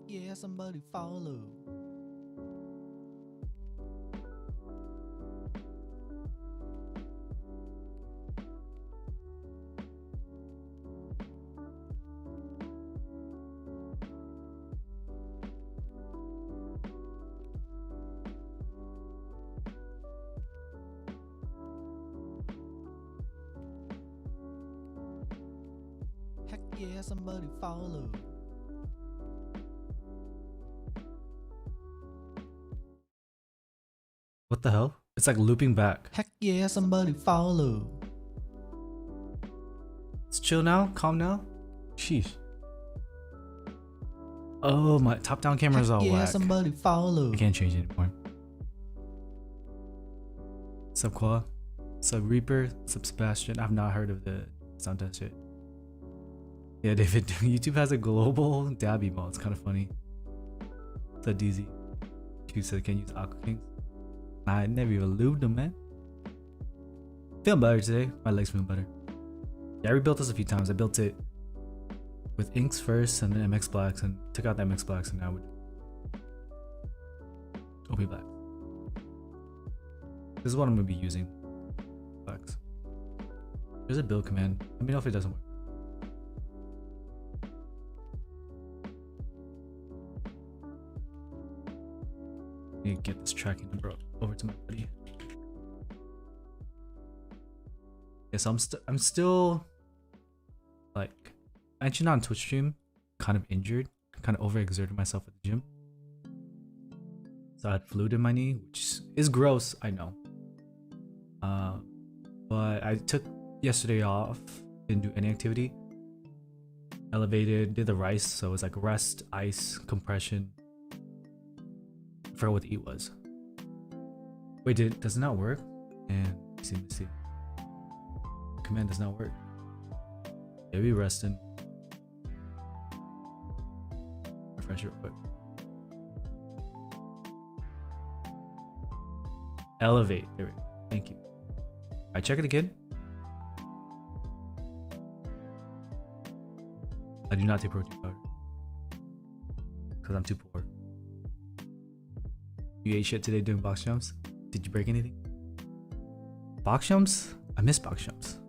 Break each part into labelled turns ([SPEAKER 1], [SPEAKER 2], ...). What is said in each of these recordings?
[SPEAKER 1] yeah, somebody follow. Heck yeah, somebody follow.
[SPEAKER 2] What the hell? It's like looping back.
[SPEAKER 1] Heck yeah, somebody follow.
[SPEAKER 2] It's chill now, calm now. Sheesh. Oh, my top-down camera's all
[SPEAKER 1] yeah,
[SPEAKER 2] whack.
[SPEAKER 1] somebody follow.
[SPEAKER 2] I can't change it anymore. Sub Qua, Sub Reaper, Sub Sebastian. I've not heard of the sound test yet. Yeah, David, YouTube has a global dab emote. It's kind of funny. It's a DZ. Q said, can use Aqua Kings. Nah, I never even lubed them, man. Feeling better today. My legs feeling better. Yeah, I rebuilt this a few times. I built it with inks first and then MX Blacks and took out the MX Blacks and now with OP Blacks. This is what I'm going to be using. Blacks. There's a build command. Let me know if it doesn't work. I need to get this tracking number over to my buddy. Yeah, so I'm still like mentioned on Twitch stream, kind of injured, kind of overexerted myself at the gym. So I had fluid in my knee, which is gross, I know. But I took yesterday off, didn't do any activity. Elevated, did the rice, so it was like rest, ice, compression. I forgot what the eat was. Wait, does it not work? And let me see. Command does not work. Yeah, we resting. Refresh it real quick. Elevate. There we go. Thank you. I check it again. I do not take protein powder because I'm too poor. You ate shit today doing box jumps? Did you break anything? Box jumps? I miss box jumps.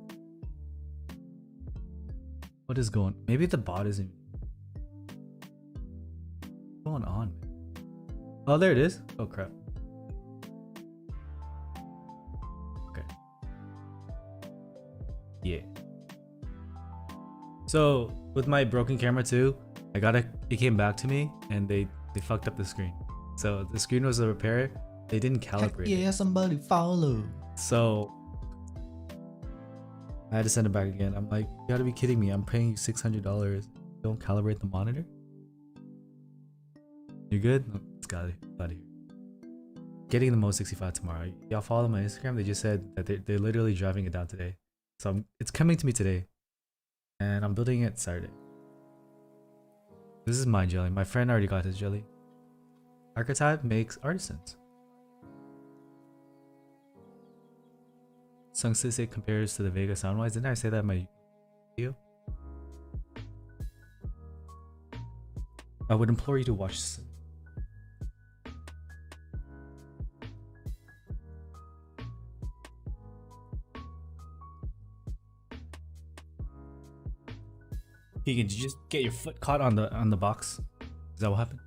[SPEAKER 2] What is going on? Maybe the bot isn't. What's going on, man? Oh, there it is. Oh, crap. Okay. Yeah. So, with my broken camera too, it came back to me and they fucked up the screen. So, the screen was a repair. They didn't calibrate it.
[SPEAKER 1] Yeah, somebody follow.
[SPEAKER 2] So I had to send it back again. I'm like, you gotta be kidding me. I'm paying you $600. Don't calibrate the monitor? You good? No, it's got it. Out of here. Getting the Mo 65 tomorrow. Y'all follow my Instagram? They just said that they're literally driving it down today. So it's coming to me today. And I'm building it Saturday. This is my jelly. My friend already got his jelly. Archetype makes artisans. Sung Sise compares to the Vega sound-wise. Didn't I say that in my video? I would implore you to watch this. Keegan, did you just get your foot caught on the box? Is that what happened?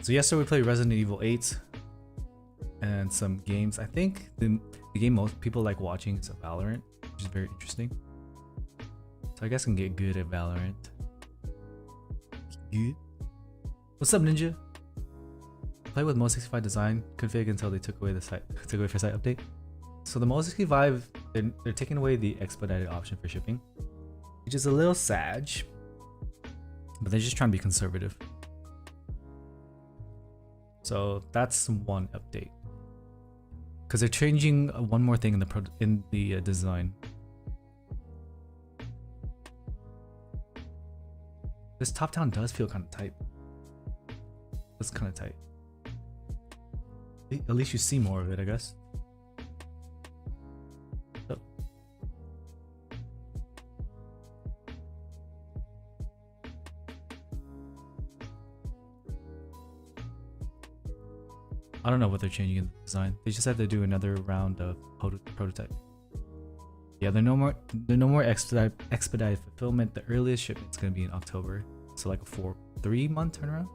[SPEAKER 2] So yesterday we played Resident Evil 8 and some games. I think the game most people like watching is Valorant, which is very interesting. So I guess I can get good at Valorant. Good. What's up, Ninja? Play with Mo65 design config until they took away for site update. So the Mo65, they're taking away the expedited option for shipping, which is a little sad, but they're just trying to be conservative. So that's one update. Because they're changing one more thing in the design. This top down does feel kind of tight. It's kind of tight. At least you see more of it, I guess. So, I don't know what they're changing in the design. They just have to do another round of prototype. Yeah, they're no more expedited fulfillment. The earliest shipment's gonna be in October, so like a 3-month turnaround.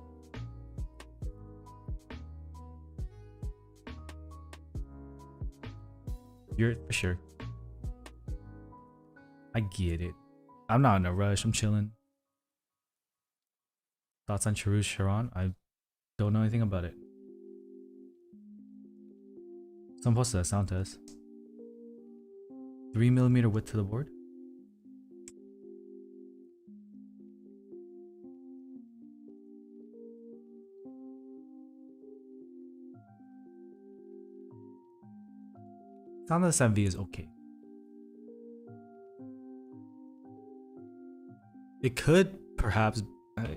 [SPEAKER 2] You're for sure. I get it. I'm not in a rush. I'm chilling. Thoughts on Charush Sharon? I don't know anything about it. So I'm supposed to sound test. 3mm width to the board. Sound of the 7V is okay. It could perhaps,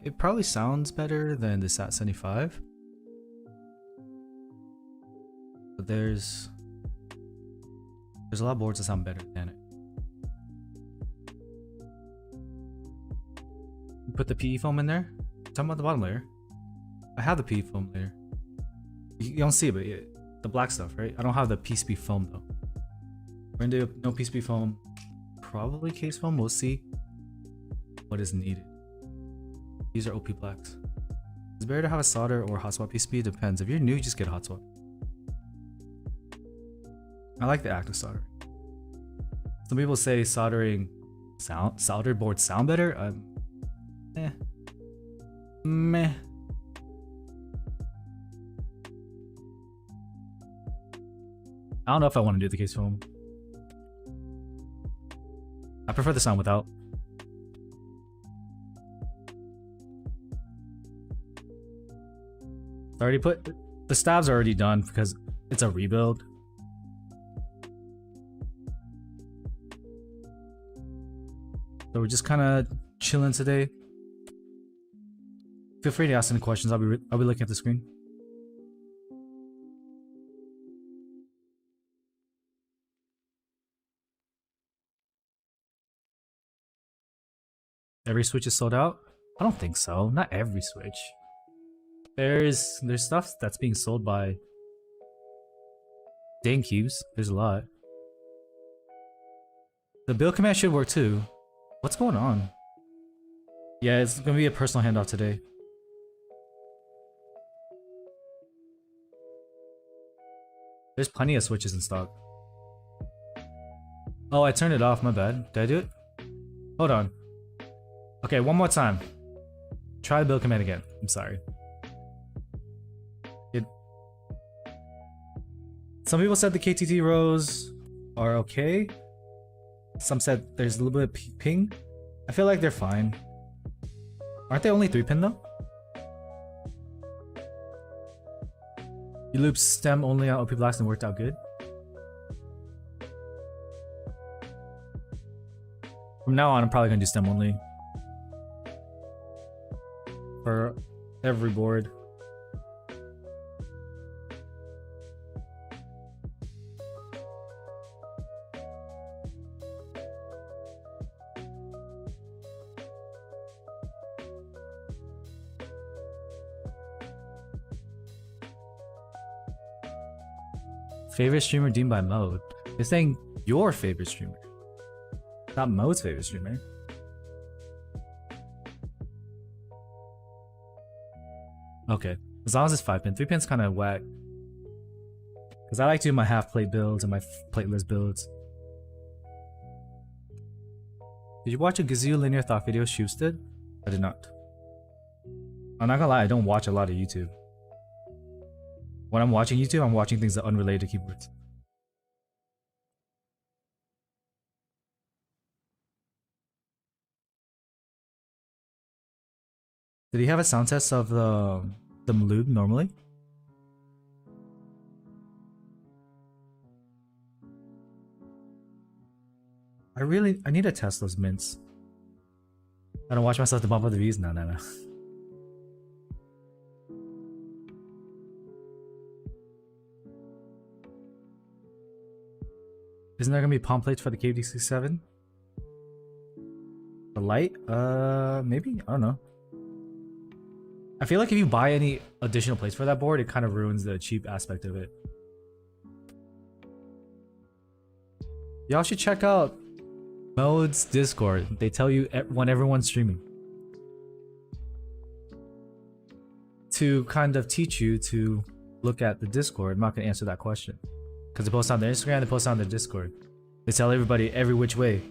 [SPEAKER 2] it probably sounds better than the SAT 75. But there's a lot of boards that sound better than it. You put the PE foam in there. Talking about the bottom layer. I have the PE foam layer. You don't see it, but the black stuff, right? I don't have the PCB foam though. We're gonna do no PCB foam, probably case foam. We'll see what is needed. These are OP blacks. It's better to have a solder or hot swap PCB. Depends. If you're new, just get a hot swap. I like the active soldering. Some people say soldered boards sound better. Meh. I don't know if I want to do the case foam. I prefer the sound without. I already put the stabs are already done because it's a rebuild. So we're just kind of chilling today. Feel free to ask any questions. I'll be looking at the screen. Every switch is sold out? I don't think so. Not every switch. There's stuff that's being sold by dang cubes. There's a lot. The build command should work too. What's going on? Yeah, it's gonna be a personal handoff today. There's plenty of switches in stock. Oh, I turned it off, my bad. Did I do it? Hold on. Okay, one more time. Try the build command again. I'm sorry. Some people said the KTT rows are okay. Some said there's a little bit of ping. I feel like they're fine. Aren't they only 3-pin though? You loop stem only on OP blacks and worked out good. From now on, I'm probably gonna do stem only for every board. Favorite streamer deemed by mode. You're saying your favorite streamer, not mode's favorite streamer. Okay, as long as it's 5-pin. 3-pin's kind of whack. Because I like to do my half plate builds and my plateless builds. Did you watch a Gazoo linear thought video Shoops did? I did not. I'm not gonna lie, I don't watch a lot of YouTube. When I'm watching YouTube, I'm watching things that are unrelated to keyboards. Did he have a sound test of the Maloob normally? I need to test those mints. I don't watch myself to bump up the views? No. Isn't there gonna be palm plates for the KD67? The light? Maybe? I don't know. I feel like if you buy any additional plates for that board, it kind of ruins the cheap aspect of it. Y'all should check out Mode's Discord. They tell you when everyone's streaming. To kind of teach you to look at the Discord. I'm not going to answer that question. Because they post on their Instagram, they post on their Discord. They tell everybody every which way.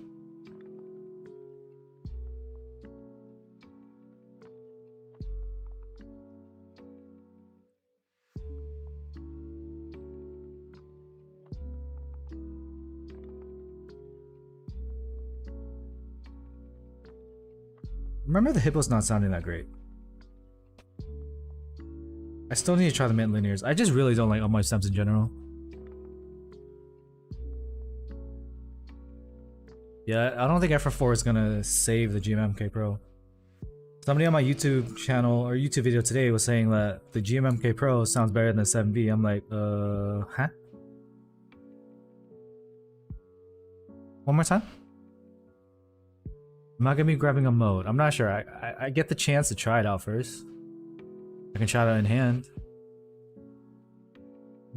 [SPEAKER 2] Remember the hippo's not sounding that great. I still need to try the mint linears. I just really don't like all my stems in general. Yeah, I don't think FR4 is gonna save the GMMK Pro. Somebody on my YouTube channel or YouTube video today was saying that the GMMK Pro sounds better than the 7V. I'm like, huh? One more time? I'm not gonna be grabbing a mode. I'm not sure. I get the chance to try it out first. I can try it out in hand.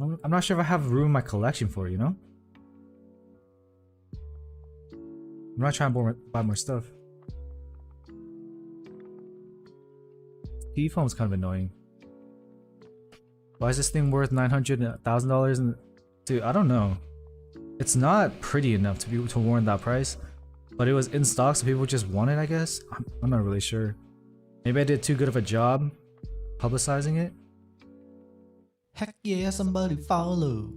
[SPEAKER 2] I'm not sure if I have room in my collection for it, you know? I'm not trying to buy more stuff. PE foam's kind of annoying. Why is this thing worth $900 and $1,000? And dude, I don't know. It's not pretty enough to be to warrant that price, but it was in stock, so people just want it. I guess I'm not really sure. Maybe I did too good of a job publicizing it.
[SPEAKER 1] Heck yeah, somebody follow.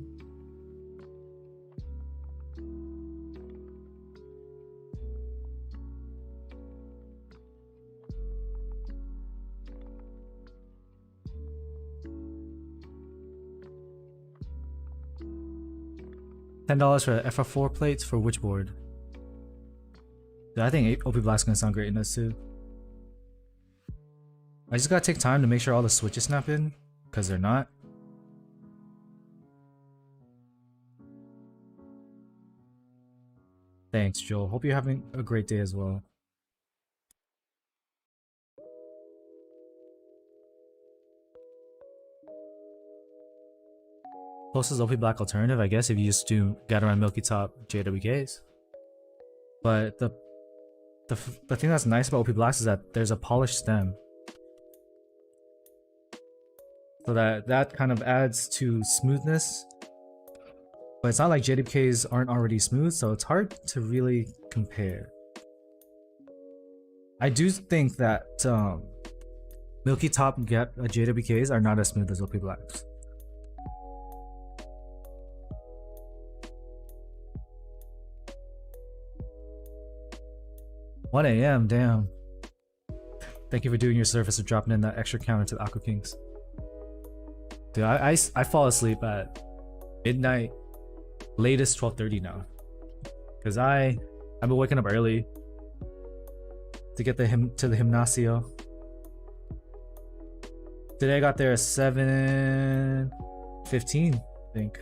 [SPEAKER 2] $10 for FR4 plates for which board? Dude, I think OP Black's gonna sound great in this too. I just gotta take time to make sure all the switches snap in, because they're not. Thanks, Joel. Hope you're having a great day as well. Closest OP Black alternative, I guess, if you just do get around Milky Top JWKs. But the thing that's nice about OP Blacks is that there's a polished stem. So that kind of adds to smoothness. But it's not like JWKs aren't already smooth, so it's hard to really compare. I do think that Milky Top JWKs are not as smooth as OP Blacks. $1 AM, damn. Thank you for doing your service of dropping in that extra counter to the Aqua Kings. Dude, I fall asleep at midnight, latest 12:30 now. Cause I've been waking up early to get to the gimnasio. Today I got there at 7:15, I think.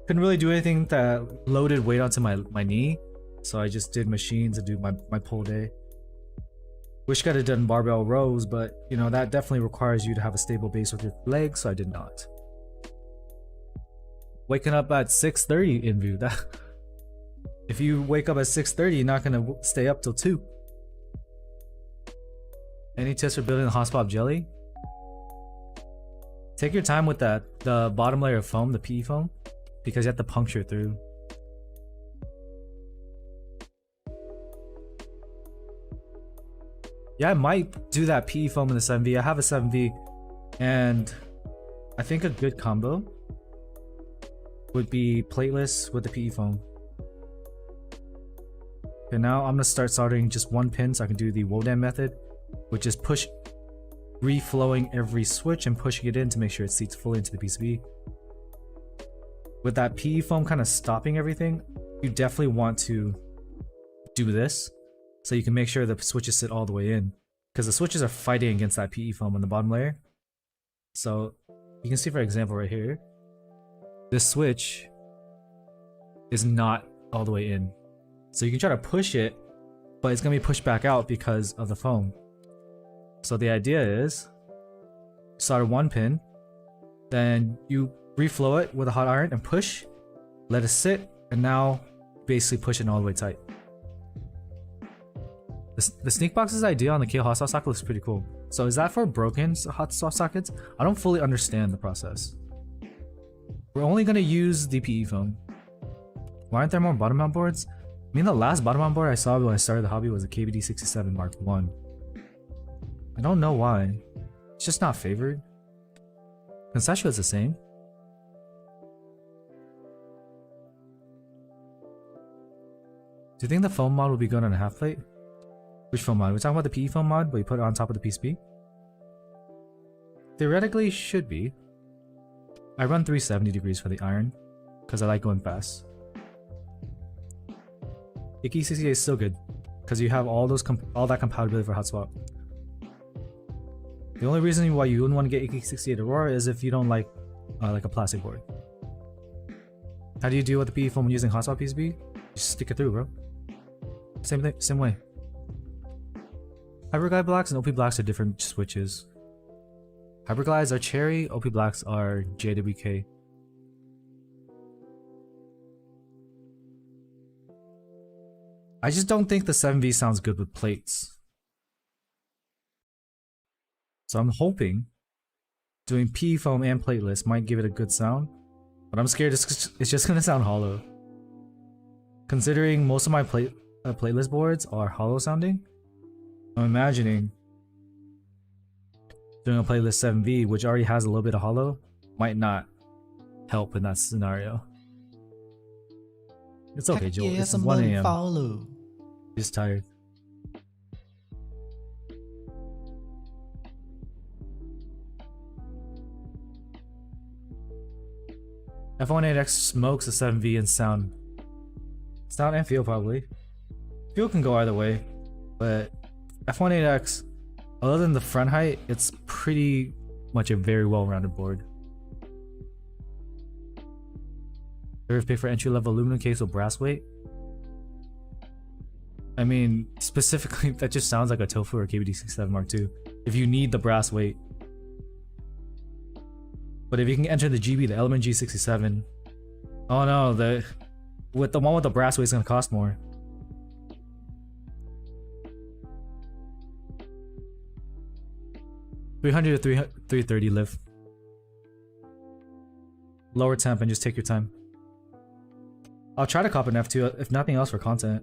[SPEAKER 2] Couldn't really do anything that loaded weight onto my knee, so I just did machines to do my pull day. Wish I could have done barbell rows, but you know that definitely requires you to have a stable base with your legs, so I did not. Waking up at 6:30 in view. That if you wake up at 6:30, you're not gonna stay up till 2. Any tips for building the hotspot jelly? Take your time with the bottom layer of foam, the PE foam, because you have to puncture through. Yeah, I might do that PE foam in the 7V. I have a 7V, and I think a good combo would be plateless with the PE foam. Okay, now I'm gonna start soldering just one pin so I can do the Wodan method, which is reflowing every switch and pushing it in to make sure it seats fully into the PCB. With that PE foam kind of stopping everything, you definitely want to do this so you can make sure the switches sit all the way in, because the switches are fighting against that PE foam on the bottom layer. So you can see, for example, right here, this switch is not all the way in. So you can try to push it, but it's gonna be pushed back out because of the foam. So the idea is solder one pin, then you reflow it with a hot iron and push, let it sit, and now basically push it all the way tight. The sneak box's idea on the KO hot swap socket looks pretty cool. So is that for broken hot swap sockets? I don't fully understand the process. We're only gonna use DPE foam. Why aren't there more bottom mount boards? I mean, the last bottom mount board I saw when I started the hobby was a KBD67 Mark 1. I don't know why. It's just not favored. Conceptual is the same. Do you think the foam mod will be good on a half plate? Which foam mod? We're talking about the PE foam mod, but you put it on top of the PCB? Theoretically, should be. I run 370 degrees for the iron, because I like going fast. Icky 68 is still good, because you have all that compatibility for hot swap. The only reason why you wouldn't want to get Icky 68 Aurora is if you don't like a plastic board. How do you deal with the PE foam when using hot swap PCB? Just stick it through, bro. Same thing, same way. Hyperglide blocks and OP blocks are different switches. Hyperglides are cherry, OP blocks are JWK. I just don't think the 7V sounds good with plates. So I'm hoping doing PE foam and plateless might give it a good sound, but I'm scared it's just gonna sound hollow. Considering most of my plateless boards are hollow sounding, I'm imagining doing a playlist 7V, which already has a little bit of hollow, might not help in that scenario. It's okay, Joel.
[SPEAKER 1] Yeah,
[SPEAKER 2] it's 1 AM.
[SPEAKER 1] Follow.
[SPEAKER 2] Just tired. F18X smokes a 7V in sound and feel probably. Feel can go either way, but F18X, other than the front height, it's pretty much a very well-rounded board. Ever pay for entry-level aluminum case with brass weight? I mean, specifically, that just sounds like a Tofu or KBD67 Mark II. If you need the brass weight. But if you can enter the GB, the Element G67. Oh no, the one with the brass weight is gonna cost more. $300 to $330 live. Lower temp and just take your time. I'll try to cop an F2 if nothing else for content.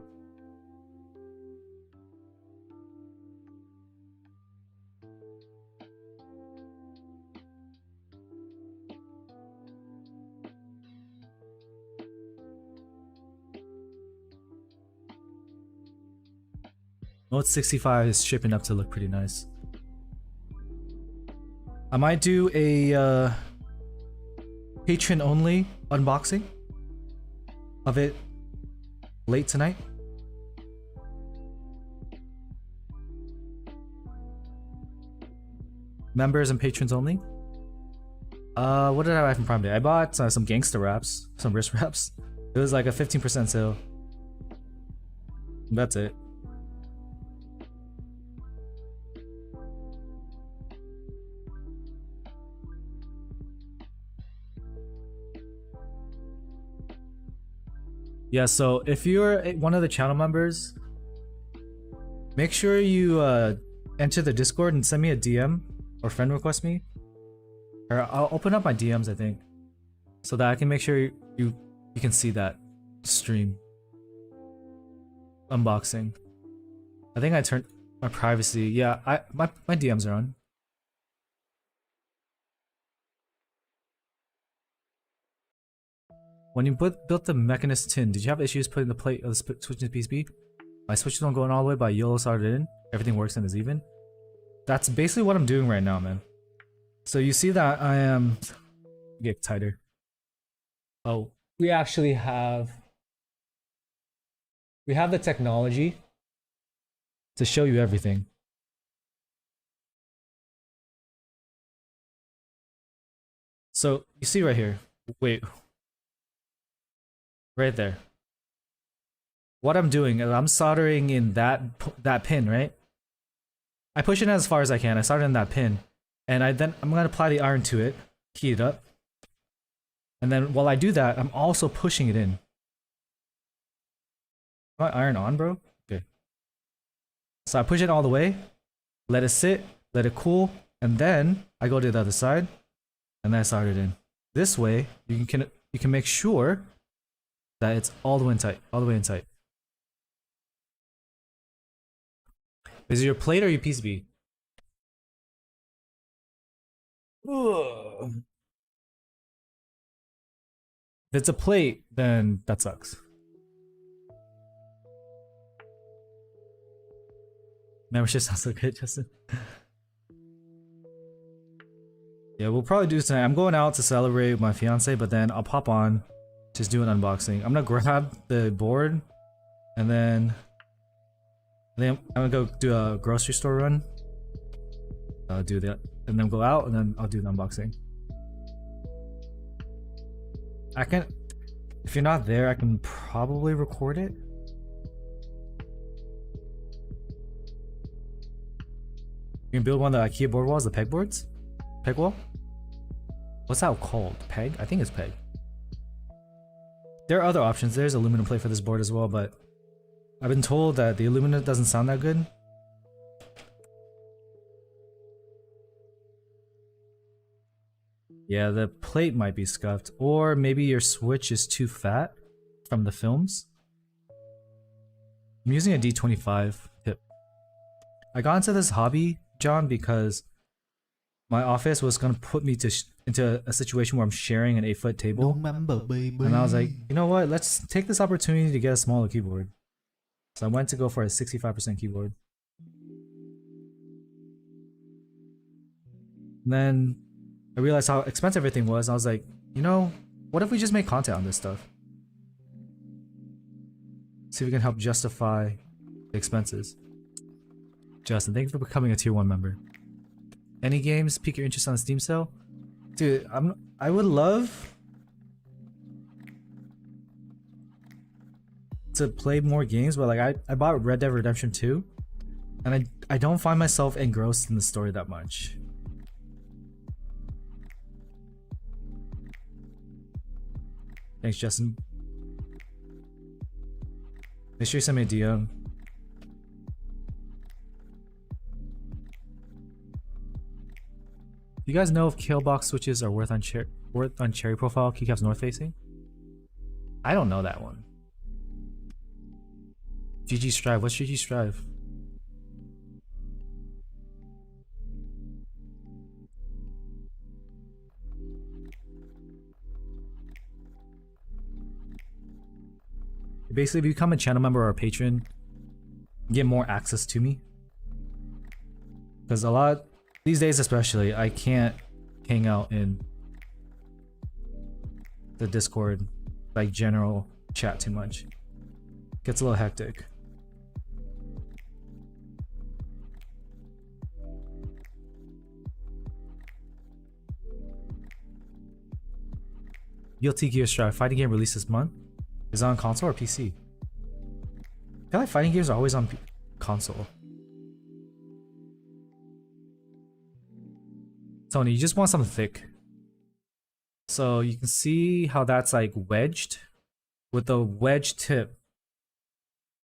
[SPEAKER 2] Note 65 is shaping up to look pretty nice. I might do a patron only unboxing of it late tonight. Members and patrons only. What did I buy from Prime Day? I bought some gangster wraps, some wrist wraps. It was like a 15% sale. That's it. Yeah, so if you're one of the channel members, make sure you enter the Discord and send me a DM or friend request me. Or I'll open up my DMs, I think, so that I can make sure you can see that stream unboxing. I think I turned my privacy. Yeah, my DMs are on. When you built the Mechanist tin, did you have issues putting the plate of the switch in the PCB? My switches don't go in all the way, but I YOLO soldered in. Everything works and is even. That's basically what I'm doing right now, man. So you see that I am... Get tighter. Oh, we actually have... We have the technology to show you everything. So, you see right here. Wait. Right there. What I'm doing is I'm soldering in that pin, right? I push it as far as I can. I started in that pin, and I'm gonna apply the iron to it, heat it up, and then while I do that, I'm also pushing it in. My iron on, bro? Okay. So I push it all the way, let it sit, let it cool, and then I go to the other side, and then I start it in. This way, you can make sure that it's all the way in tight, all the way in tight. Is it your plate or your PCB? Ugh. If it's a plate, then that sucks. Membership sounds so good, Justin. Yeah, we'll probably do this tonight. I'm going out to celebrate with my fiance, but then I'll pop on, just do an unboxing. I'm gonna grab the board, and then I'm gonna go do a grocery store run. I'll do that, and then go out, and then I'll do the unboxing. I can, if you're not there, I can probably record it. You can build one of the IKEA board walls, the peg boards? Peg wall? What's that called? Peg? I think it's peg. There are other options. There's aluminum plate for this board as well, but I've been told that the aluminum doesn't sound that good. Yeah, the plate might be scuffed, or maybe your switch is too fat from the films. I'm using a D25 tip. I got into this hobby, John, because my office was gonna put me into a situation where I'm sharing an 8-foot table.
[SPEAKER 1] Remember, baby.
[SPEAKER 2] And I was like, you know what? Let's take this opportunity to get a smaller keyboard. So I went to go for a 65% keyboard. And then I realized how expensive everything was. I was like, you know, what if we just make content on this stuff? See if we can help justify the expenses. Justin, thank you for becoming a tier 1 member. Any games pique your interest on the Steam sale? Dude, I would love to play more games, but like I bought Red Dead Redemption 2, and I don't find myself engrossed in the story that much. Thanks, Justin. Make sure you send me a DM. You guys know if Kalebox switches are worth on cherry profile keycaps north facing? I don't know that one. GG Strive. What's GG Strive? Basically, if you become a channel member or a patron, you get more access to me. Because a lot, these days especially, I can't hang out in the Discord, like general chat too much. Gets a little hectic. Guilty Gear Strive fighting game released this month. Is it on console or PC? I feel like fighting games are always on console. Tony, you just want something thick. So you can see how that's like wedged. With the wedge tip,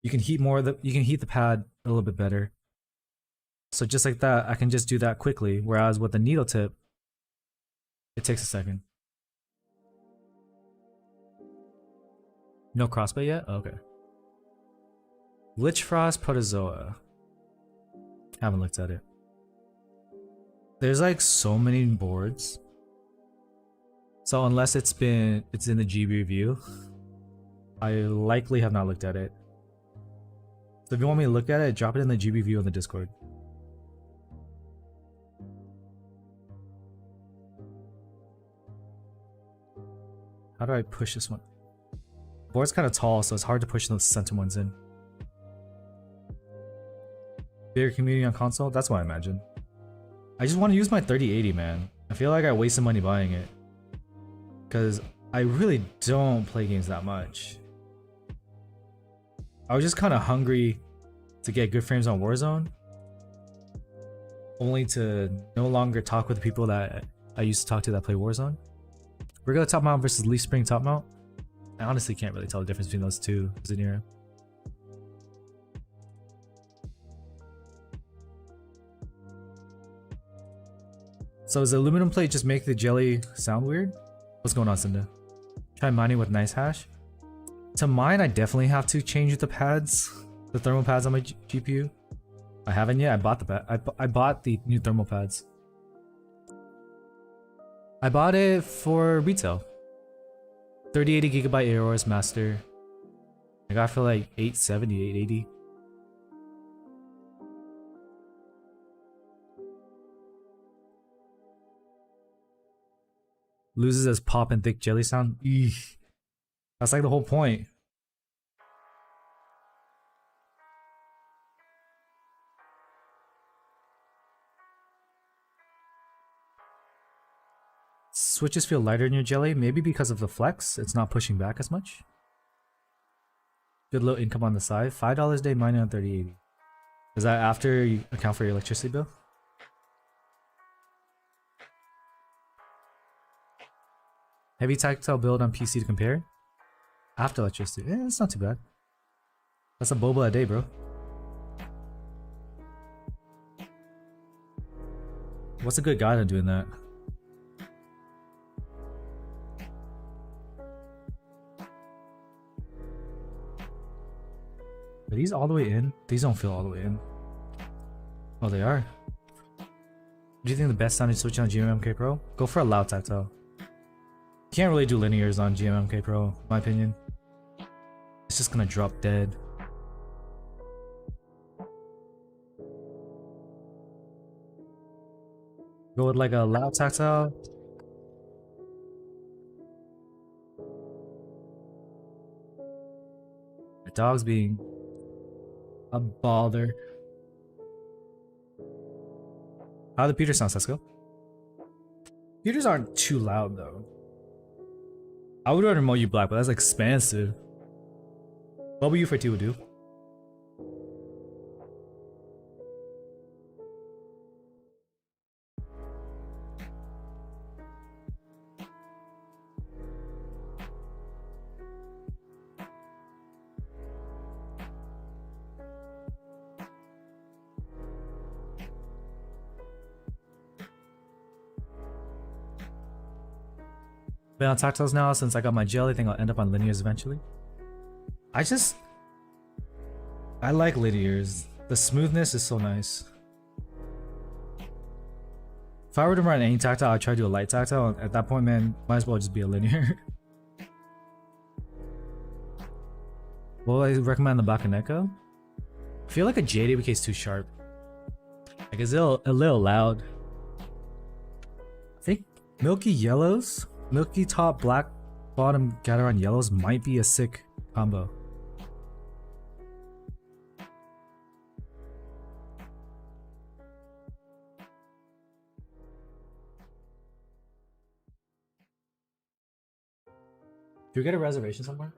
[SPEAKER 2] you can heat the pad a little bit better. So just like that, I can just do that quickly. Whereas with the needle tip, it takes a second. No crossbow yet? Oh, okay. Lich Frost Protozoa. Haven't looked at it. There's like so many boards. So unless it's in the GB review, I likely have not looked at it. So if you want me to look at it, drop it in the GB review on the Discord. How do I push this one? The board's kind of tall, so it's hard to push those center ones in. Bigger community on console? That's what I imagine. I just want to use my 3080, man. I feel like I wasted money buying it. Because I really don't play games that much. I was just kind of hungry to get good frames on Warzone. only to no longer talk with the people that I used to talk to that play Warzone. Regular top mount versus leaf spring top mount. I honestly can't really tell the difference between those two Zenira. So does the aluminum plate just make the jelly sound weird? What's going on, Cinda? Try mining with nice hash. To mine, I definitely have to change the pads, the thermal pads on my GPU. I haven't yet. I bought the I bought the new thermal pads. I bought it for retail. 3080 gigabyte AOS master. I got it for like 870, 880. Loses as pop and thick jelly sound. Eesh. That's like the whole point. Switches feel lighter in your jelly, maybe because of the flex, it's not pushing back as much. Good low income on the side, $5 a day mining on 3080. Is that after you account for your electricity bill? Heavy tactile build on PC to compare? After electricity, it's not too bad. That's a boba a day, bro. What's a good guide on doing that? Are these all the way in? These don't feel all the way in. Oh, they are. Do you think the best sounding switch on GMMK Pro? Go for a loud tactile. Can't really do linears on GMMK Pro, in my opinion. It's just gonna drop dead. Go with like a loud tactile. The dog's being a bother. How do the Peters sound, Sesko? Peters aren't too loud though. I would rather Moyu Black, but that's expensive. What would you for T would do? Been on tactiles now since I got my jelly. I think I'll end up on linears eventually. I like linears. The smoothness is so nice. If I were to run any tactile, I'd try to do a light tactile. At that point, man, might as well just be a linear. Well, I recommend the Bakaneko. I feel like a JDBK is too sharp. Like it's a little loud. I think milky yellows, milky top, black bottom, Gateron yellows might be a sick combo. Do we get a reservation somewhere?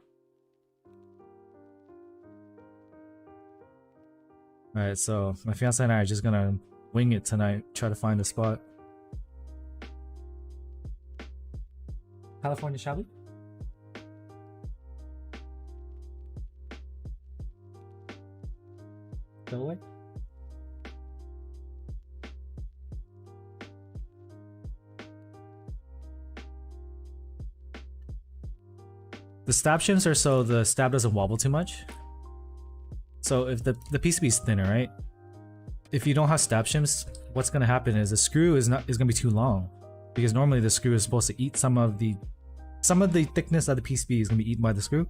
[SPEAKER 2] Alright, so my fiance and I are just gonna wing it tonight, try to find a spot. California Shabby? Delaware? The stab shims are so the stab doesn't wobble too much. So if the PCB is thinner, right? If you don't have stab shims, what's gonna happen is the screw is gonna be too long. Because normally the screw is supposed to eat some of the thickness of the PCB is gonna be eaten by the screw.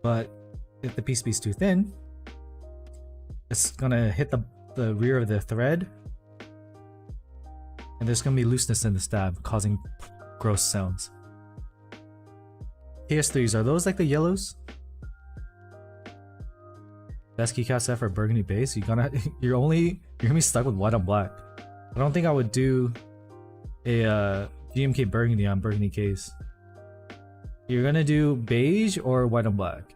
[SPEAKER 2] But if the PCB is too thin, it's gonna hit the rear of the thread. And there's gonna be looseness in the stab, causing gross sounds. PS3s, are those like the yellows? Best keycap set for burgundy base? You're gonna be stuck with white on black. I don't think I would do a GMK burgundy on burgundy case. You're gonna do beige or white on black,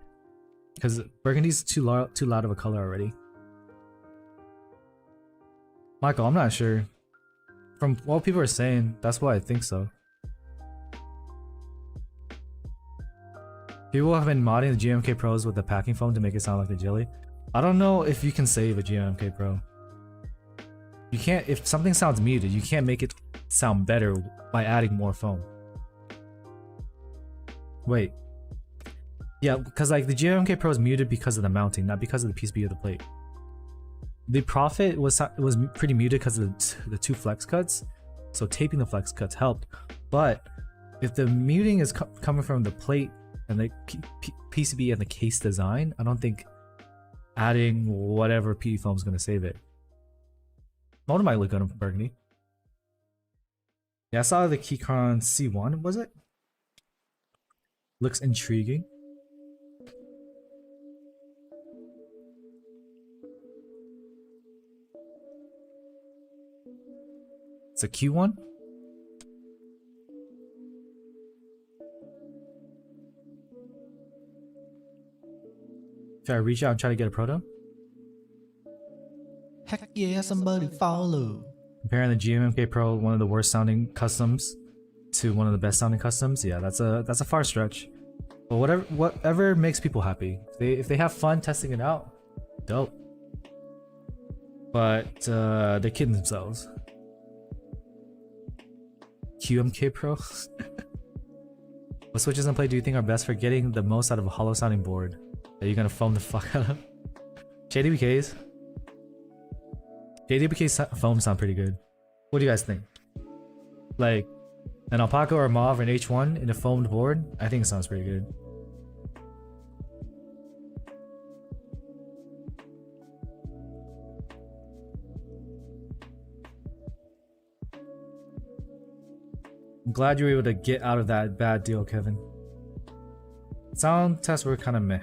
[SPEAKER 2] because burgundy's too loud of a color already. Michael, I'm not sure. From what people are saying, that's why I think so. People have been modding the GMK Pros with the packing foam to make it sound like the Jelly. I don't know if you can save a GMK Pro. You can't, if something sounds muted, you can't make it sound better by adding more foam. Wait. Yeah, because like the GMK Pro is muted because of the mounting, not because of the PCB of the plate. The Profit was pretty muted because of the two flex cuts, so taping the flex cuts helped. But if the muting is coming from the plate and the PCB and the case design, I don't think adding whatever PE foam is going to save it. Motor might look good on burgundy. Yeah, I saw the Keychron C1, was it? Looks intriguing. It's a Q1? Should I reach out and try to get a proto?
[SPEAKER 1] Heck yeah, somebody follow.
[SPEAKER 2] Comparing the GMK Pro, one of the worst sounding customs, to one of the best sounding customs, yeah, that's a far stretch. But whatever makes people happy. If they have fun testing it out, dope. But they're kidding themselves. QMK Pro. What switches in play do you think are best for getting the most out of a hollow sounding board? Are you gonna foam the fuck out of? JDBKs. JDBK's foam sound pretty good. What do you guys think? Like an alpaca or a mauve or an H1 in a foamed board? I think it sounds pretty good. I'm glad you were able to get out of that bad deal, Kevin. Sound tests were kind of meh.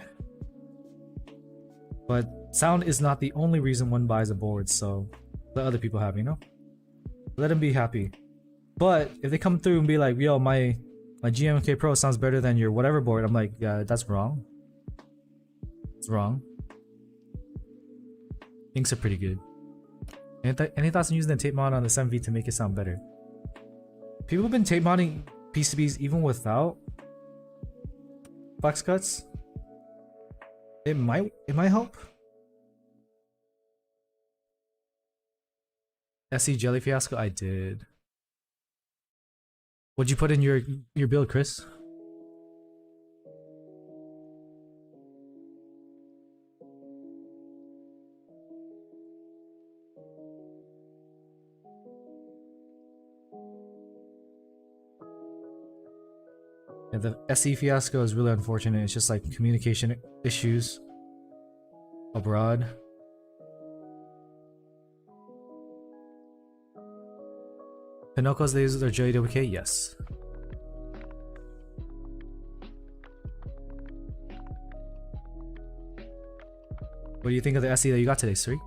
[SPEAKER 2] But sound is not the only reason one buys a board, so let other people happy, you know? Let them be happy. But if they come through and be like, yo, my GMK Pro sounds better than your whatever board, I'm like, yeah, that's wrong. It's wrong. Inks are pretty good. Any thoughts on using the tape mod on the 7V to make it sound better? People have been tape modding PCBs even without flex cuts. It might help. SE Jelly Fiasco, I did. What'd you put in your build, Chris? Yeah, the SE Fiasco is really unfortunate. It's just like communication issues abroad. Pinocchio's lasers are JWK? Yes. What do you think of the SE that you got today, Sri?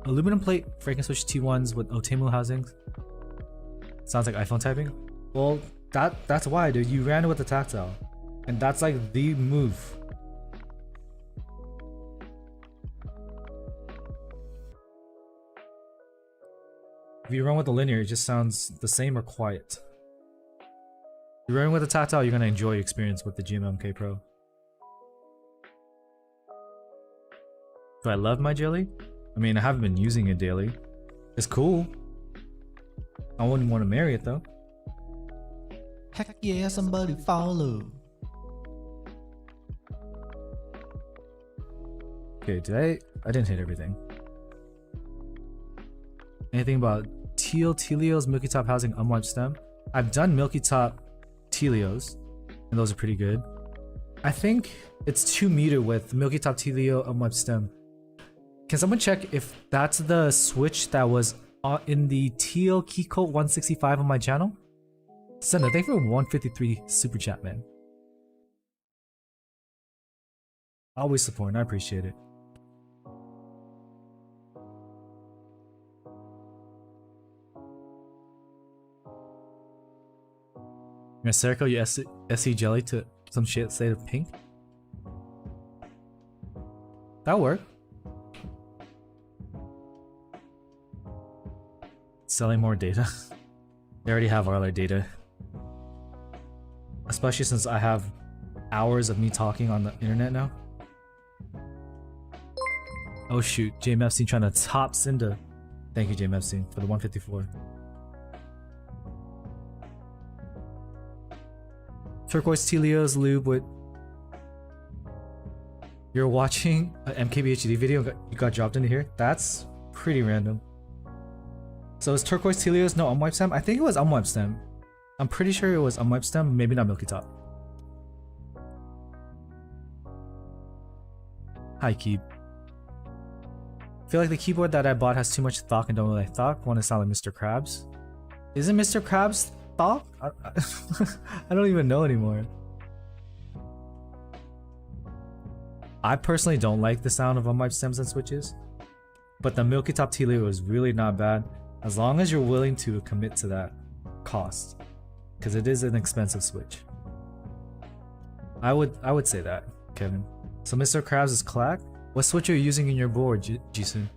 [SPEAKER 2] Aluminum plate Franken-Switch T1s with Otemu housings. Sounds like iPhone typing. Well, that's why, dude. You ran with the tactile, and that's like the move. If you run with the linear, it just sounds the same or quiet. If you're running with the tactile, you're gonna enjoy your experience with the GMK Pro. Do I love my Jelly? I mean, I haven't been using it daily. It's cool. I wouldn't want to marry it though.
[SPEAKER 1] Heck yeah, somebody follow.
[SPEAKER 2] Okay, I didn't hit everything. Anything about Teal Telios Milky Top housing unwiped stem? I've done Milky Top Telios, and those are pretty good. I think it's too muted with Milky Top Telio unwiped stem. Can someone check if that's the switch that was in the Teal Keycode 165 on my channel? Send thank you for 153 super chat, man. Always supporting, I appreciate it. You're gonna circle your SE Jelly to some shade of pink? That'll work. selling more data. They already have all our data. Especially since I have hours of me talking on the internet now. Oh shoot, J Epstein trying to top Cinda. Thank you, J Epstein, for the 154. Turquoise Telio's lube with. You're watching an MKBHD video, you got dropped into here? That's pretty random. So is Turquoise Telio's no unwipe stem? I think it was unwipe stem. I'm pretty sure it was unwipe stem, maybe not Milky Top. Hi, Keep. I feel like the keyboard that I bought has too much thought and don't really like thought. Want to sound like Mr. Krabs? Isn't Mr. Krabs thought? I don't even know anymore. I personally don't like the sound of unwiped stems and switches, but the Milky Top Telio is really not bad as long as you're willing to commit to that cost, because it is an expensive switch. I would say that, Kevin. So Mr. Krabs is clack. What switch are you using in your board, Jisun?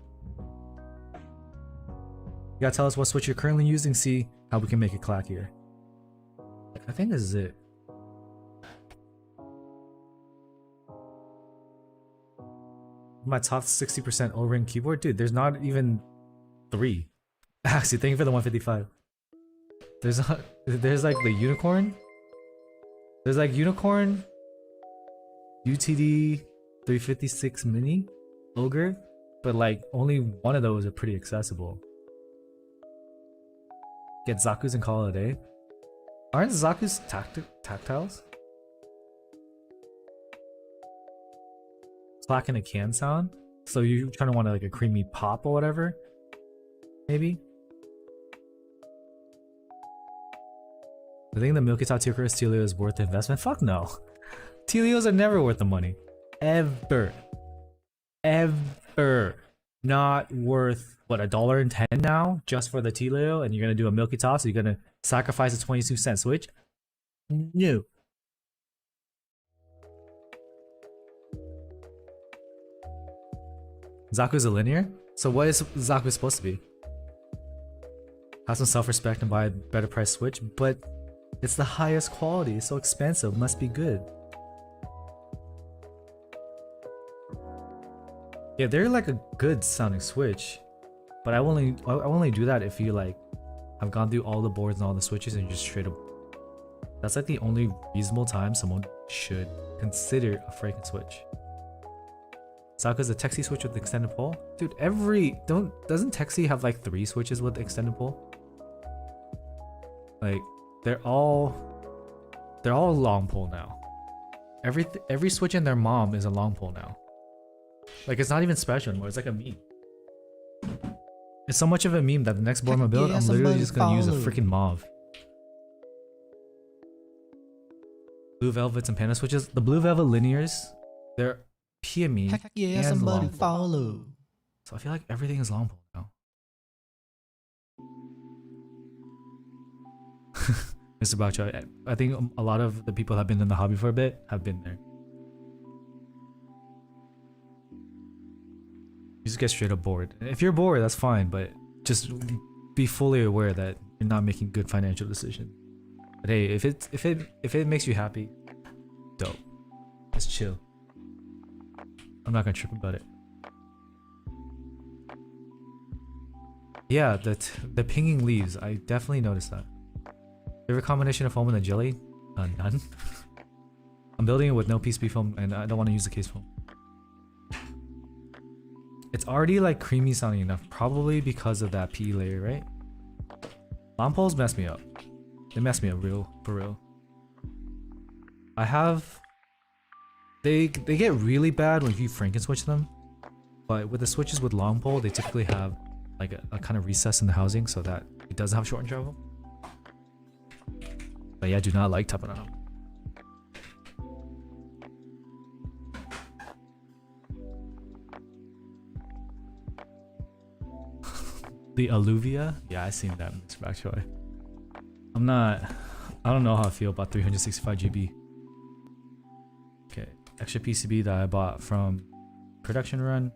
[SPEAKER 2] You gotta tell us what switch you're currently using, see how we can make it clackier. I think this is it. My top 60% O-ring keyboard? Dude, there's not even 3. Actually, thank you for the 155. There's like the unicorn. There's like unicorn, UTD 356 mini, ogre, but like only one of those are pretty accessible. Get Zaku's and call it a day. Aren't Zaku's tactiles? Clack in a can sound? So you kind of want like a creamy pop or whatever? Maybe? I think the Milky Top Turquoise Telio is worth the investment? Fuck no. Telios are never worth the money. Ever. Ever. Not worth, what, $1.10 now? Just for the Telio? And you're gonna do a Milky Top, so you're gonna sacrifice a 22-cent switch? No. Zaku's a linear? So what is Zaku supposed to be? Have some self-respect and buy a better price switch, but it's the highest quality, it's so expensive, must be good. Yeah, they're like a good sounding switch, but I only do that if you like have gone through all the boards and all the switches and you just straight up. That's like the only reasonable time someone should consider a freaking switch. Zaku's a Texi switch with extended pole? Dude, doesn't Texi have like 3 switches with extended pole? Like, they're all long pole now. Every switch in their mom is a long pole now. Like, it's not even special anymore, it's like a meme. It's so much of a meme that the next board I build, I'm literally just gonna use a freaking mauve. Blue Velvets and Panda switches. The Blue Velvet linears, they're PME
[SPEAKER 1] Heck yeah,
[SPEAKER 2] and
[SPEAKER 1] somebody
[SPEAKER 2] long pole.
[SPEAKER 1] follow.
[SPEAKER 2] So I feel like everything is long pole now. Mr. Bacho, I think a lot of the people that have been in the hobby for a bit have been there. You just get straight up bored. If you're bored, that's fine, but just be fully aware that you're not making good financial decisions. But hey, if it makes you happy, dope. Just chill. I'm not gonna trip about it. Yeah, the pinging leaves. I definitely noticed that. Favorite combination of foam and the jelly? None. I'm building it with no PCB foam, and I don't want to use the case foam. It's already like creamy sounding enough, probably because of that PE layer, right? Long poles mess me up. They mess me up for real. I have. They get really bad when you Franken switch them, but with the switches with long pole, they typically have like a kind of recess in the housing so that it doesn't have short and travel. But yeah, I do not like tapping on them. The Alluvia? Yeah, I seen that, Mr. Backjoy. I don't know how I feel about 365 GB. Okay, extra PCB that I bought from production run.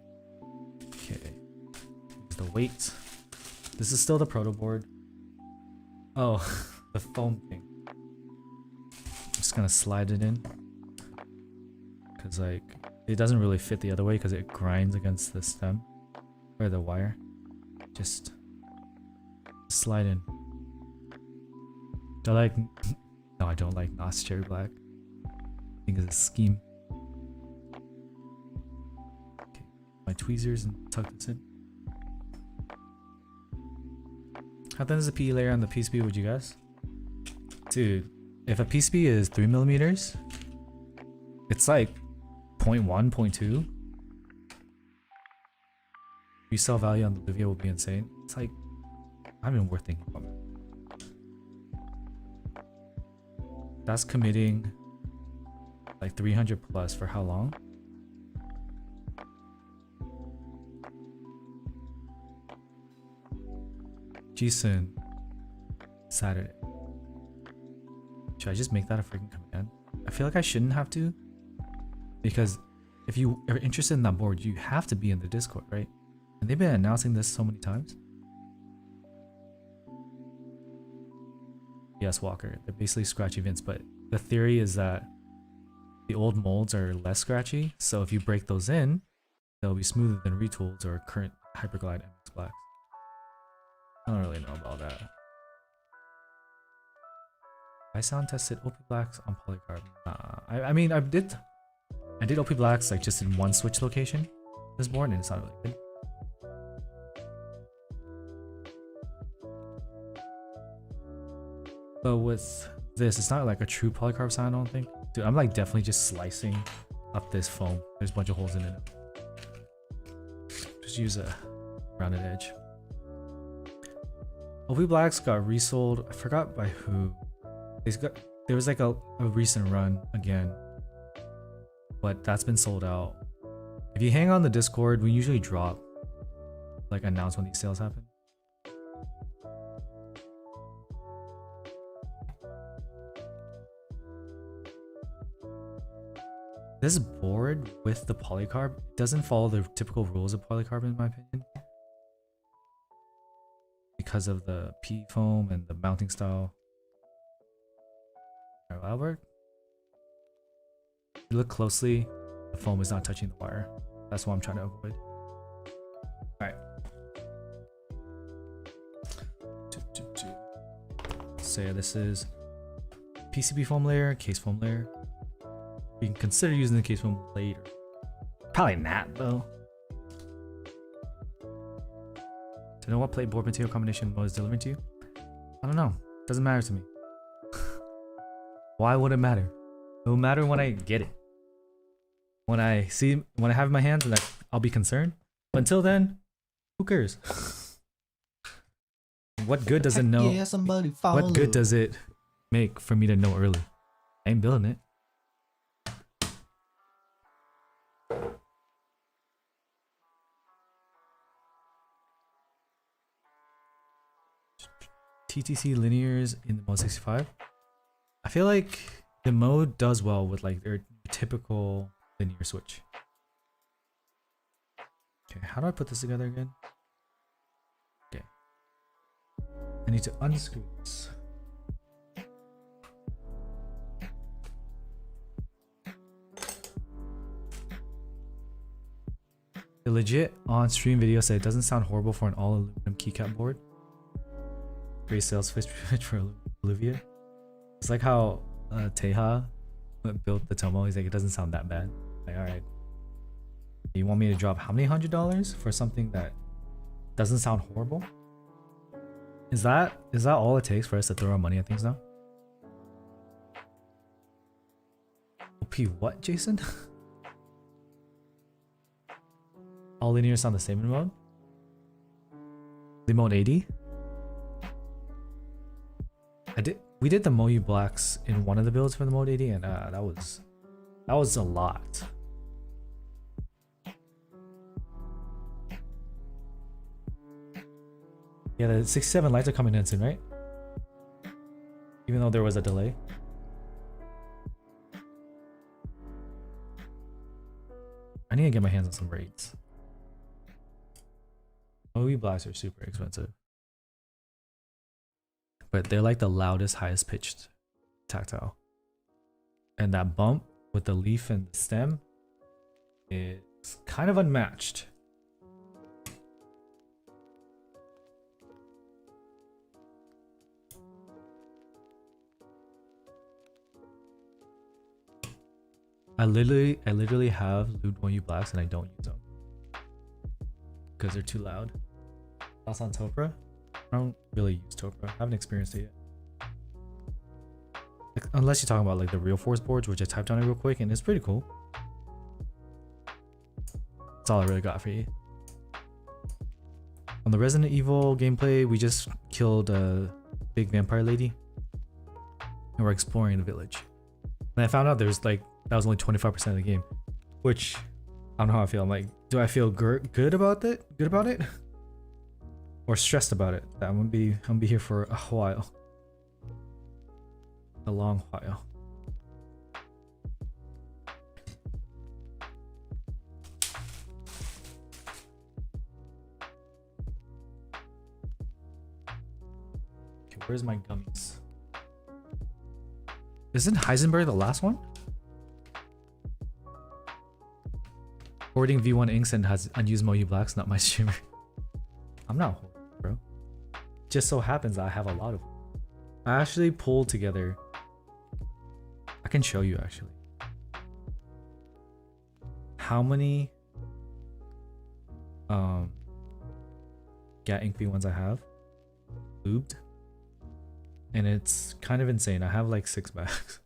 [SPEAKER 2] Okay, here's the weight. This is still the proto board. Oh, the foam thing. I'm just gonna slide it in. Cause like, it doesn't really fit the other way because it grinds against the stem. Or the wire. Just slide in. Do I like... No, I don't like NOS Cherry Black. I think it's a scheme. Okay, my tweezers and tuck this in. How thin is the PE layer on the PCB, would you guess? Dude, if a PCB is 3mm, it's like 0.1, 0.2. Resale value on the Livia will be insane. It's like, not even worth thinking about. That's committing like 300 plus for how long? Jason, Saturday. Should I just make that a freaking command? I feel like I shouldn't have to, because if you are interested in that board, you have to be in the Discord, right? And they've been announcing this so many times. Yes, Walker. They're basically scratchy vents, but the theory is that the old molds are less scratchy, so if you break those in, they'll be smoother than retools or current Hyperglide MX Blacks. I don't really know about that. I sound tested OP Blacks on polycarb. Nah, I mean I did OP Blacks like just in one switch location this board, and it's not really good. But with this, it's not like a true polycarb sound, I don't think. Dude, I'm like definitely just slicing up this foam. There's a bunch of holes in it. Just use a rounded edge. OP Blacks got resold. I forgot by who. There was like a recent run again, but that's been sold out. If you hang on the Discord, we usually drop, like, announce when these sales happen. This board with the polycarb doesn't follow the typical rules of polycarb in my opinion, because of the PE foam and the mounting style. Alright, will that work? If you look closely, the foam is not touching the wire. That's what I'm trying to avoid. Alright. So yeah, this is PCB foam layer, case foam layer. We can consider using the case foam later. Probably not though. To know what plate board material combination mode is delivering to you? I don't know. Doesn't matter to me. Why would it matter? It will matter when I get it. When I have it in my hands, and I'll be concerned. But until then, who cares? What good does it know?
[SPEAKER 1] Yeah, somebody follow.
[SPEAKER 2] What good does it make for me to know early? I ain't building it. TTC linears in the mode 65. I feel like the mode does well with like their typical linear switch. Okay, how do I put this together again? Okay. I need to unscrew this. The legit on-stream video said it doesn't sound horrible for an all-aluminum keycap board. Great sales pitch for Olivia. It's like how Teja built the Tomo. He's like, it doesn't sound that bad. Like, alright. You want me to drop how many $100s for something that doesn't sound horrible? Is that all it takes for us to throw our money at things now? OP what, Jason? All linear sound the same in mode? The mode 80? We did the Moyu Blacks in one of the builds for the mode 80, and that was a lot. Yeah, the 67 lights are coming in soon, right? Even though there was a delay. I need to get my hands on some raids. Moyu Blacks are super expensive. but they're like the loudest, highest pitched tactile. And that bump with the leaf and the stem is kind of unmatched. I literally have Lewd Moyu Blacks and I don't use them because they're too loud. Thoughts on Topra? I don't really use Topra. I haven't experienced it yet. Like, unless you're talking about like the Real Force boards, which I typed on it real quick and it's pretty cool. That's all I really got for you. On the Resident Evil gameplay, we just killed a big vampire lady and we're exploring the village. And I found out there's like, that was only 25% of the game, which I don't know how I feel. I'm like, do I feel good about it? Good about it? Or stressed about it? I'm gonna be here for a while. A long while. Okay, where's my gummies? Isn't Heisenberg the last one? Hoarding V1 inks and has unused Moyu Blacks, not my streamer. I'm not hoarding, bro. Just so happens I have a lot of them. I actually pulled together. I can show you actually. How many Gat Ink V1s I have lubed. And it's kind of insane. I have like 6 bags.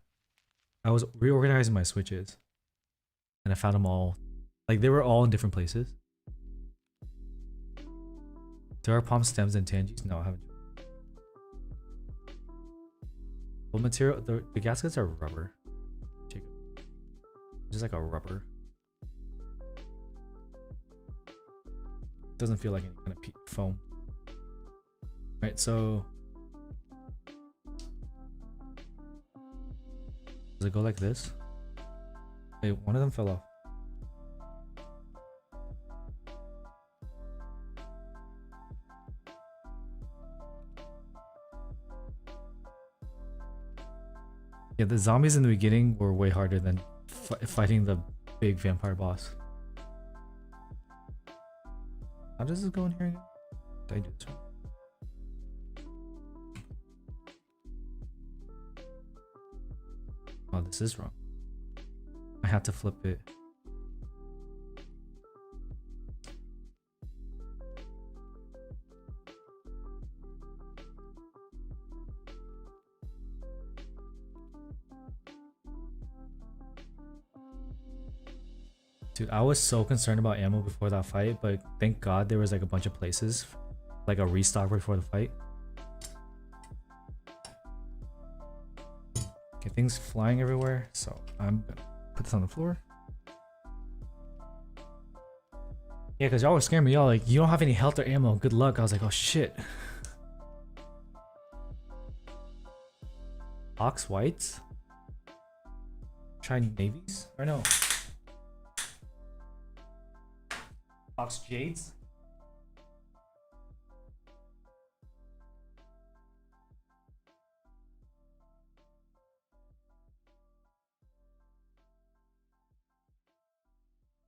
[SPEAKER 2] I was reorganizing my switches and I found them all. Like they were all in different places. There are palm stems and tangies. No, I haven't. What material? The gaskets are rubber. Just like a rubber. Doesn't feel like any kind of foam. Right, so does it go like this? Wait, one of them fell off. Yeah, the zombies in the beginning were way harder than fighting the big vampire boss. How does this go in here again? Did I do this one? Oh, this is wrong. I have to flip it. Dude, I was so concerned about ammo before that fight, but thank God there was like a bunch of places, like a restock before the fight. Okay, things flying everywhere, so I'm gonna put this on the floor. Yeah, because y'all were scaring me. Y'all like, you don't have any health or ammo. Good luck. I was like, oh shit. Ox whites? Shiny navies? Or no? Ox jades?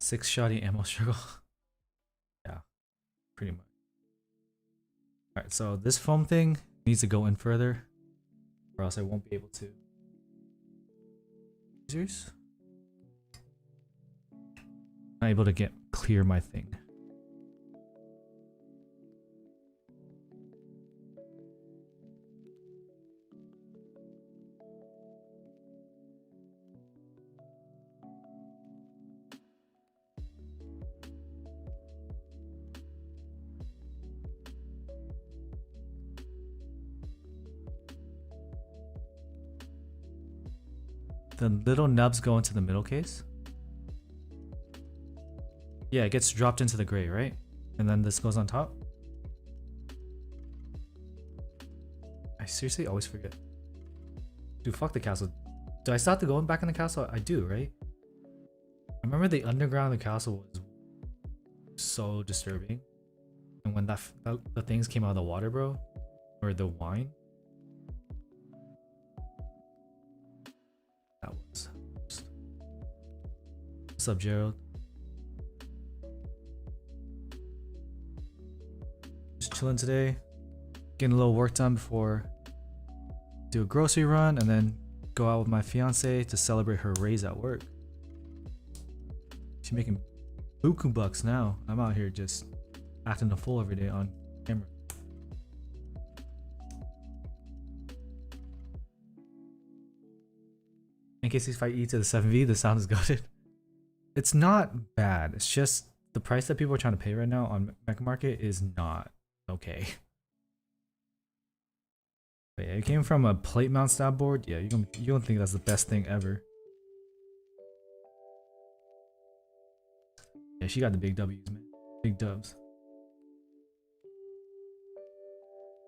[SPEAKER 2] Six shoddy ammo struggle. Yeah, pretty much. Alright, so this foam thing needs to go in further, or else I won't be able to. Scissors? Not able to clear my thing. The little nubs go into the middle case. Yeah, it gets dropped into the gray, right? And then this goes on top. I seriously always forget. Dude, fuck the castle. Do I still have to go back in the castle? I do, right? I remember the underground of the castle was so disturbing. And when the things came out of the water, bro, or the wine, What's up, Gerald? Just chilling today. Getting a little work done before do a grocery run and then go out with my fiance to celebrate her raise at work. She's making buku bucks now. I'm out here just acting a fool every day on camera. In case if I eat to the 7V, the sound is gutted. It's not bad. It's just the price that people are trying to pay right now on Mech Market is not okay. But yeah, it came from a plate mount stab board. Yeah, you don't think that's the best thing ever. Yeah, she got the big W's, man. Big dubs.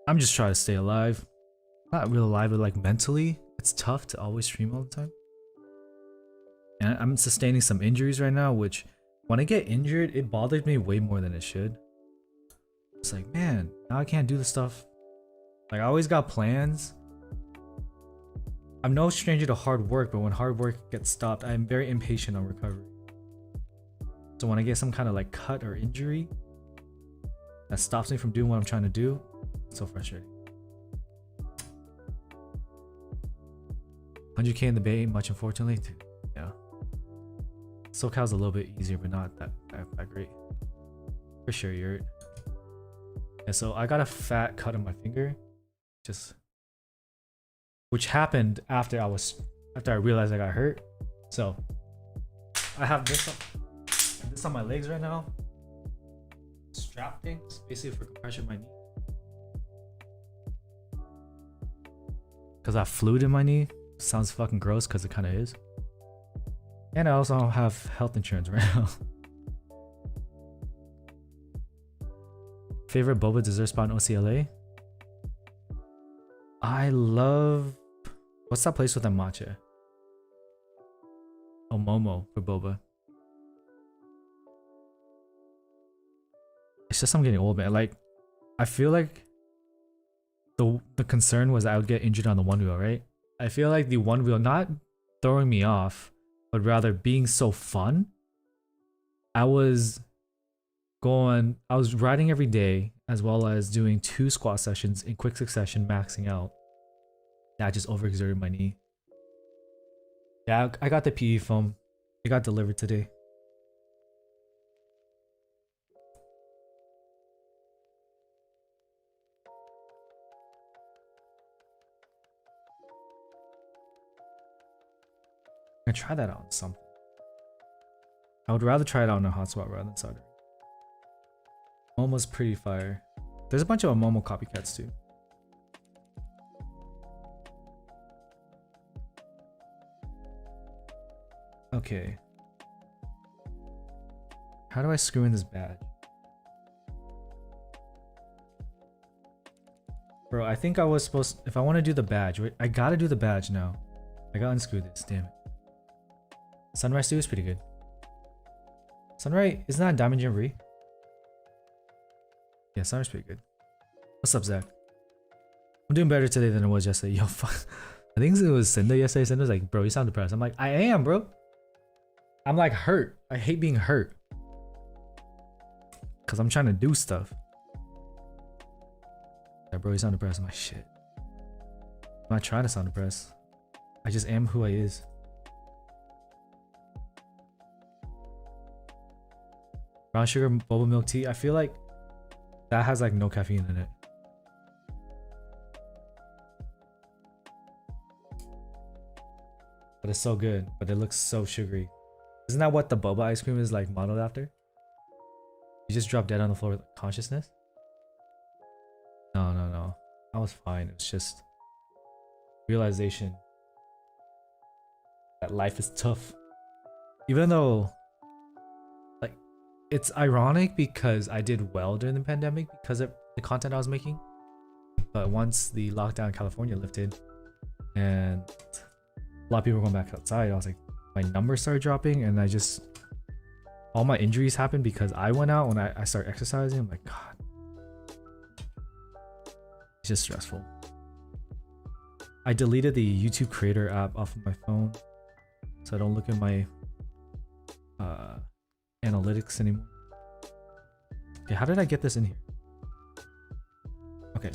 [SPEAKER 2] I'm just trying to stay alive. Not real alive, but like mentally. It's tough to always stream all the time. And I'm sustaining some injuries right now, which when I get injured, it bothers me way more than it should. It's like, man, now I can't do the stuff. Like, I always got plans. I'm no stranger to hard work, but when hard work gets stopped, I'm very impatient on recovery. So when I get some kind of like cut or injury that stops me from doing what I'm trying to do, it's so frustrating. 100k in the Bay, much unfortunately. Yeah. SoCal's a little bit easier, but not that great. For sure, you're. And so I got a fat cut on my finger, which happened after I realized I got hurt. So I have this on my legs right now. Strap things, basically for compression of my knee. Cause I have fluid in my knee. Sounds fucking gross because it kind of is. And I also have health insurance right now. Favorite boba dessert spot in OCLA? I love... What's that place with the matcha? Oh, Momo for boba. It's just I'm getting old, man. Like, I feel like the concern was I would get injured on the one wheel, right? I feel like the one wheel not throwing me off, but rather being so fun. I was riding every day as well as doing 2 squat sessions in quick succession, maxing out. That just overexerted my knee. Yeah, I got the PE foam. It got delivered today. I try that out on something. I would rather try it out on a hot spot rather than soldering. Momo's pretty fire. There's a bunch of Momo copycats too. Okay. How do I screw in this badge? Bro, I think I was supposed... If I want to do the badge, wait, I gotta do the badge now. I gotta unscrew this, damn it. Sunrise 2 is pretty good. Sunrise, isn't that Diamond Jamboree? Yeah, Sunrise pretty good. What's up, Zach? I'm doing better today than I was yesterday. Yo, fuck. I think it was Cinda yesterday. Cinda was like, bro, you sound depressed. I'm like, I am, bro. I'm like hurt. I hate being hurt. Because I'm trying to do stuff. Yeah, bro, you sound depressed. I'm like, shit. I'm not trying to sound depressed. I just am who I is. Brown sugar boba milk tea. I feel like that has like no caffeine in it. But it's so good. But it looks so sugary. Isn't that what the boba ice cream is like modeled after? You just drop dead on the floor with consciousness? No. I was fine. It was just realization that life is tough. Even though, like, it's ironic because I did well during the pandemic because of the content I was making. But once the lockdown in California lifted and a lot of people were going back outside, I was like, my numbers started dropping and all my injuries happened because I went out when I started exercising. I'm like, God. It's just stressful. I deleted the YouTube creator app off of my phone so I don't look at my analytics anymore. Okay, how did I get this in here? Okay.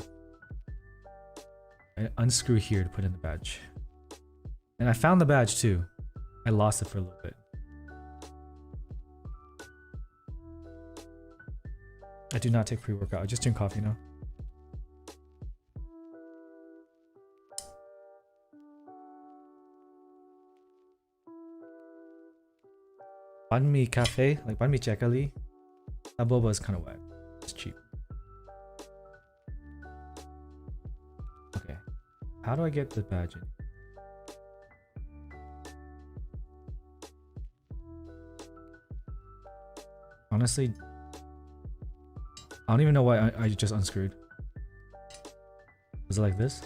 [SPEAKER 2] I unscrew here to put in the badge. And I found the badge too. I lost it for a little bit. I do not take pre-workout. I just drink coffee now. Banh mi cafe, like banh mi chekali. That boba is kind of wet. It's cheap. Okay. How do I get the badge in? Honestly, I don't even know why I just unscrewed. Was it like this?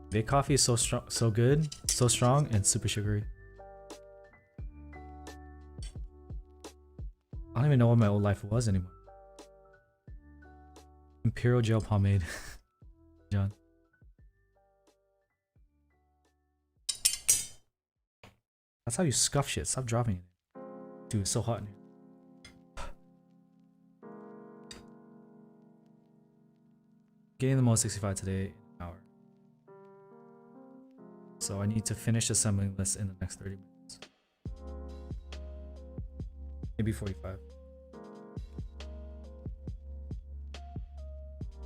[SPEAKER 2] Big coffee is so strong, so good, so strong, and super sugary. I don't even know what my old life was anymore. Imperial gel pomade. John. That's how you scuff shit. Stop dropping it. Dude, it's so hot in here. Getting the mode 65 today in an hour. So I need to finish assembling this in the next 30 minutes. Maybe 45.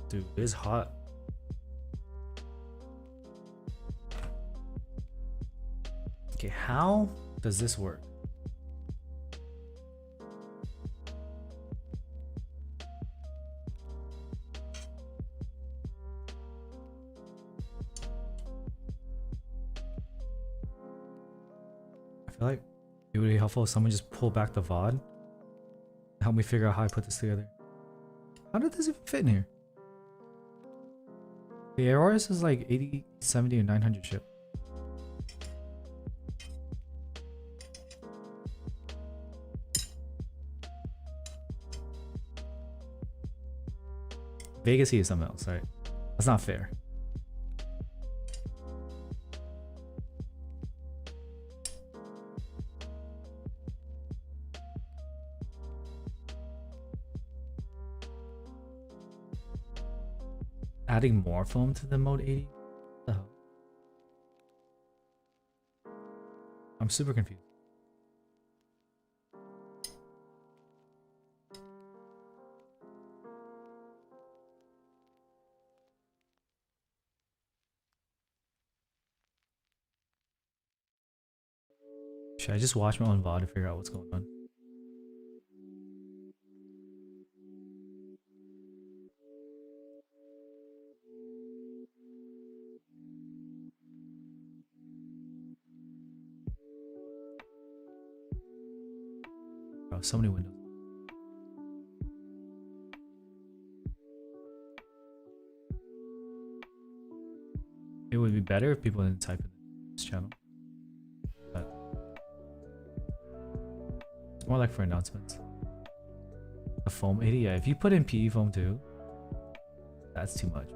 [SPEAKER 2] Dude, it is hot. Okay, how does this work? I feel like it would be helpful if someone just pull back the VOD and help me figure out how I put this together. How did this even fit in here? The ARS is like 80, 70, and 900 ship. Vegas heat is something else, right? That's not fair. Adding more foam to the mode 80? What the hell? I'm super confused. Should I just watch my own VOD to figure out what's going on? Oh, so many windows. It would be better if people didn't type in this channel. But it's more like for announcements. A foam 80, yeah. If you put in PE foam too, that's too much.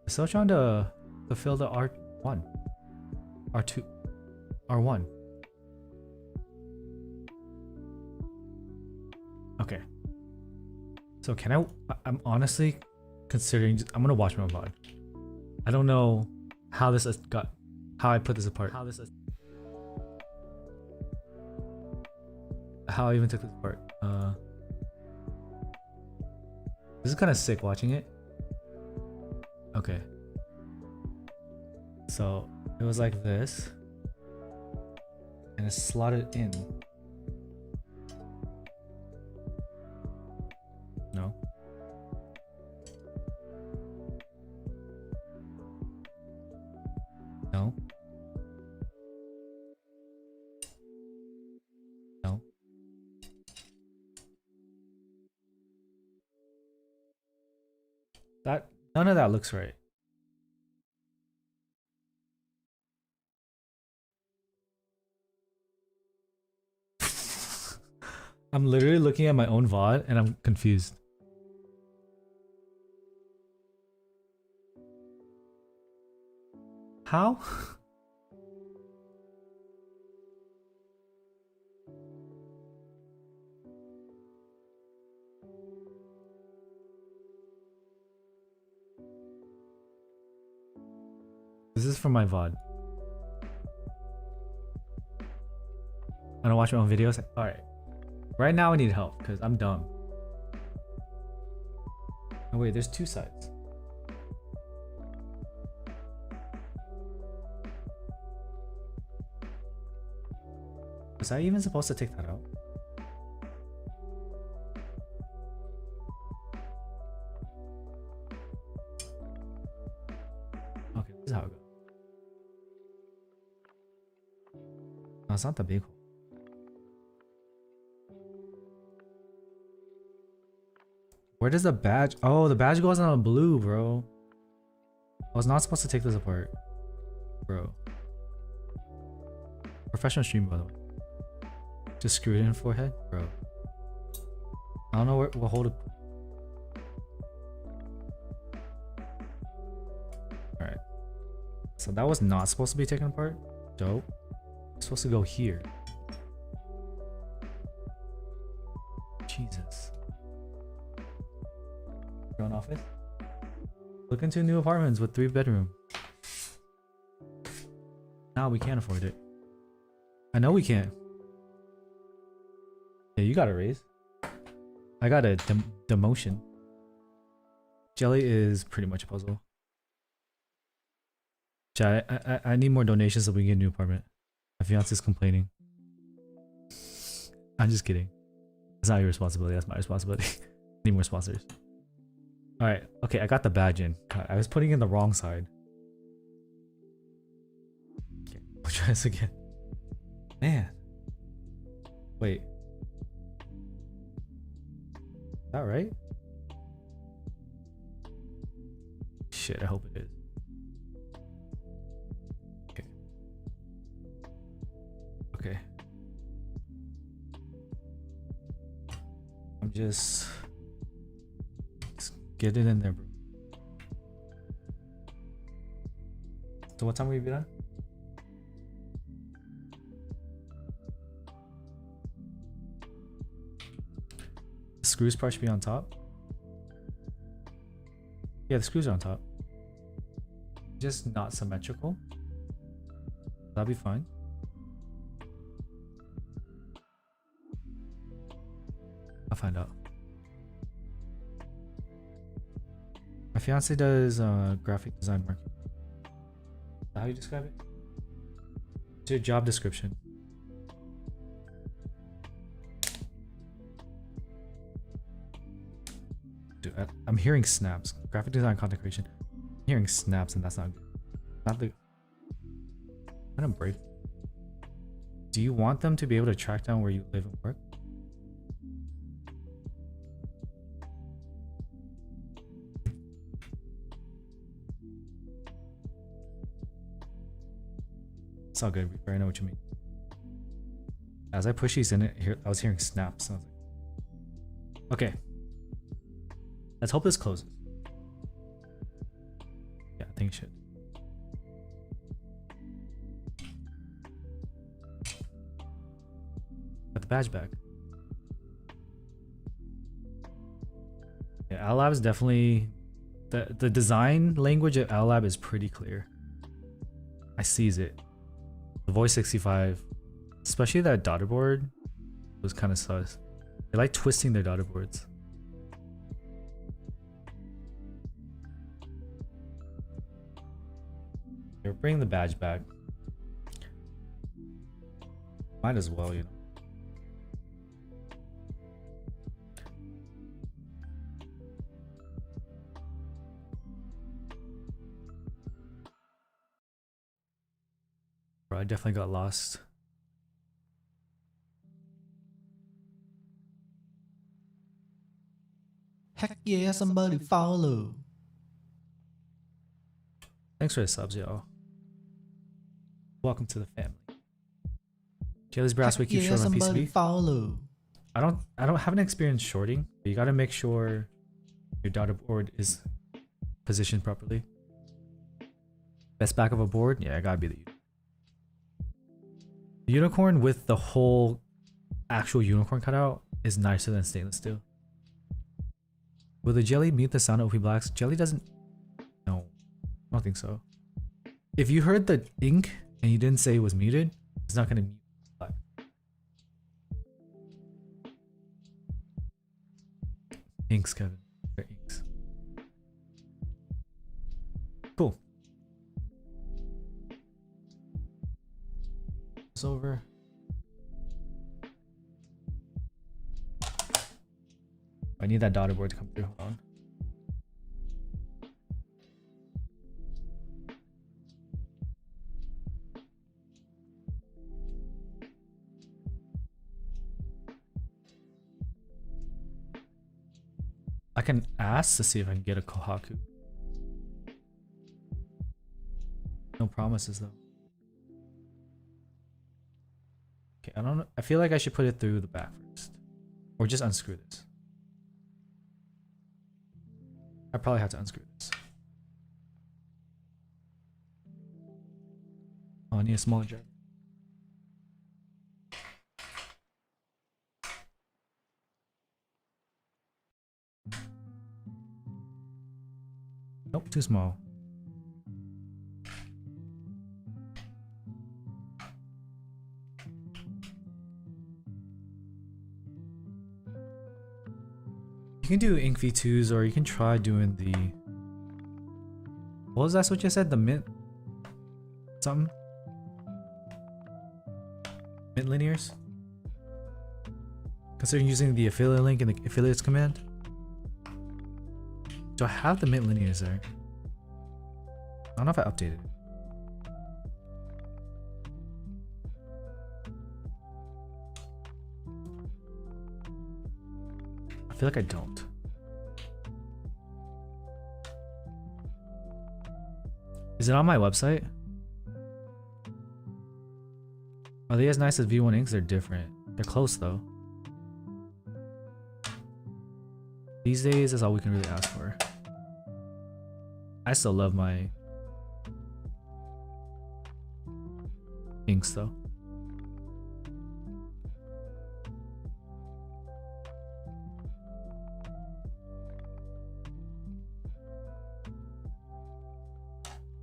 [SPEAKER 2] I'm still trying to fulfill the R1. R2. R1. Okay. So can I'm honestly considering, I'm gonna watch my own VOD. I don't know how this got, how I put this apart. How I even took this apart. This is kind of sick watching it. Okay. So it was like this. And it's slotted in. No. No. No. None of that looks right. I'm literally looking at my own VOD and I'm confused. How? This is from my VOD. I don't watch my own videos. Alright. Right now I need help because I'm dumb. Oh wait, there's two sides. Was I even supposed to take that out? Okay, this is how it goes. No, it's not the big hole. Where does the badge? Oh, the badge goes on a blue, bro. I was not supposed to take this apart, bro. Professional stream, by the way. Just screw it in forehead, bro. I don't know where we'll hold it. All right. So that was not supposed to be taken apart. Dope. It's supposed to go here. Jesus. Drone office. Look into new apartments with 3-bedroom. Now we can't afford it. I know we can't. Yeah, you got a raise. I got a demotion. Jelly is pretty much a puzzle. Chat, I need more donations so we can get a new apartment. My fiance's complaining. I'm just kidding. It's not your responsibility. That's my responsibility. Need more sponsors. Alright, okay, I got the badge in. God, I was putting in the wrong side. Okay, I'll try this again. Man. Wait. Is that right? Shit, I hope it is. Okay. Okay. I'm just get it in there, bro. So what time will we be done? The screws part should be on top. Yeah, the screws are on top. Just not symmetrical. That'll be fine. I'll find out. My fiance does graphic design marketing. Is that how you describe it? It's your job description. Dude, I'm hearing snaps. Graphic design content creation. I'm hearing snaps and that's not good. Not the. I'm gonna break. Do you want them to be able to track down where you live and work? It's all good, Reaper. I know what you mean. As I push these in, I was hearing snaps. I was like, okay. Let's hope this closes. Yeah, I think it should. Got the badge back. Yeah, Lab is definitely the design language of Lab is pretty clear. I sees it. The voice 65, especially that daughter board, was kind of sus. They like twisting their daughter boards. They're bringing the badge back. Might as well, you know. Bro, I definitely got lost.
[SPEAKER 1] Heck yeah, somebody follow.
[SPEAKER 2] Thanks for the subs, y'all. Welcome to the family. Jelly's Brass
[SPEAKER 1] Heck
[SPEAKER 2] Week, keep
[SPEAKER 1] yeah,
[SPEAKER 2] short on
[SPEAKER 1] somebody
[SPEAKER 2] PCB.
[SPEAKER 1] follow.
[SPEAKER 2] I don't have an experience shorting, but you gotta make sure your daughter board is positioned properly. Best back of a board? Yeah, it gotta be the unicorn with the whole actual unicorn cutout is nicer than stainless steel. Will the jelly mute the sound of OP Blacks? Jelly doesn't. No, I don't think so. If you heard the ink and you didn't say it was muted, it's not gonna mute black. Inks, Kevin. They're inks. Cool. It's over. I need that daughter board to come through. Hold on. I can ask to see if I can get a Kohaku. No promises though. Okay, I don't know. I feel like I should put it through the back first. Or just unscrew this. I probably have to unscrew this. Oh, I need a smaller jar. Nope, too small. You can do ink V2s, or you can try doing the... What was that what you said? The mint... something? Mint linears? Considering using the affiliate link in the affiliates command? Do I have the mint linears there? I don't know if I updated it. I feel like I don't. Is it on my website? Are they as nice as V1 inks? They're different. They're close though. These days, that's all we can really ask for. I still love my inks though.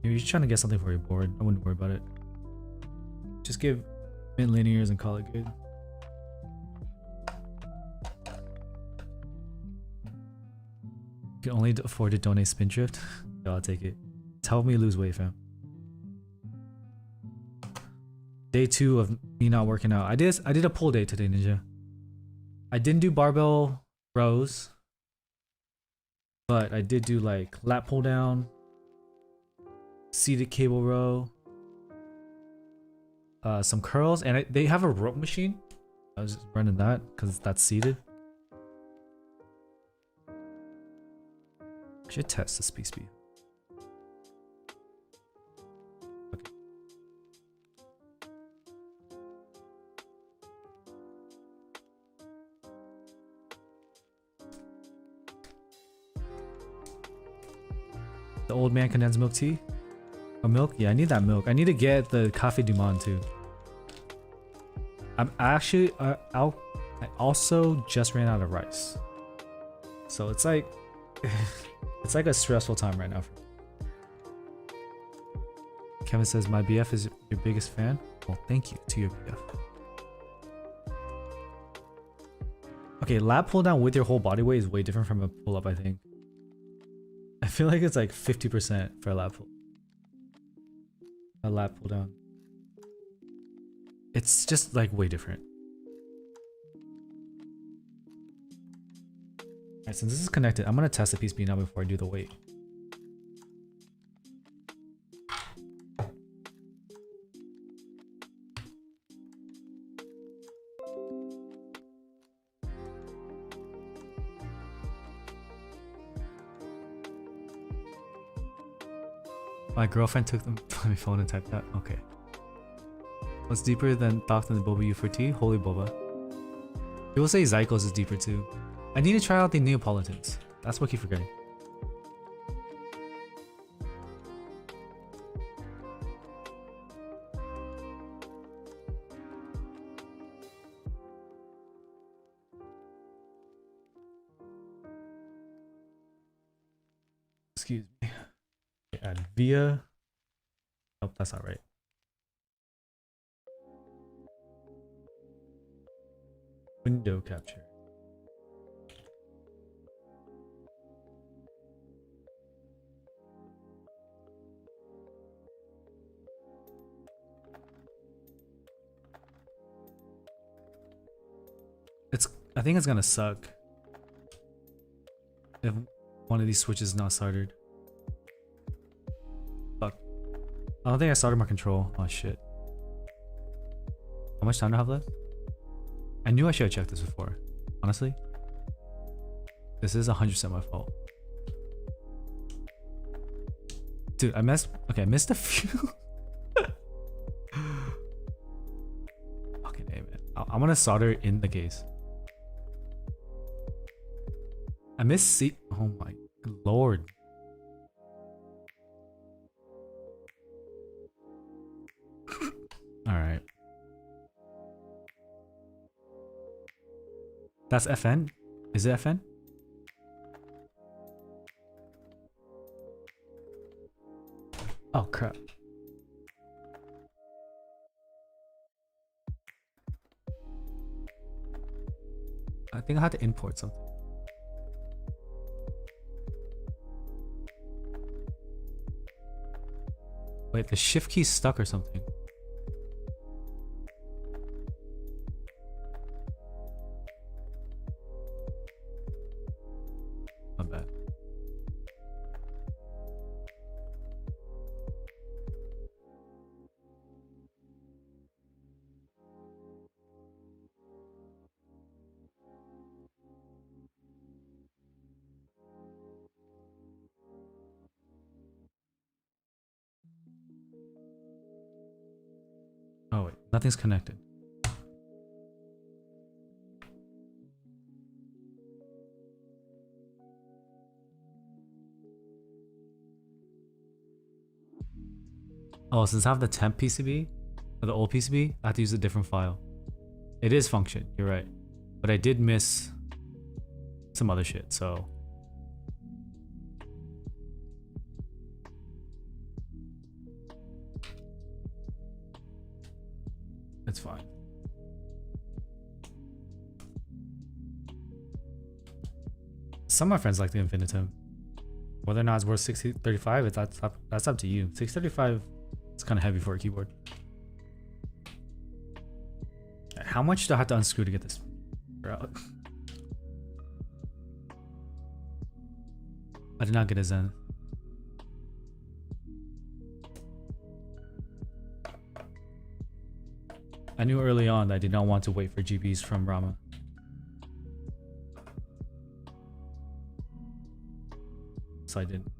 [SPEAKER 2] You're just trying to get something for your board. I wouldn't worry about it. Just give mint linears and call it good. You can only afford to donate Spindrift. Yo, I'll take it. It's helped me lose weight, fam. Day 2 of me not working out. I did a pull day today, Ninja. I didn't do barbell rows, but I did do like lat pull down, seated cable row, some curls, and they have a rope machine. I was just running that because that's seated. I should test this piece B. Okay. The old man condensed milk tea? Oh, milk? Yeah, I need that milk. I need to get the Cafe du Monde too. I'm actually, I also just ran out of rice. So it's like, it's like a stressful time right now. Kevin says, my BF is your biggest fan. Well, thank you to your BF. Okay, lat pull down with your whole body weight is way different from a pull up, I think. I feel like it's like 50% for a lat pull. A lat pull down. It's just like way different. Alright, since this is connected, I'm gonna test the piece B now before I do the weight. My girlfriend took my phone and typed that. Okay. What's deeper than thought than the boba U for tea? Holy boba. People say Zycos is deeper too. I need to try out the Neapolitans. That's what I keep forgetting. Excuse me. Add via. Oh, that's not right. Window capture. I think it's gonna suck if one of these switches is not soldered. Fuck. I don't think I soldered my control. Oh shit. How much time do I have left? I knew I should have checked this before. Honestly. This is 100% my fault. Dude, I missed a few. Fucking A, man. I'm gonna solder in the case. I missed C. Oh my lord. Alright. That's FN? Is it FN? Oh crap. I think I had to import something. Wait, the shift key's stuck or something. My bad. Oh wait, nothing's connected. Oh, since I have the temp PCB, or the old PCB, I have to use a different file. It is function, you're right. But I did miss some other shit, so. It's fine. Some of my friends like the Infinitum. Whether or not it's worth 635, that's up to you. 635 is kind of heavy for a keyboard. How much do I have to unscrew to get this out? I did not get a Zen. I knew early on that I did not want to wait for GBs from Rama. So I didn't.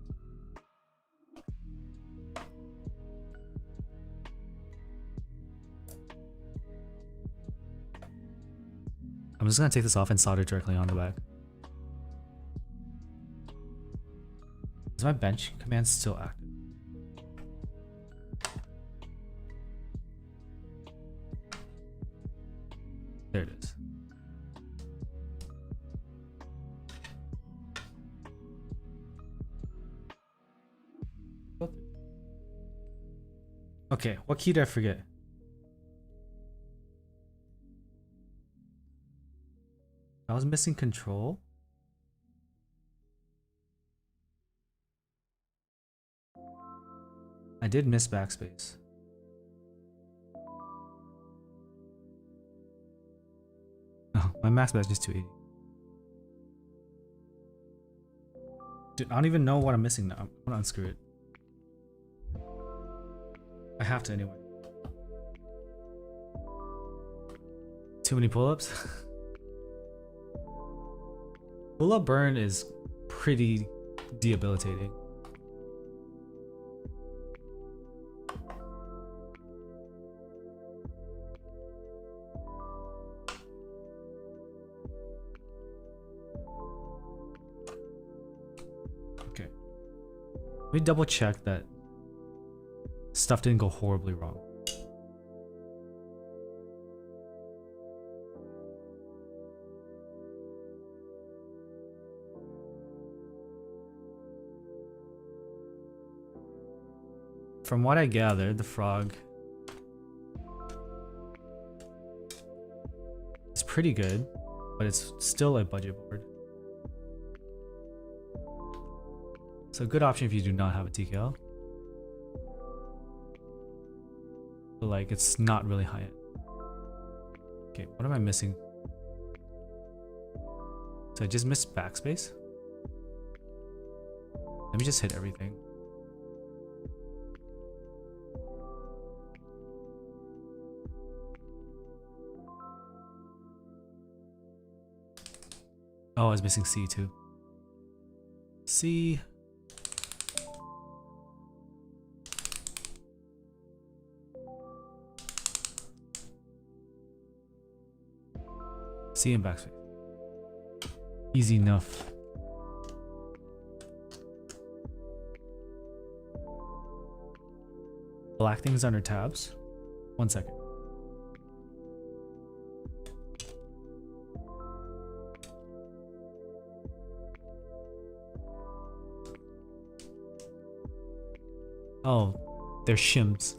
[SPEAKER 2] I'm just gonna take this off and solder directly on the back. Is my bench command still active? There it is. Okay, what key did I forget? I was missing control. I did miss backspace. Oh, my max badge is 280. Dude, I don't even know what I'm missing now. I'm gonna unscrew it. I have to anyway. Too many pull-ups? Pull-up burn is pretty debilitating. Let me double check that stuff didn't go horribly wrong. From what I gathered, the frog is pretty good, but it's still a budget board. So a good option if you do not have a TKL. But like, it's not really high end. Okay, what am I missing? So I just missed backspace. Let me just hit everything. Oh, I was missing C too. C. C and backspace. Easy enough. Black things under tabs. 1 second. Oh, they're shims.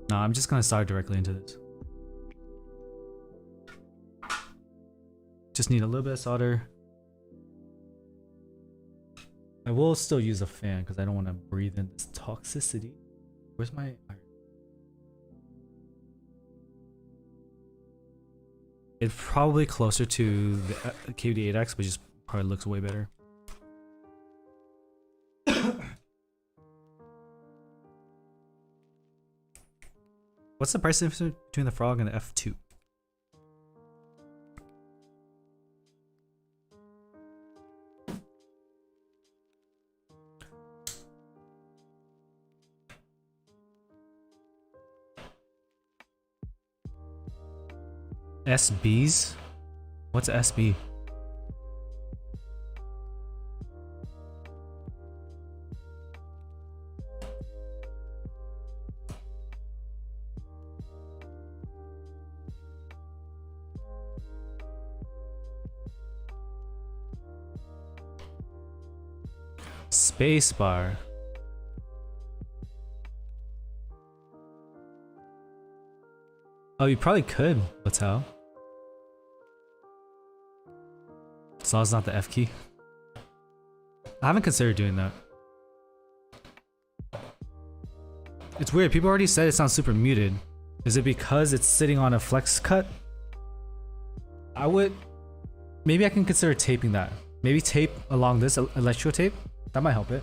[SPEAKER 2] No, I'm just gonna start directly into this. Just need a little bit of solder. I will still use a fan because I don't want to breathe in this toxicity. Where's my iron? It's probably closer to the KD8X, but just probably looks way better. What's the price difference between the frog and the F2? SBs? What's SB? Spacebar. Oh, you probably could. What's how? As long as it's not the F key. I haven't considered doing that. It's weird. People already said it sounds super muted. Is it because it's sitting on a flex cut? I would. Maybe I can consider taping that. Maybe tape along this electro tape. That might help it.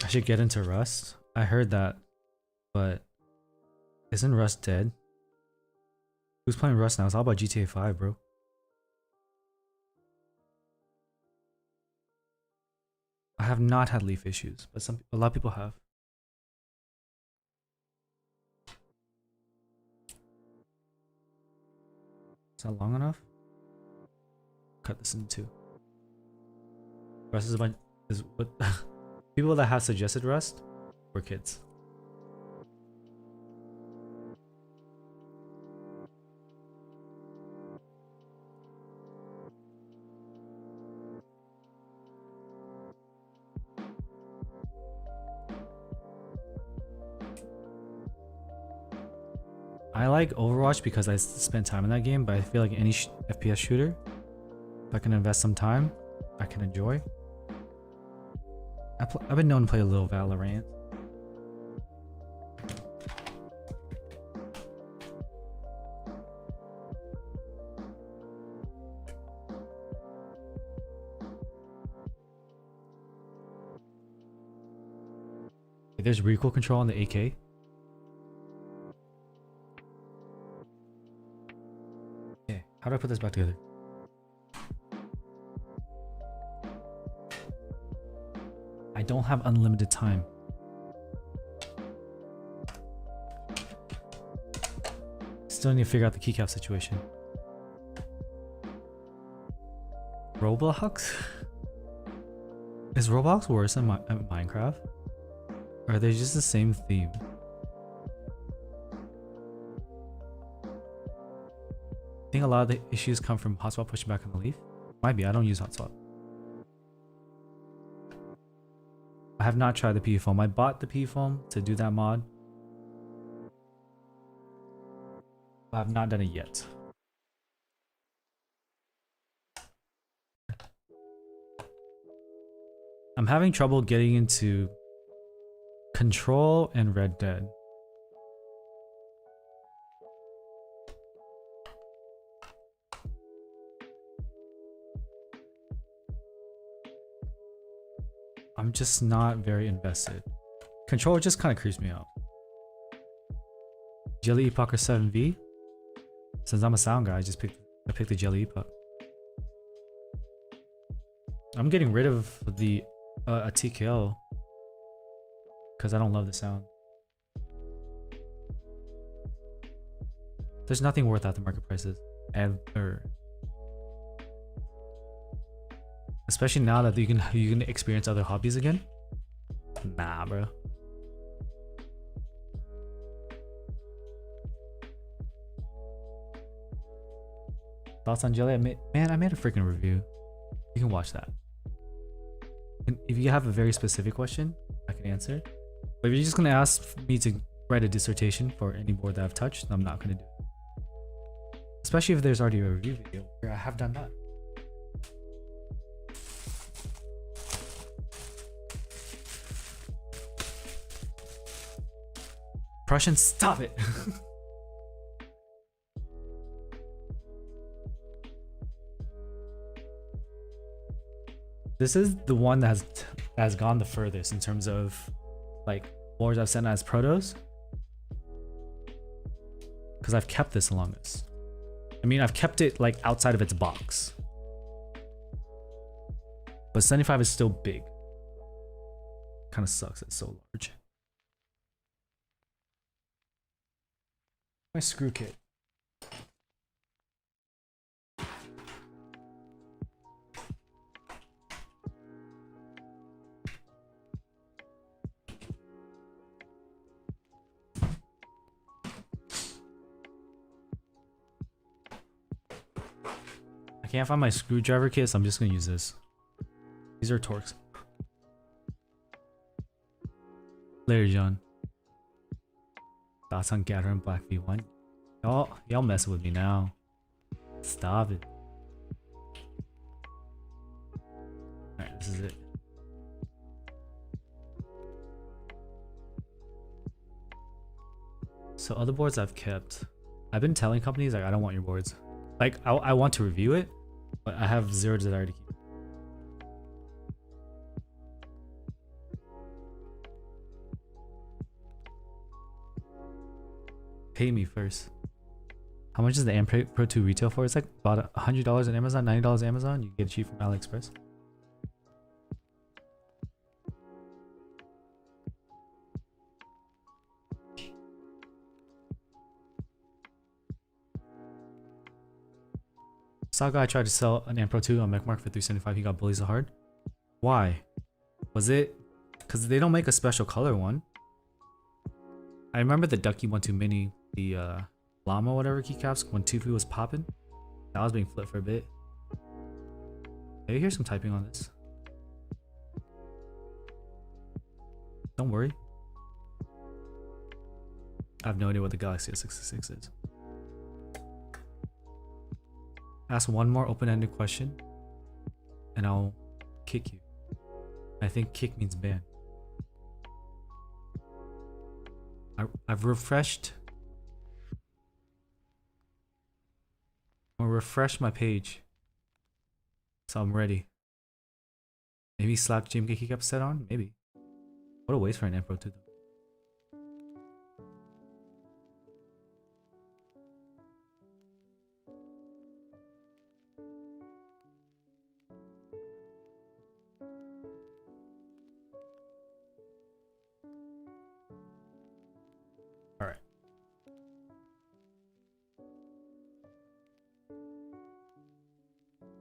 [SPEAKER 2] I should get into Rust. I heard that, but isn't Rust dead? Who's playing Rust now? It's all about GTA 5, bro. I have not had leaf issues, but a lot of people have. Is that long enough? Cut this into two. Rust is a bunch. Is what people that have suggested Rust were kids. I like Overwatch because I spent time in that game, but I feel like any FPS shooter, if I can invest some time, I can enjoy. I've been known to play a little Valorant. There's recoil control on the AK. How do I put this back together? I don't have unlimited time. Still need to figure out the keycap situation. Roblox? Is Roblox worse than Minecraft? Or are they just the same theme? I think a lot of the issues come from hotspot pushing back on the leaf. Might be, I don't use hotspot. I have not tried the PE foam. I bought the PE foam to do that mod. But I have not done it yet. I'm having trouble getting into Control and Red Dead. I'm just not very invested. Control just kind of creeps me out. Jelly Epoch or 7V? Since I'm a sound guy, I picked the Jelly Epoch. I'm getting rid of the a TKO because I don't love the sound. There's nothing worth at the market prices ever. Especially now that you can experience other hobbies again. Nah, bro. Thoughts on Jelly? I made a freaking review. You can watch that. And if you have a very specific question, I can answer. But if you're just gonna ask me to write a dissertation for any board that I've touched, I'm not gonna do it. Especially if there's already a review video where I have done that. Prussian, stop it! This is the one that has gone the furthest in terms of like boards I've sent as protos. Because I've kept this the longest. I mean, I've kept it like outside of its box. But 75 is still big. Kind of sucks, it's so large. My screw kit. I can't find my screwdriver kit, so I'm just gonna use this. These are Torx. Later, John. Thoughts on Gathering Black V1? Y'all messing with me now. Stop it. Alright, this is it. So other boards I've kept. I've been telling companies like I don't want your boards. Like I want to review it, but I have zero desire to keep it. Pay me first. How much is the Amp Pro 2 retail for? It's like about $100 on Amazon, $90 on Amazon. You can get it cheap from AliExpress. Saw a guy tried to sell an Amp Pro 2 on MechMark for $375. He got bullied so hard. Why? Was it because they don't make a special color one? I remember the Ducky 1-2 Mini, the Llama whatever keycaps when 2P was popping. That was being flipped for a bit. Maybe hear some typing on this. Don't worry. I have no idea what the Galaxy S66 is. Ask one more open-ended question and I'll kick you. I think kick means ban. I've refreshed. I'll refresh my page. So I'm ready. Maybe slap GMK keycap set on? Maybe. What a waste for an Emperor 2 though.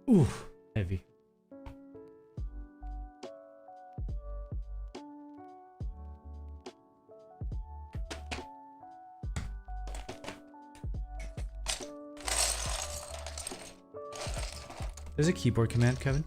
[SPEAKER 2] Ooh, heavy. There's a keyboard command, Kevin.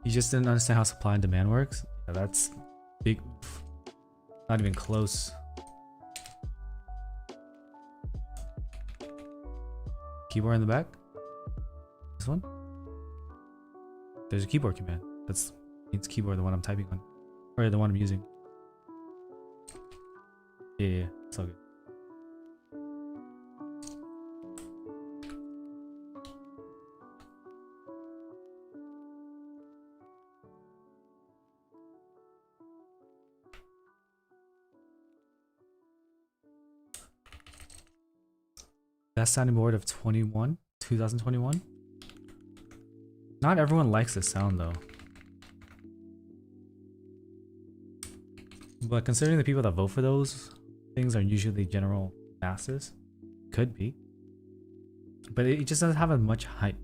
[SPEAKER 2] You just didn't understand how supply and demand works? Yeah, that's big. Not even close. Keyboard in the back? This one? There's a keyboard command. That's means keyboard, the one I'm typing on. Or the one I'm using. Yeah, it's all good. Best sounding board of 2021? Not everyone likes this sound though. But considering the people that vote for those things are usually general masses, could be. But it just doesn't have as much hype.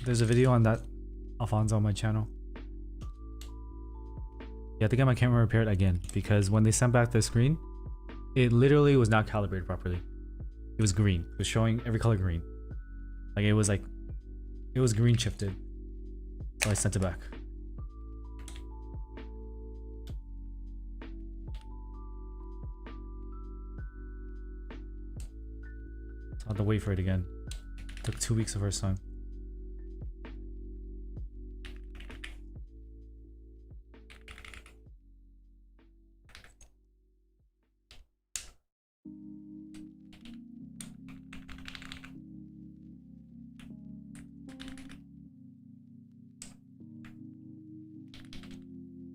[SPEAKER 2] There's a video on that Alfonso on my channel. You have to get my camera repaired again because when they sent back the screen, it literally was not calibrated properly. It was green. It was showing every color green. It was green shifted. So I sent it back. So I had to wait for it again. It took 2 weeks the first time.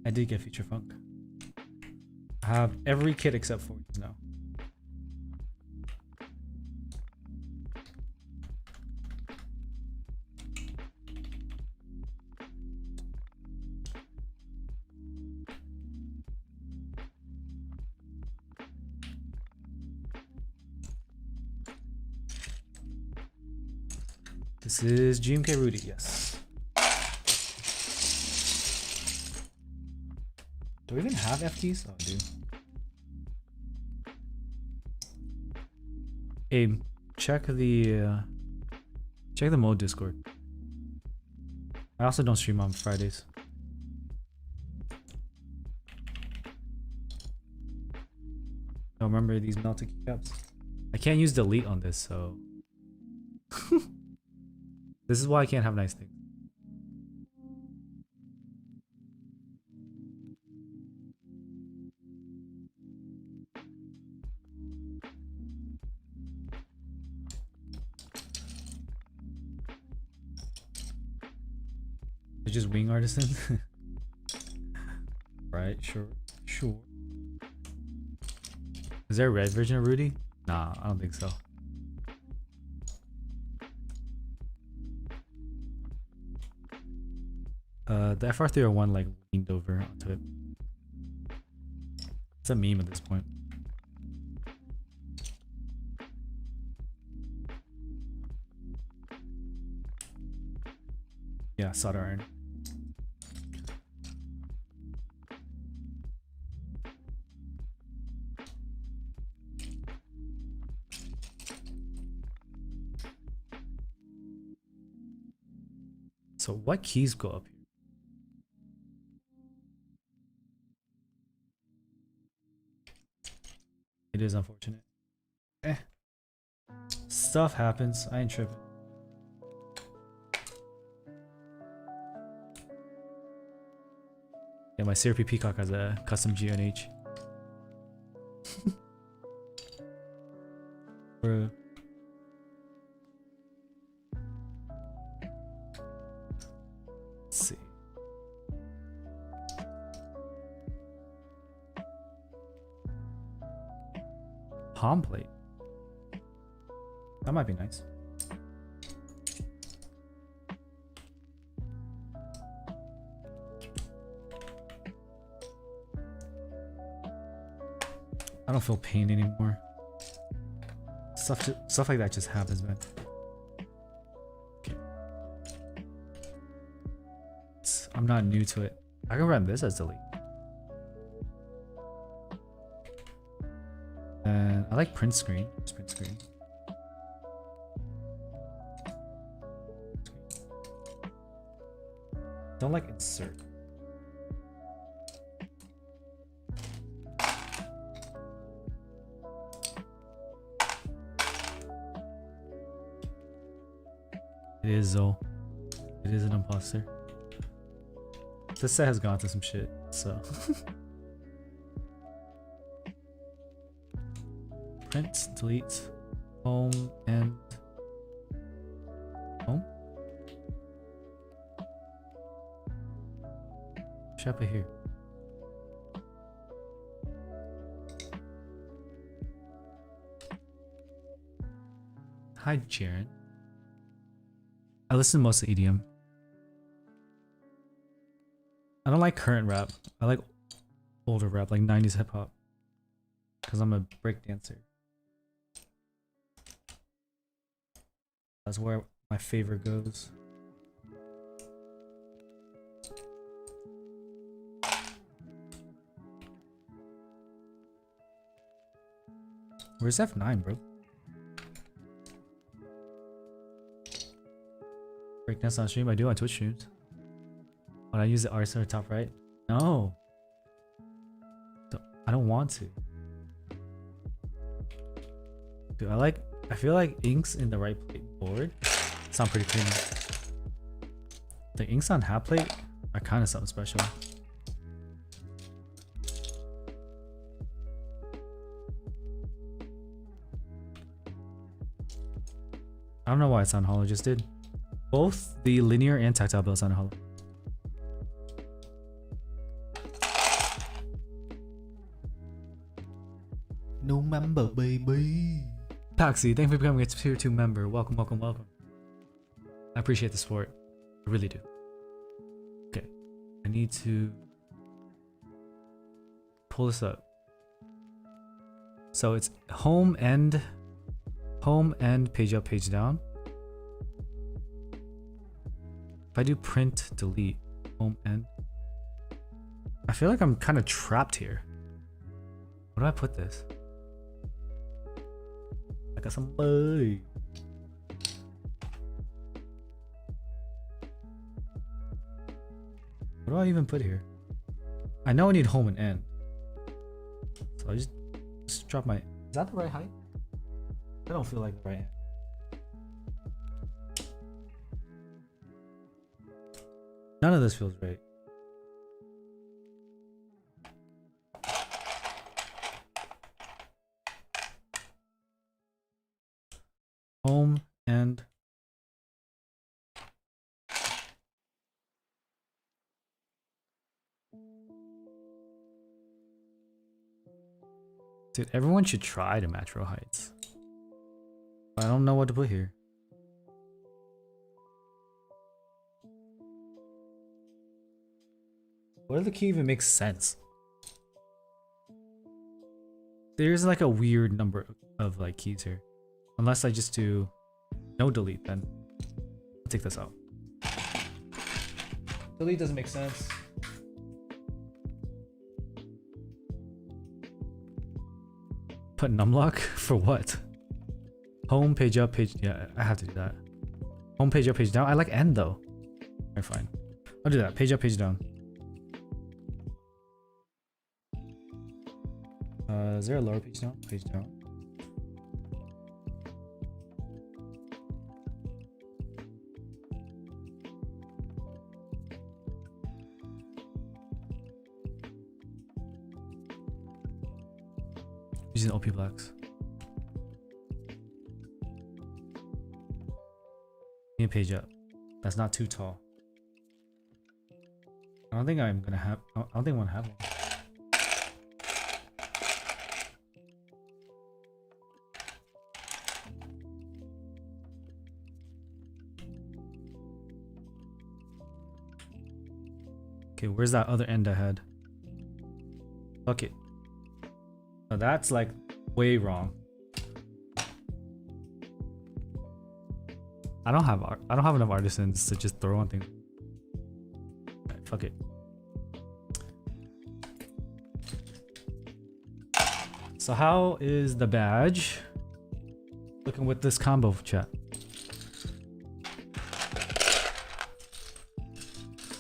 [SPEAKER 2] I did get Feature Funk. I have every kit except for these now. This is GMK Rudy, yes. Do we even have FTs? Oh, I do. Hey, check the mode Discord. I also don't stream on Fridays. Don't remember these melted keycaps. I can't use delete on this, so this is why I can't have nice things. It's just wing artisan. Right, sure. Is there a red version of Rudy? Nah, I don't think so. The FR301 leaned over onto it. It's a meme at this point. Yeah, solder iron. So what keys go up here? It is unfortunate. Eh. Stuff happens. I ain't tripping. Yeah, my Syrupy Peacock has a custom GNH. Bro. Let's see. Palm plate. That might be nice. I don't feel pain anymore. Stuff like that just happens, man. Okay. I'm not new to it. I can run this as delete. And I like print screen. Just print screen. Don't like insert. It is though. It is an imposter. This set has gone through some shit, so. Print, delete, home, and home. Should I put here? Hi, Jaren. I listen to most of EDM. I don't like current rap. I like older rap, like 90s hip hop. Because I'm a break dancer. That's where my favorite goes. Where's F9, bro? Breakdance on stream? I do on Twitch streams. When I use the R center top right? No. I don't want to. Dude, I feel like inks in the right plate board sound pretty clean. The inks on half plate are kind of something special. I don't know why it sounded hollow, just did. Both the linear and tactile bills sounded hollow.
[SPEAKER 1] No member, baby.
[SPEAKER 2] Paxi, thank you for becoming a tier 2 member. Welcome, welcome, welcome. I appreciate the support. I really do. Okay. I need to pull this up. So it's home, end, page up, page down. If I do print, delete, home, end. I feel like I'm kind of trapped here. Where do I put this? I got some money. What do I even put here? I know I need home and end. So I just drop my... Is that the right height? I don't feel like the right height. None of this feels right. Home and dude, everyone should try to match row heights. I don't know what to put here. What if the key even makes sense? There's like a weird number of like keys here. Unless I just do no delete, then I'll take this out. Delete doesn't make sense. Put numlock for what? Home, page up, page. Yeah, I have to do that. Home, page up, page down. I like end though. Alright, fine. I'll do that. Page up, page down. Is there a lower page down? Page down. Using OP blocks. Need a page up. That's not too tall. I don't think I'm gonna have. I don't think I want to have one. Okay, where's that other end I had? Fuck it. No, that's like way wrong. I don't have enough artisans to just throw on things. Alright, fuck it. So how is the badge looking with this combo, chat?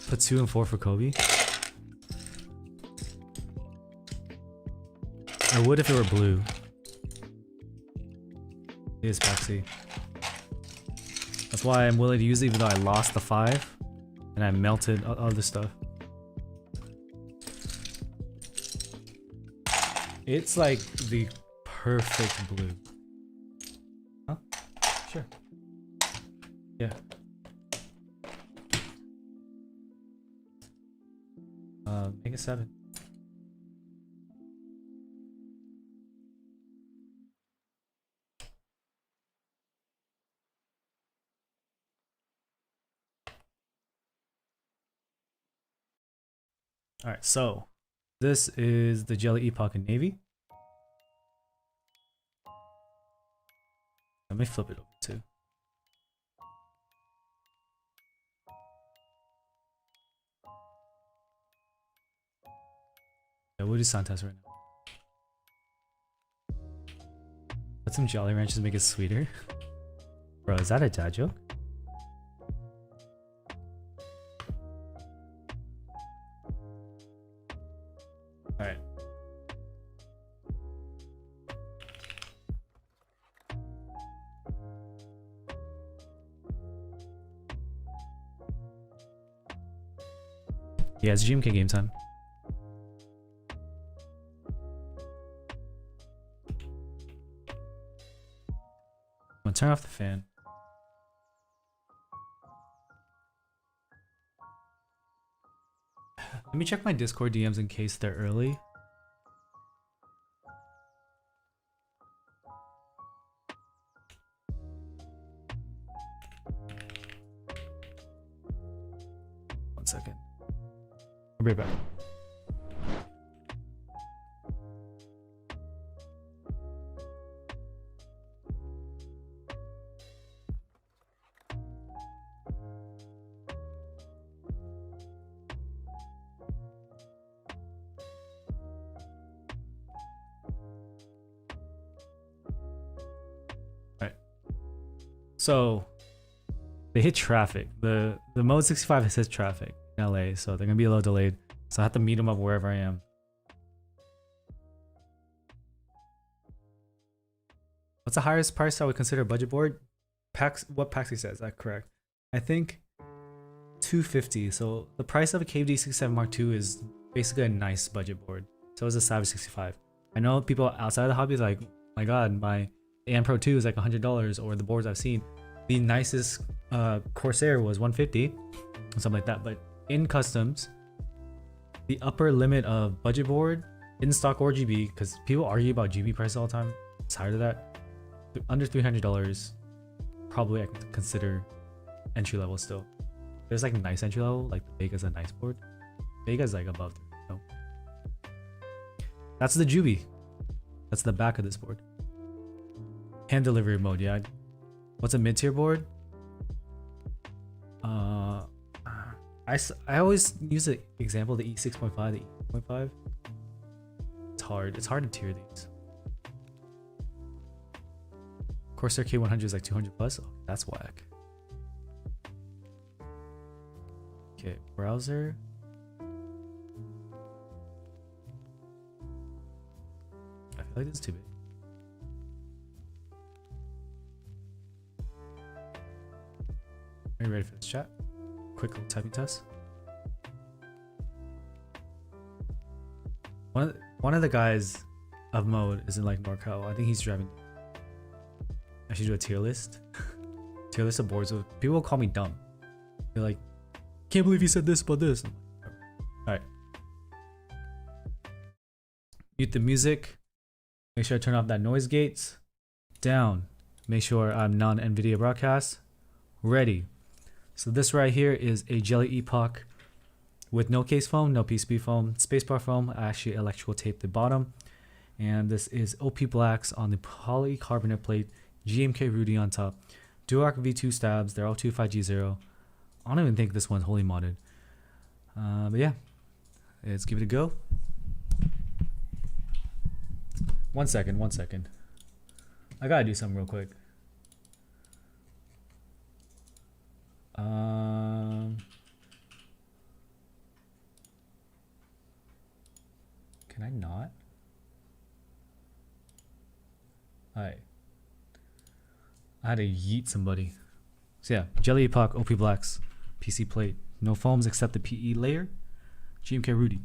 [SPEAKER 2] Put 2 and 4 for Kobe. I would if it were blue. It is Paxi. That's why I'm willing to use it even though I lost the 5 and I melted other stuff. It's like the perfect blue. Huh? Sure. Yeah. Make it 7. Alright, so this is the Jelly Epoch in Navy. Let me flip it over too. Yeah, we'll do Santas right now. Put some Jolly Ranchers to make it sweeter. Bro, is that a dad joke? Alright. Yeah, it's GMK game time. I'm gonna turn off the fan. Let me check my Discord DMs in case they're early. One second. I'll be right back. So they hit traffic. The mode 65 has hit traffic in LA, so they're gonna be a little delayed. So I have to meet them up wherever I am. What's the highest price I would consider a budget board? What Paxi says, that's correct. I think $250. So the price of a KVD 67 Mark II is basically a nice budget board. So is a Savage 65. I know people outside of the hobby is like, my god, my AM Pro 2 is like $100, or the boards I've seen. The nicest Corsair was $150, or something like that. But in customs, the upper limit of budget board, in stock or GB, because people argue about GB price all the time, I'm tired of that. Under $300, probably I can consider entry level still. There's like nice entry level, like the Vega's a nice board. Vega's like above, no. That's the Juby. That's the back of this board. Hand delivery mode, yeah. What's a mid-tier board? I always use the example the E6.5, the E6.5. It's hard to tier these. Corsair K100 is like 200 plus. Oh, that's whack. Okay, browser. I feel like this is too big. Are you ready for this chat? Quick little typing test. One of the guys of mode is in like NorCal. I think he's driving. I should do a tier list. Tier list of boards. People will call me dumb. They're like, can't believe you said this about this. Alright. Mute the music. Make sure I turn off that noise gates. Down. Make sure I'm non-NVIDIA broadcast. Ready. So this right here is a Jelly Epoch with no case foam, no PCB foam, spacebar foam. I actually electrical taped the bottom. And this is OP Blacks on the polycarbonate plate. GMK Rudy on top. Duroc V2 stabs. They're all 25G0. I don't even think this one's wholly modded. But yeah, let's give it a go. 1 second, 1 second. I gotta do something real quick. Can I not? Alright. I had to yeet somebody. So yeah, Jelly Epoch, OP Blacks, PC plate. No foams except the PE layer. GMK Rudy.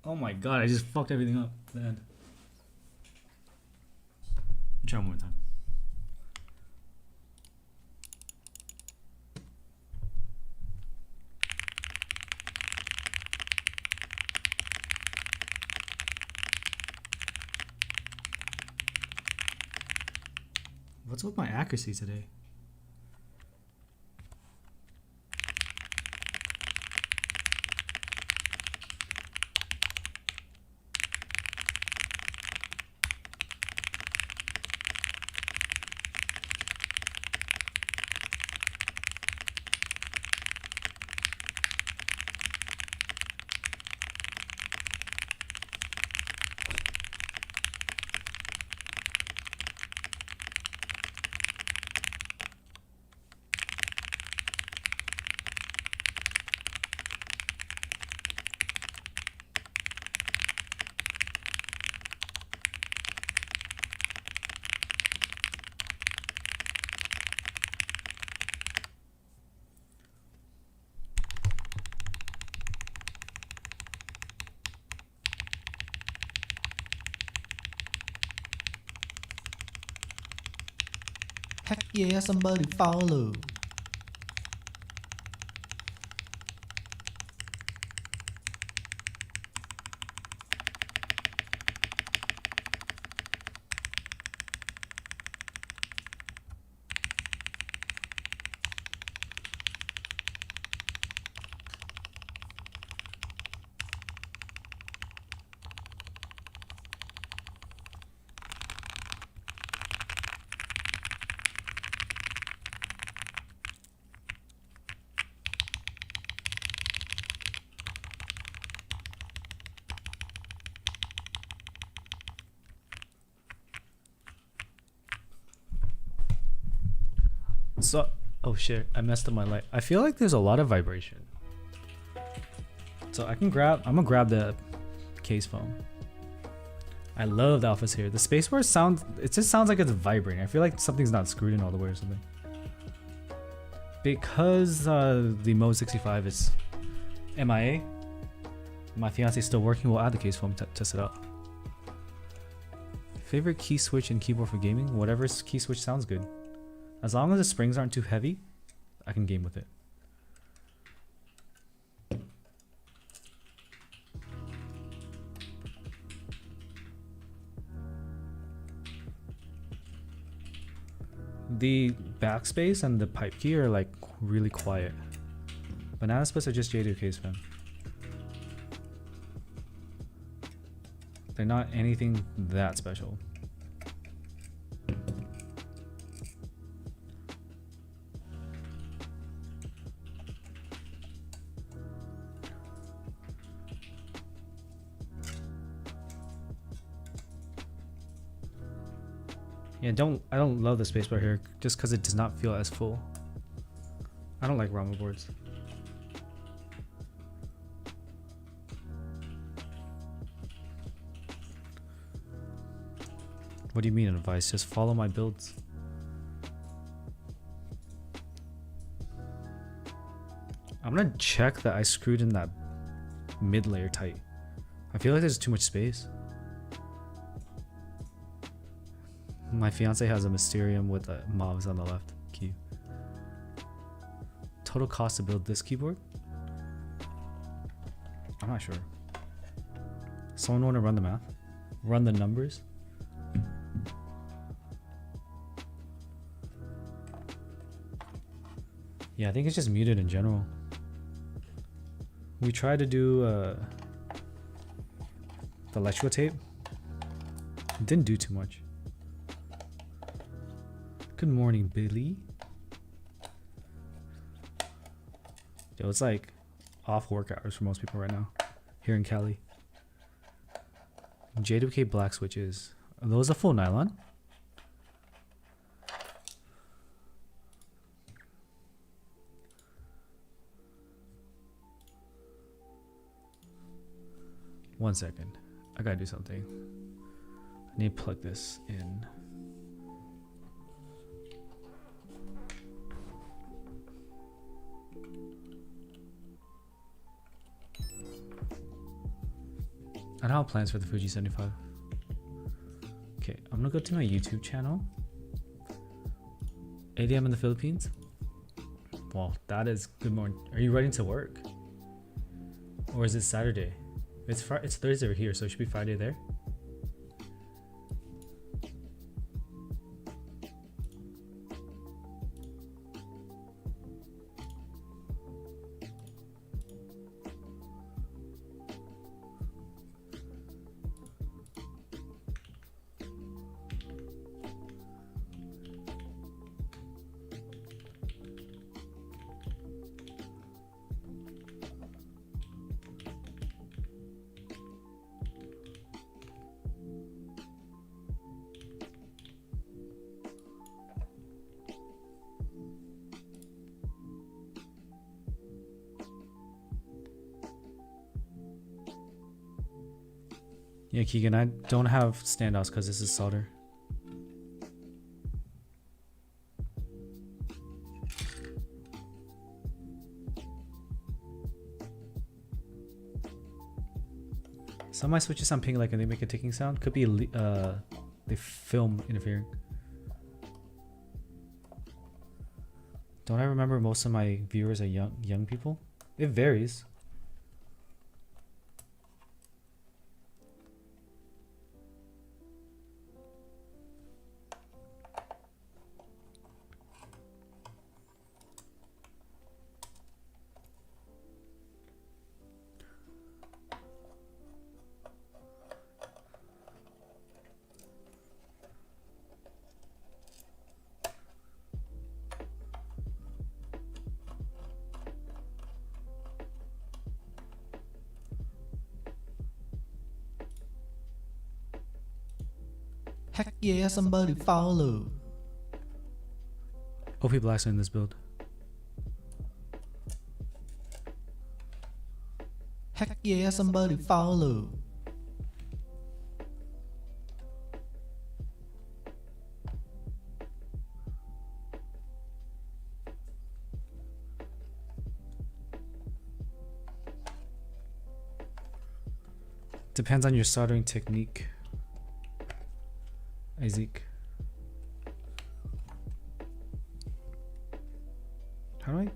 [SPEAKER 2] Oh my god, I just fucked everything up at the end. Try one more time. What's with my accuracy today?
[SPEAKER 1] Heck yeah, somebody follow.
[SPEAKER 2] So, oh shit, I messed up my light. I feel like there's a lot of vibration. So I'm gonna grab the case foam. I love the Alphas here. The spacebar sounds, it just sounds like it's vibrating. I feel like something's not screwed in all the way or something. Because the Mode 65 is MIA, my fiance is still working. We'll add the case for him to test it out. Favorite key switch and keyboard for gaming? Whatever key switch sounds good. As long as the springs aren't too heavy, I can game with it. The backspace and the pipe key are like really quiet. Banana splits are just J2K's, man. They're not anything that special. Yeah, I don't love the spacebar here just because it does not feel as full. I don't like Rama boards. What do you mean advice? Just follow my builds. I'm gonna check that I screwed in that mid layer tight. I feel like there's too much space. My fiance has a Mysterium with mobs on the left key. Total cost to build this keyboard? I'm not sure. Someone want to run the math? Run the numbers? Yeah, I think it's just muted in general. We tried to do the electrical tape. It didn't do too much. Good morning, Billy. Yo, it's like off work hours for most people right now here in Cali. J2K black switches. Are those a full nylon? One second. I gotta do something. I need to plug this in. I don't have plans for the Fuji 75. Okay, I'm gonna go to my YouTube channel. 8 a.m. in the Philippines. Well, that is good morning. Are you ready to work? Or is it Saturday? It's Thursday over here, so it should be Friday there. Yeah, Keegan, I don't have standoffs because this is solder. Some of my switches sound ping like and they make a ticking sound. Could be the film interfering. Don't I remember most of my viewers are young people? It varies.
[SPEAKER 1] Heck yeah, somebody follow.
[SPEAKER 2] OP Blacks in this build.
[SPEAKER 1] Heck yeah, somebody follow.
[SPEAKER 2] Depends on your soldering technique. Isaac. How do I?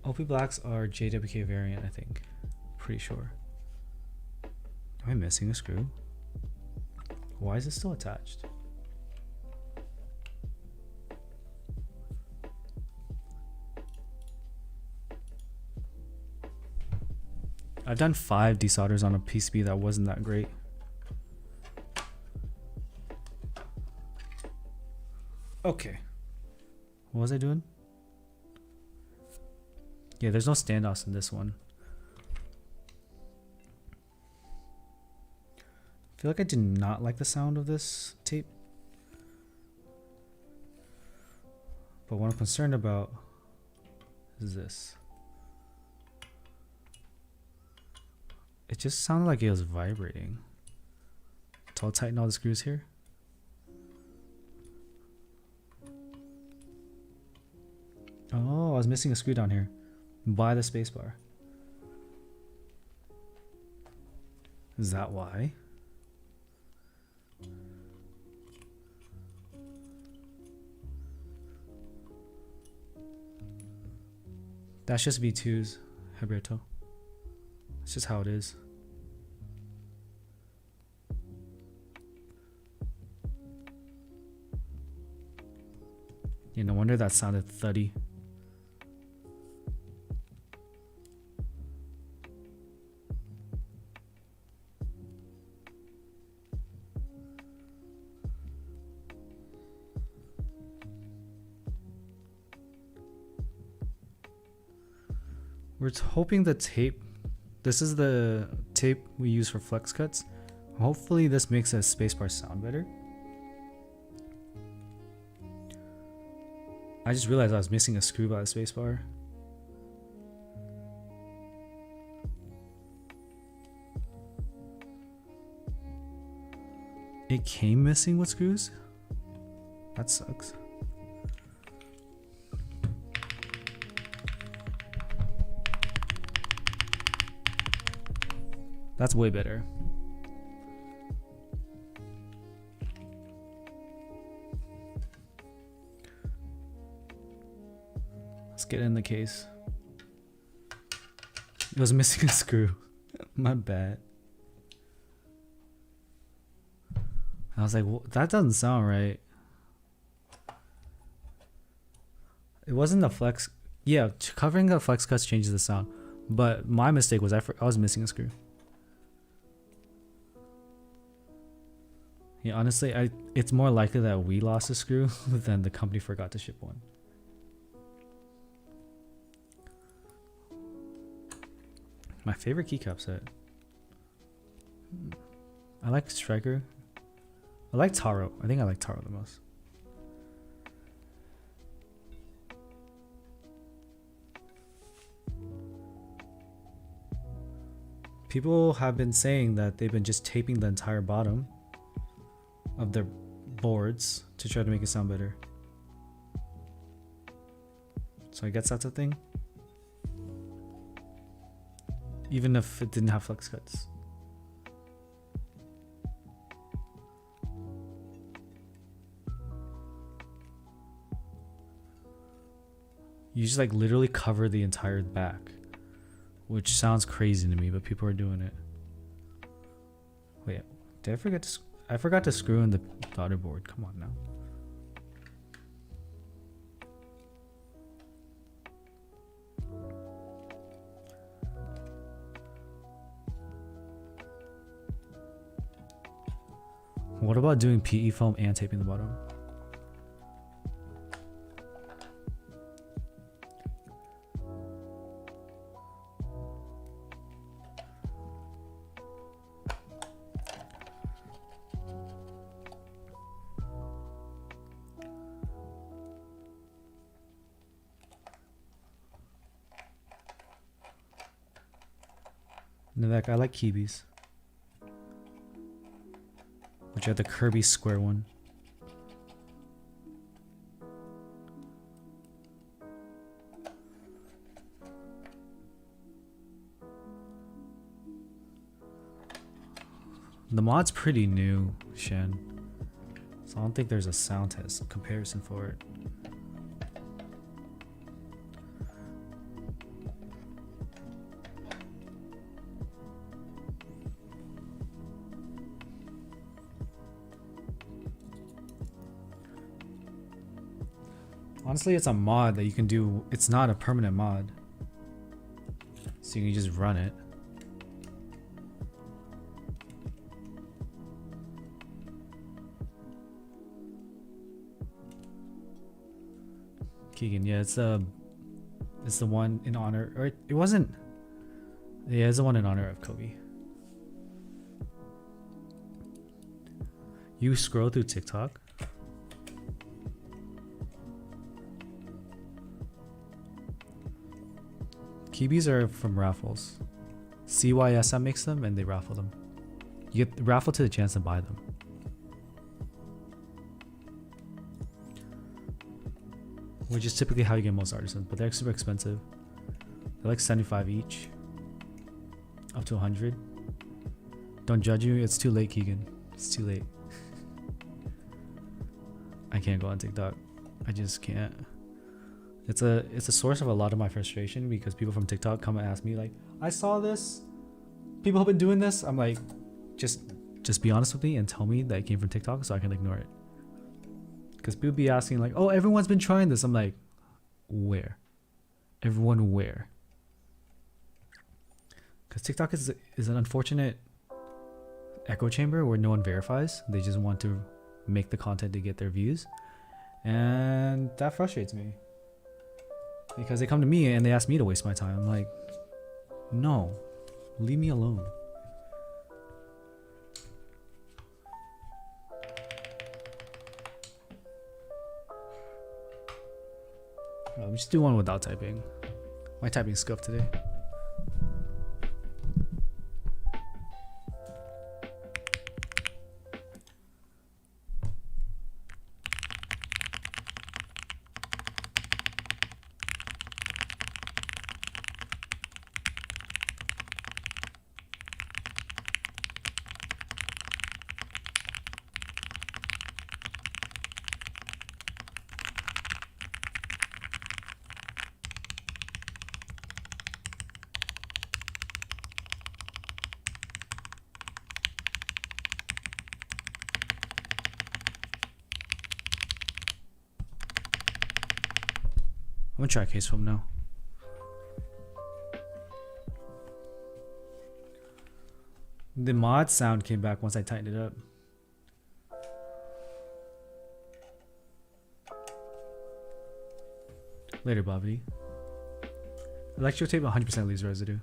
[SPEAKER 2] OP blacks are JWK variant, I think. Pretty sure. Am I missing a screw? Why is it still attached? I've done 5 desolders on a PCB that wasn't that great. Okay. What was I doing? Yeah, there's no standoffs in this one. I feel like I do not like the sound of this tape. But what I'm concerned about is this. It just sounded like it was vibrating. So I'll tighten all the screws here. Oh, I was missing a screw down here by the spacebar. Is that why? That's just V2's, Heberto. It's just how it is. Yeah, no wonder that sounded thuddy. We're hoping the tape, this is the tape we use for flex cuts. Hopefully this makes a spacebar sound better. I just realized I was missing a screw by the spacebar. It came missing with screws? That sucks. That's way better. Let's get in the case. It was missing a screw. My bad. I was like, well, that doesn't sound right. It wasn't the flex. Yeah, covering the flex cuts changes the sound. But my mistake was I was missing a screw. Yeah, honestly, it's more likely that we lost a screw than the company forgot to ship one. My favorite keycap set. I like Striker. I like Taro. I think I like Taro the most. People have been saying that they've been just taping the entire bottom of their boards to try to make it sound better. So I guess that's a thing. Even if it didn't have flex cuts. You just like literally cover the entire back, which sounds crazy to me, but people are doing it. Wait, did I forget to? I forgot to screw in the daughter board. Come on now. What about doing PE foam and taping the bottom? Nivek, I like Kibis, which are the Kirby square one. The mod's pretty new, Shen. So I don't think there's a sound test comparison for it. Honestly, it's a mod that you can do. It's not a permanent mod. So you can just run it. Keegan, yeah, it's the one in honor, or it wasn't. Yeah, it's the one in honor of Kobe. You scroll through TikTok. Kibis are from raffles. CYSM makes them and they raffle them. You get raffle to the chance to buy them. Which is typically how you get most artisans, but they're super expensive. They're like 75 each. Up to 100. Don't judge you, it's too late, Keegan. It's too late. I can't go on TikTok. I just can't. It's a source of a lot of my frustration because people from TikTok come and ask me like, I saw this. People have been doing this. I'm like, just be honest with me and tell me that it came from TikTok so I can ignore it. Because people be asking like, oh, everyone's been trying this. I'm like, where? Everyone where? Because TikTok is an unfortunate echo chamber where no one verifies. They just want to make the content to get their views. And that frustrates me. Because they come to me and they ask me to waste my time. I'm like, no, leave me alone. Let me just do one without typing. My typing scuffed today. I'm gonna try case film now. The mod sound came back once I tightened it up. Later, Bobby. Electrotape 100% leaves residue.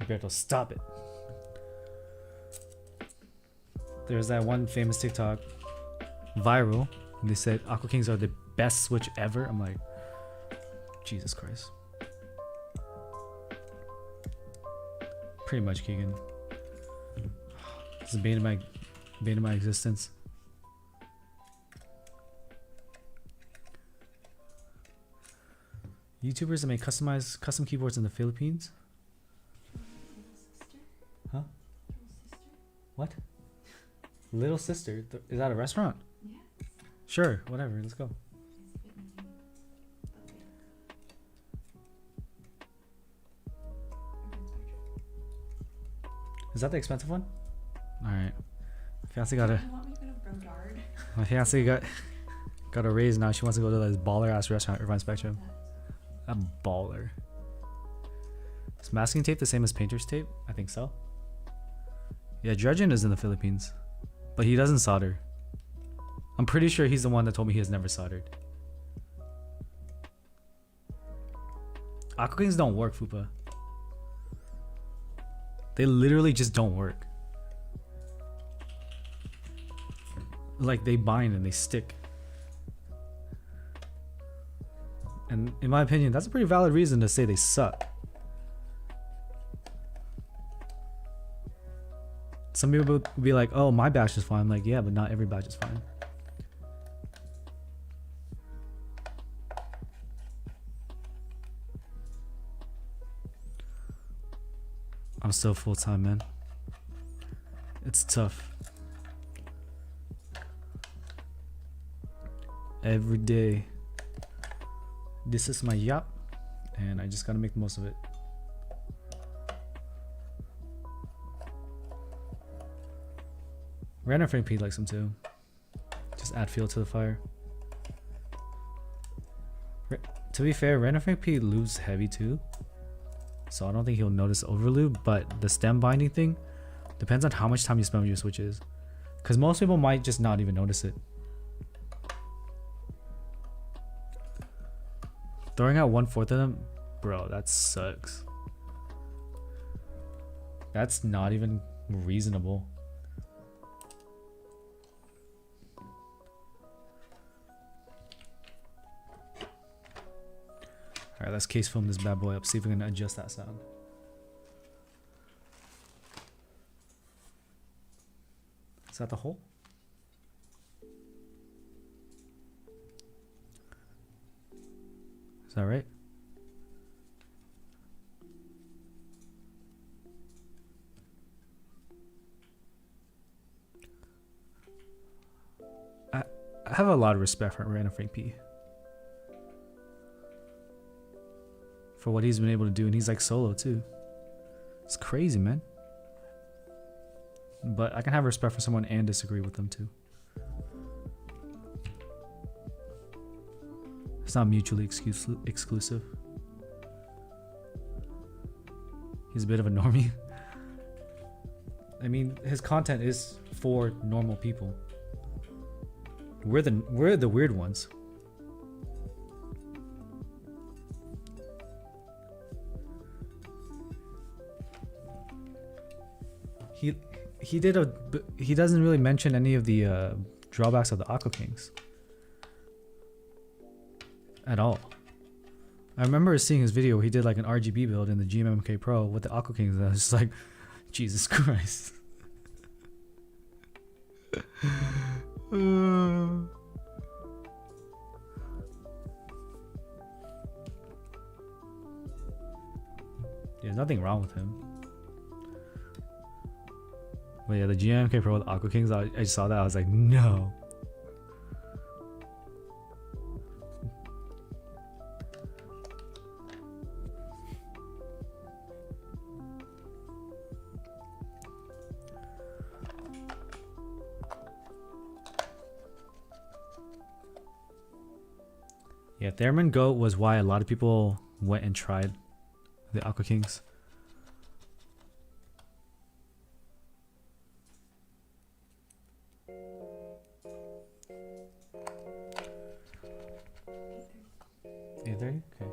[SPEAKER 2] Alberto, stop it. There's that one famous TikTok viral and they said Aqua Kings are the best Switch ever. I'm like, Jesus Christ. Pretty much, Keegan. This is bane of my existence. YouTubers that make custom keyboards in the Philippines. Huh? What? Little Sister? Is that a restaurant?
[SPEAKER 3] Yeah.
[SPEAKER 2] Sure, whatever. Let's go. Is that the expensive one? All right. Fiance got a.
[SPEAKER 3] You want me to go to Brogard?
[SPEAKER 2] My fiance got a raise now. She wants to go to this baller ass restaurant, Irvine Spectrum. A baller. Is masking tape the same as painter's tape? I think so. Yeah, Dredgen is in the Philippines, but he doesn't solder. I'm pretty sure he's the one that told me he has never soldered. Aqua Kings don't work, Fupa. They literally just don't work. Like, they bind and they stick. And in my opinion, that's a pretty valid reason to say they suck. Some people would be like, oh, my batch is fine. I'm like, yeah, but not every batch is fine. I'm still full-time, man. It's tough. Every day. This is my job, and I just gotta make the most of it. Random Frank P likes him too. Just add fuel to the fire. To be fair, Random Frank P lubes heavy too, so I don't think he'll notice overlube, but the stem binding thing depends on how much time you spend with your switches, because most people might just not even notice it. Throwing out 1/4 of them, bro, that sucks. That's not even reasonable. Alright, let's case film this bad boy up, see if we can adjust that sound. Is that the hole? Is that right? I have a lot of respect for Random Frank P. For what he's been able to do, and he's like solo too. It's crazy, man. But I can have respect for someone and disagree with them too. It's not mutually exclusive. He's a bit of a normie. I mean, his content is for normal people. We're the weird ones. He doesn't really mention any of the drawbacks of the Aqua Kings at all. I remember seeing his video where he did like an RGB build in the GMMK Pro with the Aqua Kings, and I was just like, Jesus Christ. There's nothing wrong with him. But yeah, the GMK Pro with Aqua Kings, I saw that, I was like, no. Yeah, Theremin Goat was why a lot of people went and tried the Aqua Kings. Okay.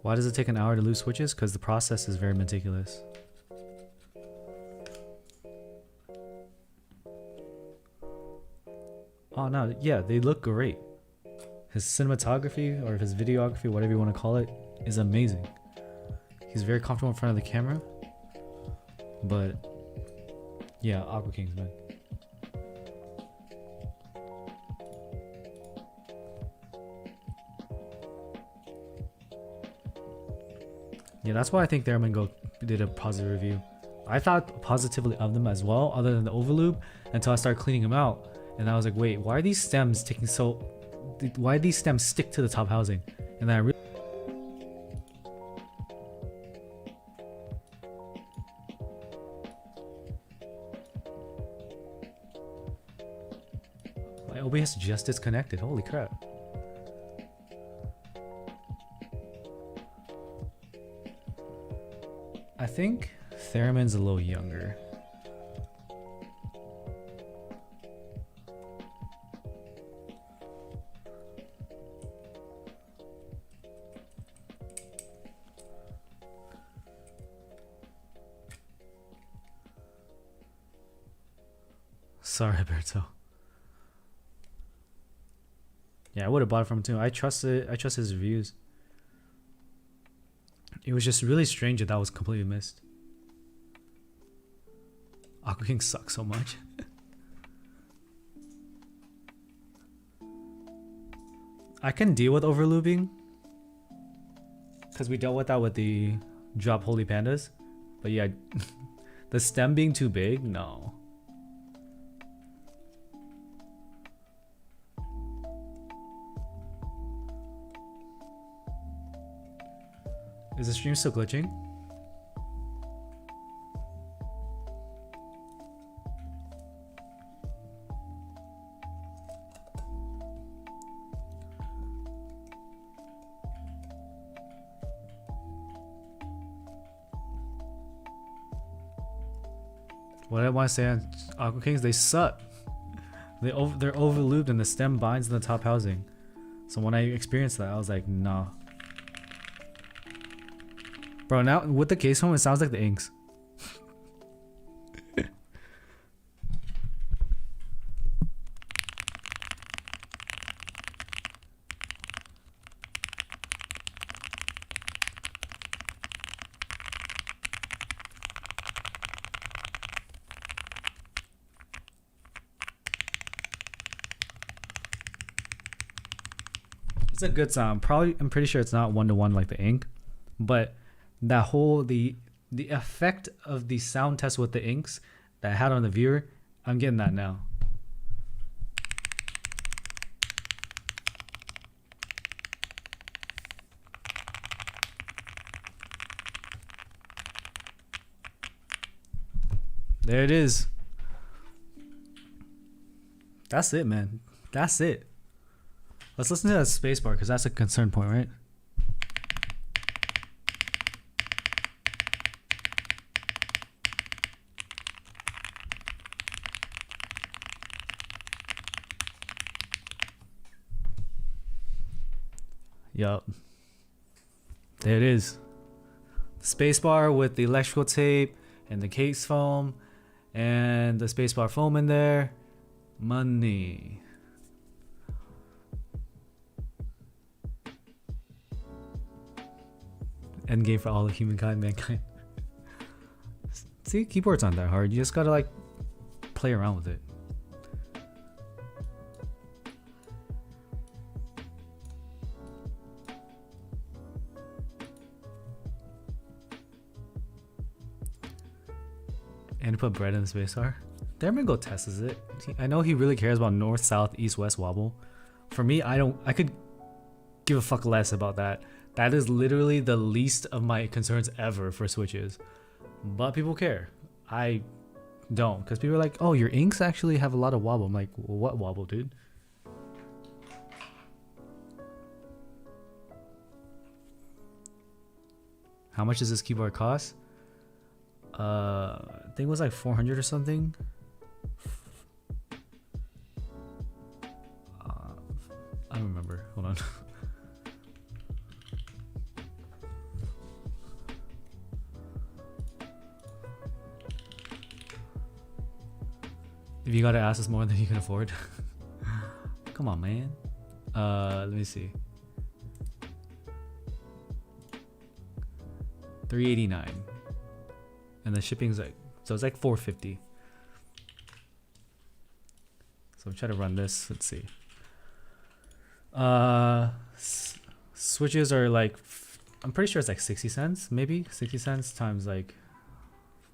[SPEAKER 2] Why does it take an hour to lose switches? Because the process is very meticulous. Oh no, yeah, they look great. His cinematography or his videography, whatever you want to call it, is amazing. He's very comfortable in front of the camera. But yeah, Aqua Kings, man. Yeah, that's why I think Theremin Go did a positive review. I thought positively of them as well, other than the overlube, until I started cleaning them out. And I was like, wait, why are these stems taking so... Why do these stems stick to the top housing? And then I really... My OBS just disconnected, holy crap. I think Theremin's a little younger. Sorry, Berto. Yeah, I would have bought it from him too. I trust his reviews. It was just really strange that was completely missed. Aqua King sucks so much. I can deal with overlooping because we dealt with that with the drop holy pandas. But yeah, the stem being too big, no. Is the stream still glitching? What I want to say on Aqua Kings, they suck. They're over looped and the stem binds in the top housing. So when I experienced that, I was like, nah. Bro, now with the case home, it sounds like the inks. It's a good sound. Probably, I'm pretty sure it's not 1-to-1 like the ink, but that whole the effect of the sound test with the inks that I had on the viewer, I'm getting that now. There it is. That's it, man. That's it. Let's listen to that spacebar because that's a concern point, right? Yup. There it is. The spacebar with the electrical tape and the case foam and the spacebar foam in there. Money. End game for all of humankind, mankind. See, keyboards aren't that hard. You just gotta like play around with it. And put bread in the spacebar. Go tests it. I know he really cares about north, south, east, west wobble. For me, I could give a fuck less about that. That is literally the least of my concerns ever for switches. But people care. I don't. Because people are like, oh, your inks actually have a lot of wobble. I'm like, well, what wobble, dude? How much does this keyboard cost? I think it was like 400 or something. I don't remember. Hold on. If you gotta ask us more than you can afford. Come on, man. Let me see. $389. And the shipping's like, so it's like $450. So I'm trying to run this. Let's see. Switches are like, I'm pretty sure it's like 60 cents, maybe 60 cents times like,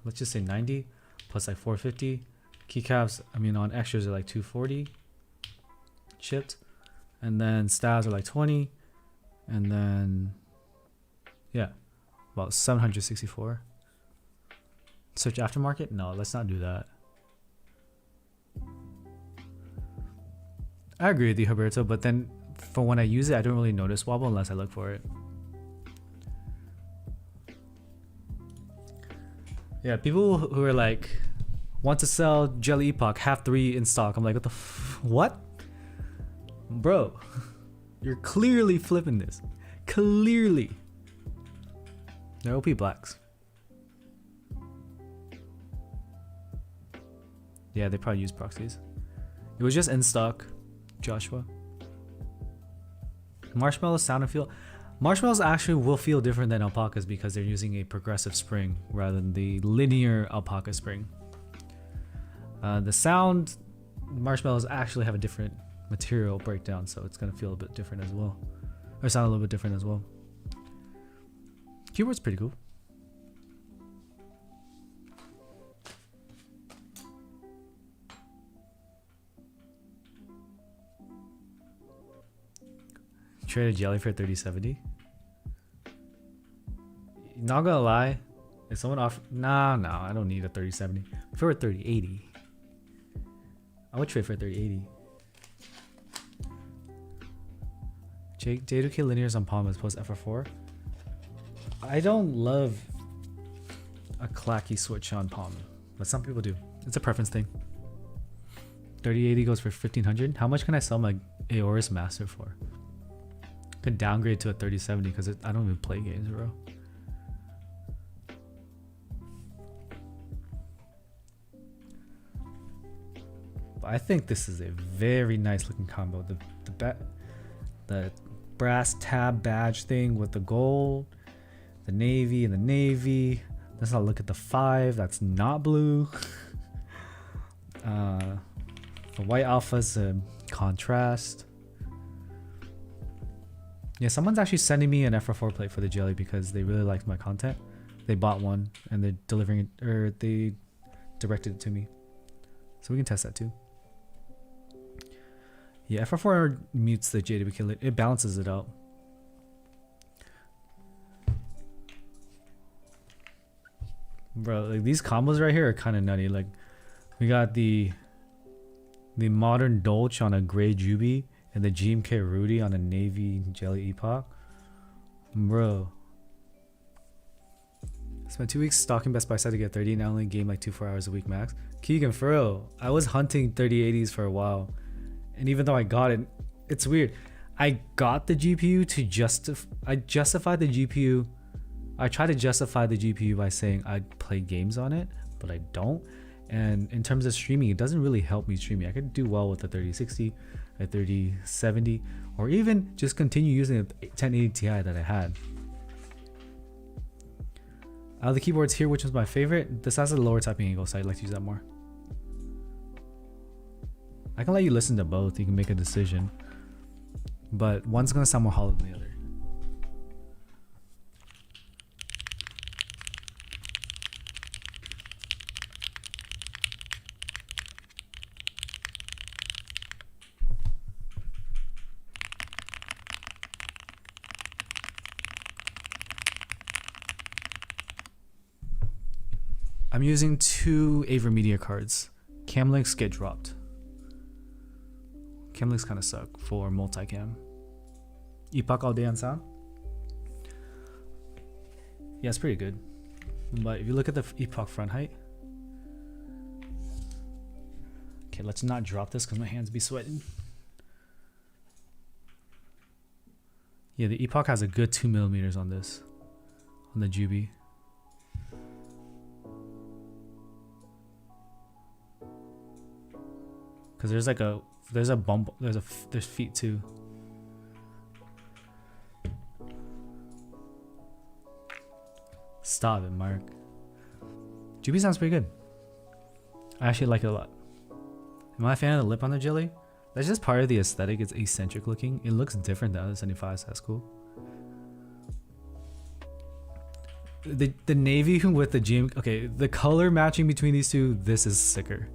[SPEAKER 2] let's just say 90 plus like 450. Keycaps, I mean, on extras are like 240 shipped, and then stabs are like 20, and then yeah, about 764. Search aftermarket? No, let's not do that. I agree with you, Roberto, but then for when I use it, I don't really notice wobble unless I look for it. Yeah, people who are like, want to sell Jelly Epoch, have 3 in stock. I'm like, what the what? Bro, you're clearly flipping this. Clearly. They're OP blacks. Yeah, they probably use proxies. It was just in stock, Joshua. Marshmallows sound and feel. Marshmallows actually will feel different than alpacas because they're using a progressive spring rather than the linear alpaca spring. The sound, marshmallows actually have a different material breakdown, so it's gonna feel a bit different as well, or sound a little bit different as well. Keyboard's pretty cool. Traded Jelly for 3070. Not gonna lie, if someone offer, nah, I don't need a 3070. For a 3080, I would trade for a 3080. J2K linears on Palm as opposed to FR4. I don't love a clacky switch on Palm, but some people do. It's a preference thing. 3080 goes for 1500. How much can I sell my Aorus Master for? Could downgrade to a 3070 because I don't even play games, bro. But I think this is a very nice looking combo. The brass tab badge thing with the gold, the navy and the navy. Let's not look at the 5. That's not blue. The white alpha's a contrast. Yeah, someone's actually sending me an FR4 plate for the Jelly because they really liked my content. They bought one and they're delivering it, or they directed it to me. So we can test that too. Yeah, FR4 mutes the JWK. It balances it out. Bro, like these combos right here are kind of nutty. Like we got the modern Dolch on a gray Juby and the GMK Rudy on a navy Jelly Epoch. Bro. Spent 2 weeks stalking Best Buy site to get 30 and I only game like 2-4 hours a week max. Keegan, for real, I was hunting 3080s for a while. And even though I got it, it's weird. I got the GPU to I justified the GPU. I try to justify the GPU by saying I'd play games on it, but I don't. And in terms of streaming, it doesn't really help me streaming. I could do well with a 3060, a 3070, or even just continue using a 1080 Ti that I had. Out of the keyboards here, which was my favorite? This has a lower typing angle, so I'd like to use that more. I can let you listen to both. You can make a decision. But one's going to sound more hollow than the other. I'm using 2 AverMedia cards. Camlinks get dropped. Camlinks kind of suck for multicam. Epoch all day on sound. Yeah, it's pretty good. But if you look at the Epoch front height. Okay, let's not drop this because my hands be sweating. Yeah, the Epoch has a good 2mm on this. On the Juby. Cause there's like there's a bump, there's feet too. Stop it, Mark. Juby sounds pretty good. I actually like it a lot. Am I a fan of the lip on the Jelly? That's just part of the aesthetic. It's eccentric looking. It looks different than other 75s. That's cool. The navy with the GM. Okay, the color matching between these two. This is sicker.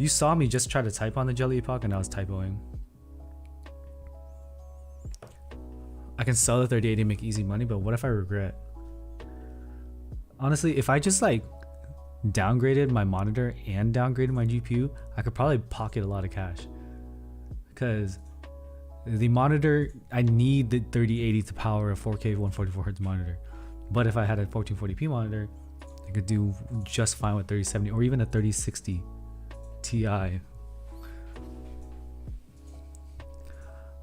[SPEAKER 2] You saw me just try to type on the Jelly Epoch and I was typoing. I can sell the 3080 and make easy money, but what if I regret? Honestly, if I just like downgraded my monitor and downgraded my GPU, I could probably pocket a lot of cash. Because the monitor, I need the 3080 to power a 4K 144Hz monitor. But if I had a 1440p monitor, I could do just fine with 3070 or even a 3060 Ti.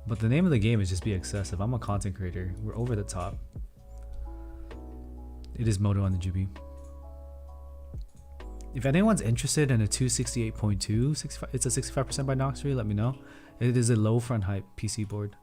[SPEAKER 2] But the name of the game is just be excessive. I'm a content creator. We're over the top. It is Moto on the GB. If anyone's interested in a 268.2, it's a 65% by Nox 3, let me know. It is a low front height PC board.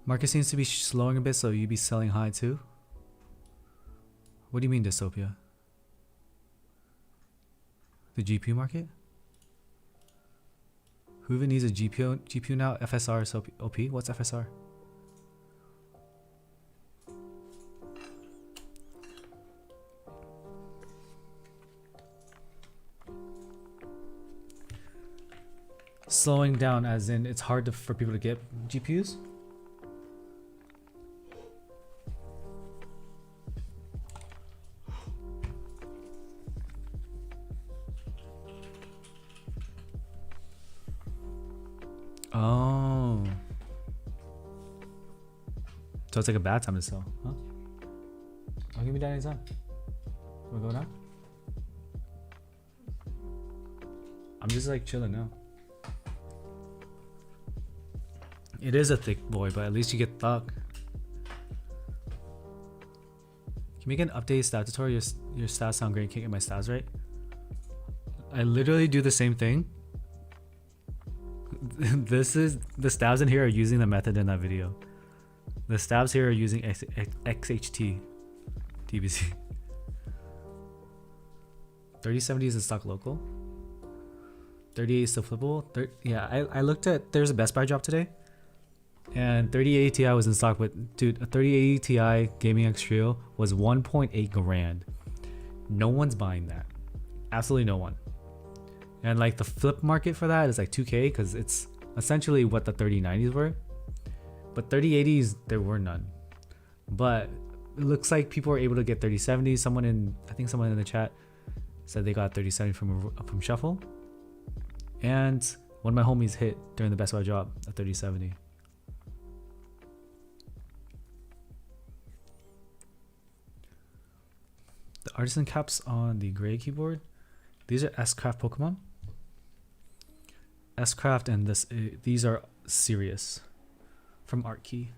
[SPEAKER 2] Market seems to be slowing a bit, so you be selling high too? What do you mean dystopia? The GPU market? Who even needs a GPU now? FSR is OP? What's FSR? Slowing down as in it's hard for people to get GPUs? Oh. So it's like a bad time to sell, huh? Oh, give me that anytime. Wanna go now? I'm just like chilling now. It is a thick boy, but at least you get thug. Can we get an updated stat tutorial? Your stats sound great. Can't get my stats right. I literally do the same thing. This is the stabs in here are using the method in that video. The stabs here are using XHT TBC. 3070 is in stock local. 38 is still flippable. Yeah, I looked at, there's a Best Buy drop today, and 3080 Ti was in stock, but dude, a 3080 Ti Gaming X Trio was 1.8 grand. No one's buying that. Absolutely no one. And like the flip market for that is like 2K, because it's essentially what the 3090s were. But 3080s, there were none. But it looks like people were able to get 3070s. I think someone in the chat said they got 3070 from Shuffle. And one of my homies hit during the Best Buy drop a 3070. The artisan caps on the gray keyboard. These are S-Craft Pokemon. S-Craft and these are serious from ArtKey.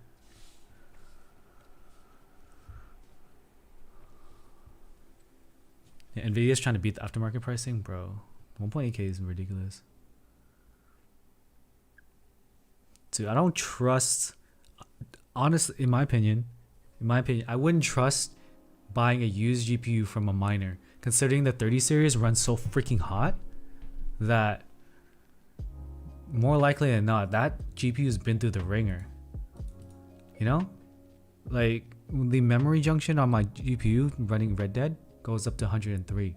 [SPEAKER 2] Yeah, Nvidia's trying to beat the aftermarket pricing, bro. 1.8K is ridiculous. Dude, I don't trust, honestly, in my opinion, I wouldn't trust buying a used GPU from a miner, considering the 30 series runs so freaking hot that more likely than not, that GPU's been through the ringer. You know? Like, the memory junction on my GPU running Red Dead goes up to 103.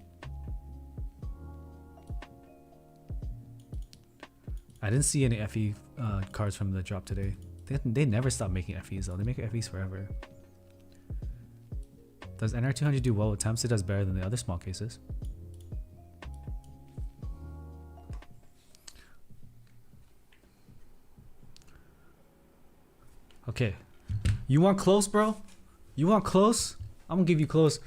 [SPEAKER 2] I didn't see any FE cards from the drop today. They never stop making FEs though. They make FEs forever. Does NR200 do well with temps? It does better than the other small cases. Okay. You want close, bro? You want close? I'm gonna give you close.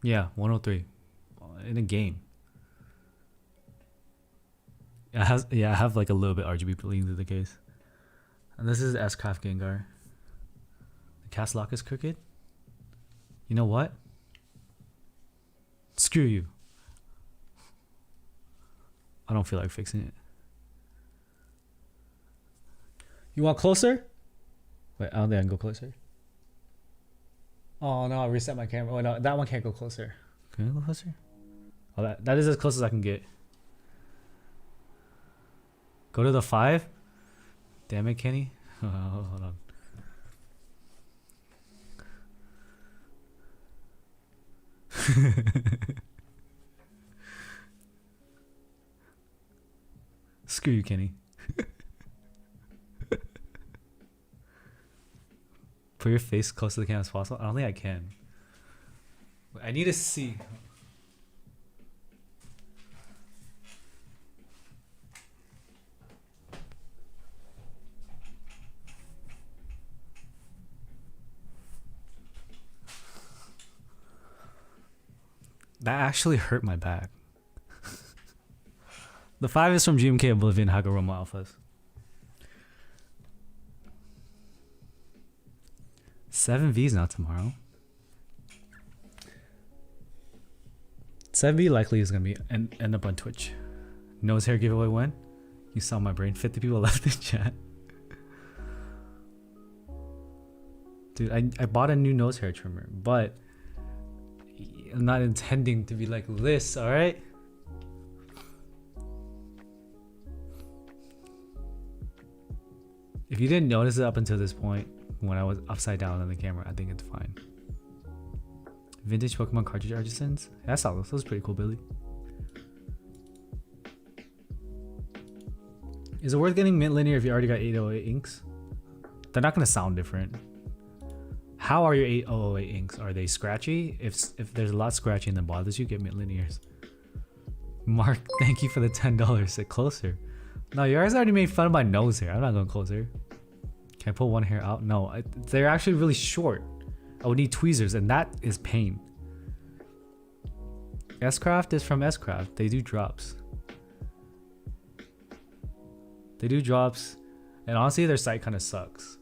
[SPEAKER 2] Yeah, 103 in a game. I have like a little bit RGB bleeding through the case. And this is S-Craft Gengar. The cast lock is crooked. You know what? Screw you. I don't feel like fixing it. You want closer? Wait, I don't think I can go closer. Oh no, I reset my camera. Oh no, that one can't go closer. Can I go closer? Oh, that is as close as I can get. Go to the 5? Damn it, Kenny. Hold on. Screw you, Kenny. Put your face close to the camera as possible. I don't think I can. I need to see. That actually hurt my back. The 5 is from GMK Oblivion Haguruma Alphas. 7V's not tomorrow. 7V likely is gonna be end up on Twitch. Nose hair giveaway when? You saw my brain. 50 people left the chat. Dude, I bought a new nose hair trimmer, but I'm not intending to be like this, alright? If you didn't notice it up until this point, when I was upside down on the camera, I think it's fine. Vintage Pokemon cartridge artisans? Yeah, I saw those. Those pretty cool, Billy. Is it worth getting mint linear if you already got 808 inks? They're not gonna sound different. How are your 808 inks? Are they scratchy? If there's a lot scratchy and then bothers you, get mint linears. Mark, thank you for the $10. Sit closer. No, you guys already made fun of my nose hair. I'm not going closer. Can I pull one hair out? No, they're actually really short. I would need tweezers, and that is pain. S-Craft is from S-Craft. They do drops. They do drops, and honestly, their site kind of sucks.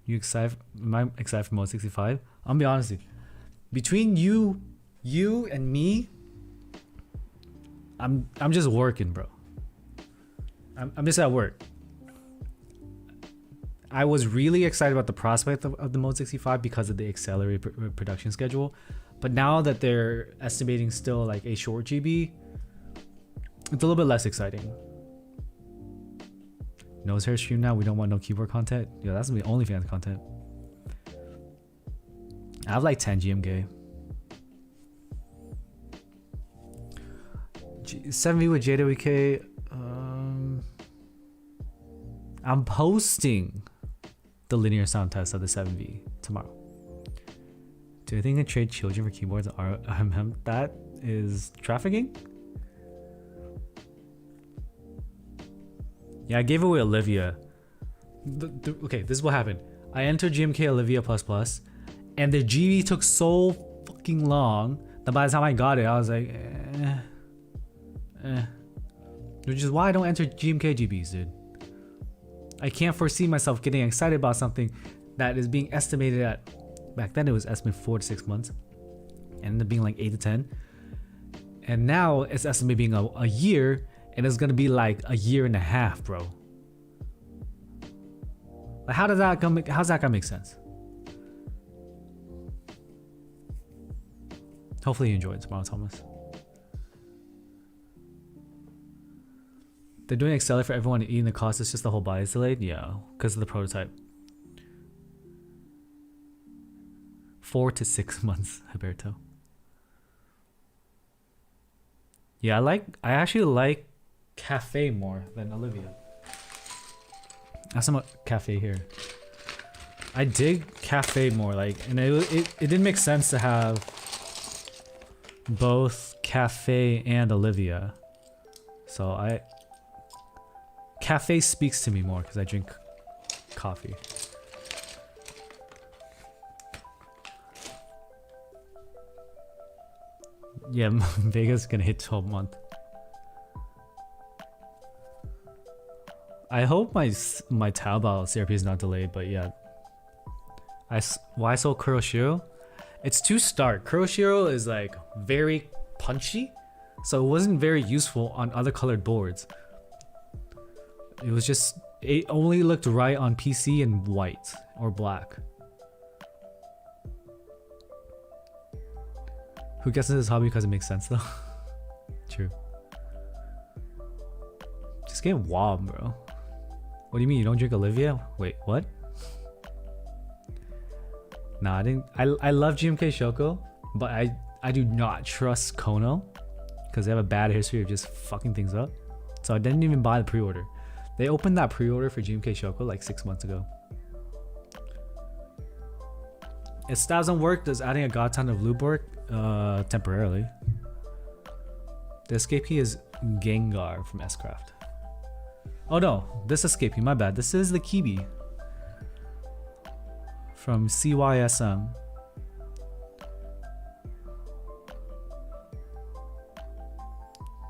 [SPEAKER 2] You excited? Am I excited for Mode 65? I'm gonna be honest with you. Between you and me, I'm just working, bro. I'm just at work. I was really excited about the prospect of the Mode 65 because of the accelerated production schedule, but now that they're estimating still like a short GB, it's a little bit less exciting. Nose hair stream now. We don't want no keyboard content. Yeah, that's gonna be OnlyFans content. I have like 10 GMK. 7V with JWK. I'm posting the linear sound test of the 7V tomorrow. Do you think I trade children for keyboards? That is trafficking? Yeah, I gave away Olivia. Okay, this is what happened. I entered GMK Olivia++, and the GB took so fucking long that by the time I got it, I was like, Which is why I don't enter GMK GBs, dude. I can't foresee myself getting excited about something that is being estimated at, back then it was estimated 4 to 6 months, and ended up being like 8 to 10. And now it's estimated being a year, and it's gonna be like a year and a half, bro. Like, how's that gonna make sense? Hopefully you enjoy it tomorrow, Thomas. They're doing Excel for everyone to eat, and the cost is just the whole buy is delayed? Yeah, because of the prototype. 4 to 6 months, Roberto. Yeah, I actually like Cafe more than Olivia. I have some Cafe here. I dig Cafe more, and it didn't make sense to have both Cafe and Olivia. So Cafe speaks to me more because I drink coffee. Yeah, Vega's gonna hit 12 month. I hope my Taobao CRP is not delayed, but yeah. Why so Kuroshiro? It's too stark. Kuroshiro is like very punchy, so it wasn't very useful on other colored boards. It only looked right on PC in white or black. Who gets into this hobby because it makes sense though? True. Just get wob, bro. What do you mean you don't drink Olivia? Wait, what? Nah, I didn't. I love GMK Shoko, but I do not trust Kono because they have a bad history of just fucking things up. So I didn't even buy the pre-order. They opened that pre-order for GMK Shoko like 6 months ago. If stats don't work, does adding a god ton of lube work? Temporarily. The escape key is Gengar from S-Craft. Oh no, this escape key, my bad. This is the Kibi from CYSM.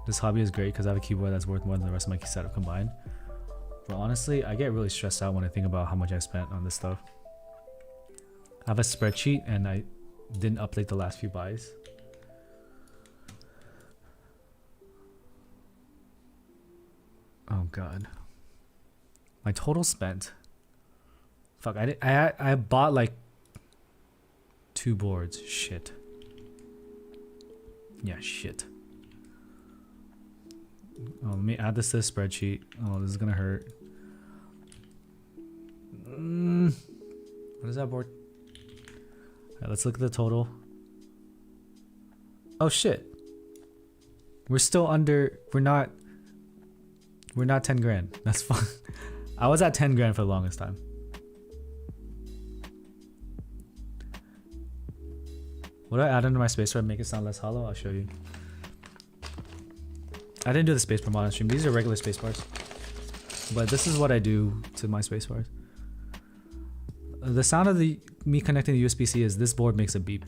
[SPEAKER 2] This hobby is great because I have a keyboard that's worth more than the rest of my key setup combined. But honestly, I get really stressed out when I think about how much I spent on this stuff. I have a spreadsheet and I didn't update the last few buys. god. My total spent. Fuck, I bought like 2 boards. Shit. Yeah, shit. Oh, let me add this to the spreadsheet. Oh, this is gonna hurt. What is that board? Alright, let's look at the total. Oh shit. We're still under. We're not 10 grand. That's fine. I was at 10 grand for the longest time. What do I add into my spacebar to make it sound less hollow? I'll show you. I didn't do the spacebar mod on stream. These are regular spacebars. But this is what I do to my spacebars. The sound of me connecting the USB-C is this board makes a beep.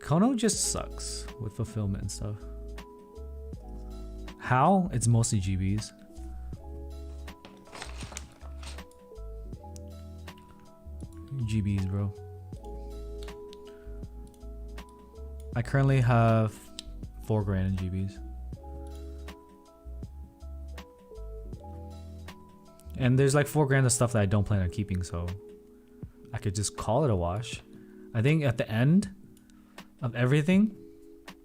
[SPEAKER 2] Kono just sucks with fulfillment and stuff. How? It's mostly GBs. GBs, bro. I currently have 4 grand in GBs. And there's like 4 grand of stuff that I don't plan on keeping, so I could just call it a wash. I think at the end of everything,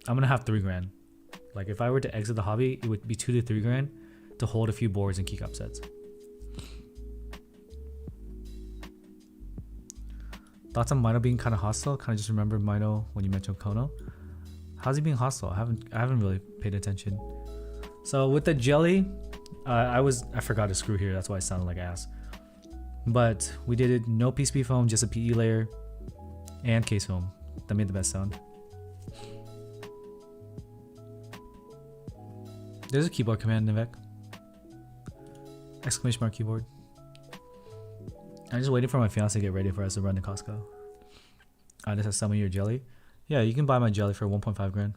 [SPEAKER 2] I'm gonna have 3 grand. Like if I were to exit the hobby, it would be 2 to 3 grand to hold a few boards and keycap sets. Thoughts on Mino being kind of hostile? Kind of just remember Mino when you mentioned Kono. How's he being hostile? I haven't really paid attention. So with the jelly, I forgot to screw here. That's why it sounded like ass. But we did it no PCB foam, just a PE layer and case foam. That made the best sound. There's a keyboard command, Nivek. Exclamation mark keyboard. I'm just waiting for my fiance to get ready for us to run to Costco. I just have some of your jelly. Yeah, you can buy my jelly for 1.5 grand.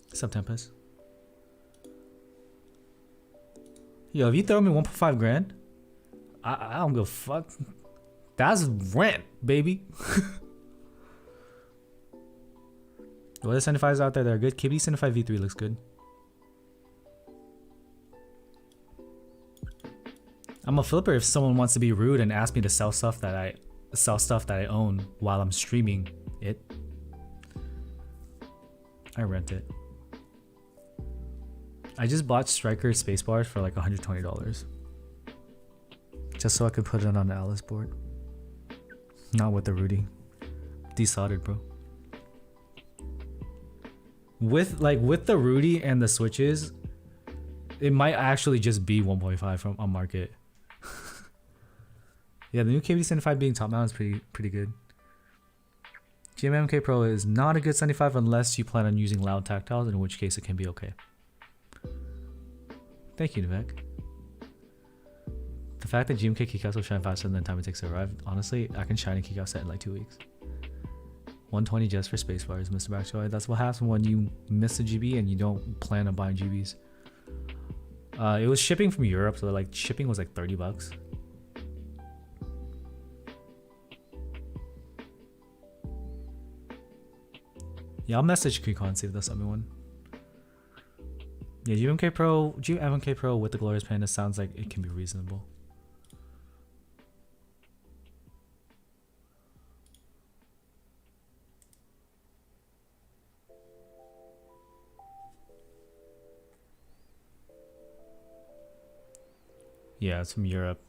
[SPEAKER 2] What's up, Tempest? Yo, if you throw me 1.5 grand, I don't give a fuck. That's rent, baby. What are the 75s out there that are good? KBD 75 V3 looks good. I'm a flipper if someone wants to be rude and ask me to sell stuff that I own while I'm streaming it. I rent it. I just bought Striker spacebar for like $120. Just so I could put it on the Alice board. Not with the Rudy. Desoldered, bro. With the Rudy and the switches, it might actually just be 1.5 from on market. Yeah, the new KB75 being top mount is pretty good. GMMK Pro is not a good 75 unless you plan on using loud tactiles, in which case it can be okay. Thank you, Nivek. The fact that GMK keycaps will shine faster than the time it takes to arrive, honestly, I can shine a keycap set in like 2 weeks. 120 just for spacebars, Mr. Backjoy. That's what happens when you miss a GB and you don't plan on buying GBs. It was shipping from Europe, so like shipping was like $30. Yeah, I'll message Keycon and see if they'll send me one. Yeah, GMK Pro with the Glorious Panda sounds like it can be reasonable. Yeah, it's from Europe.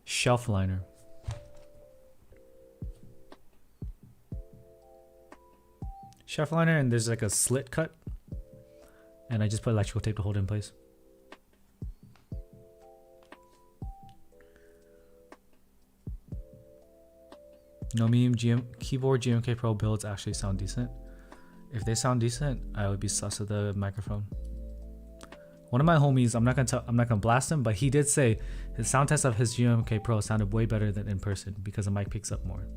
[SPEAKER 2] Shelf liner. Shelf liner, and there's like a slit cut. And I just put electrical tape to hold it in place. No meme, keyboard GMK Pro builds actually sound decent. If they sound decent, I would be sus of the microphone. One of my homies, I'm not gonna blast him, but he did say his sound test of his GMK Pro sounded way better than in person because the mic picks up more.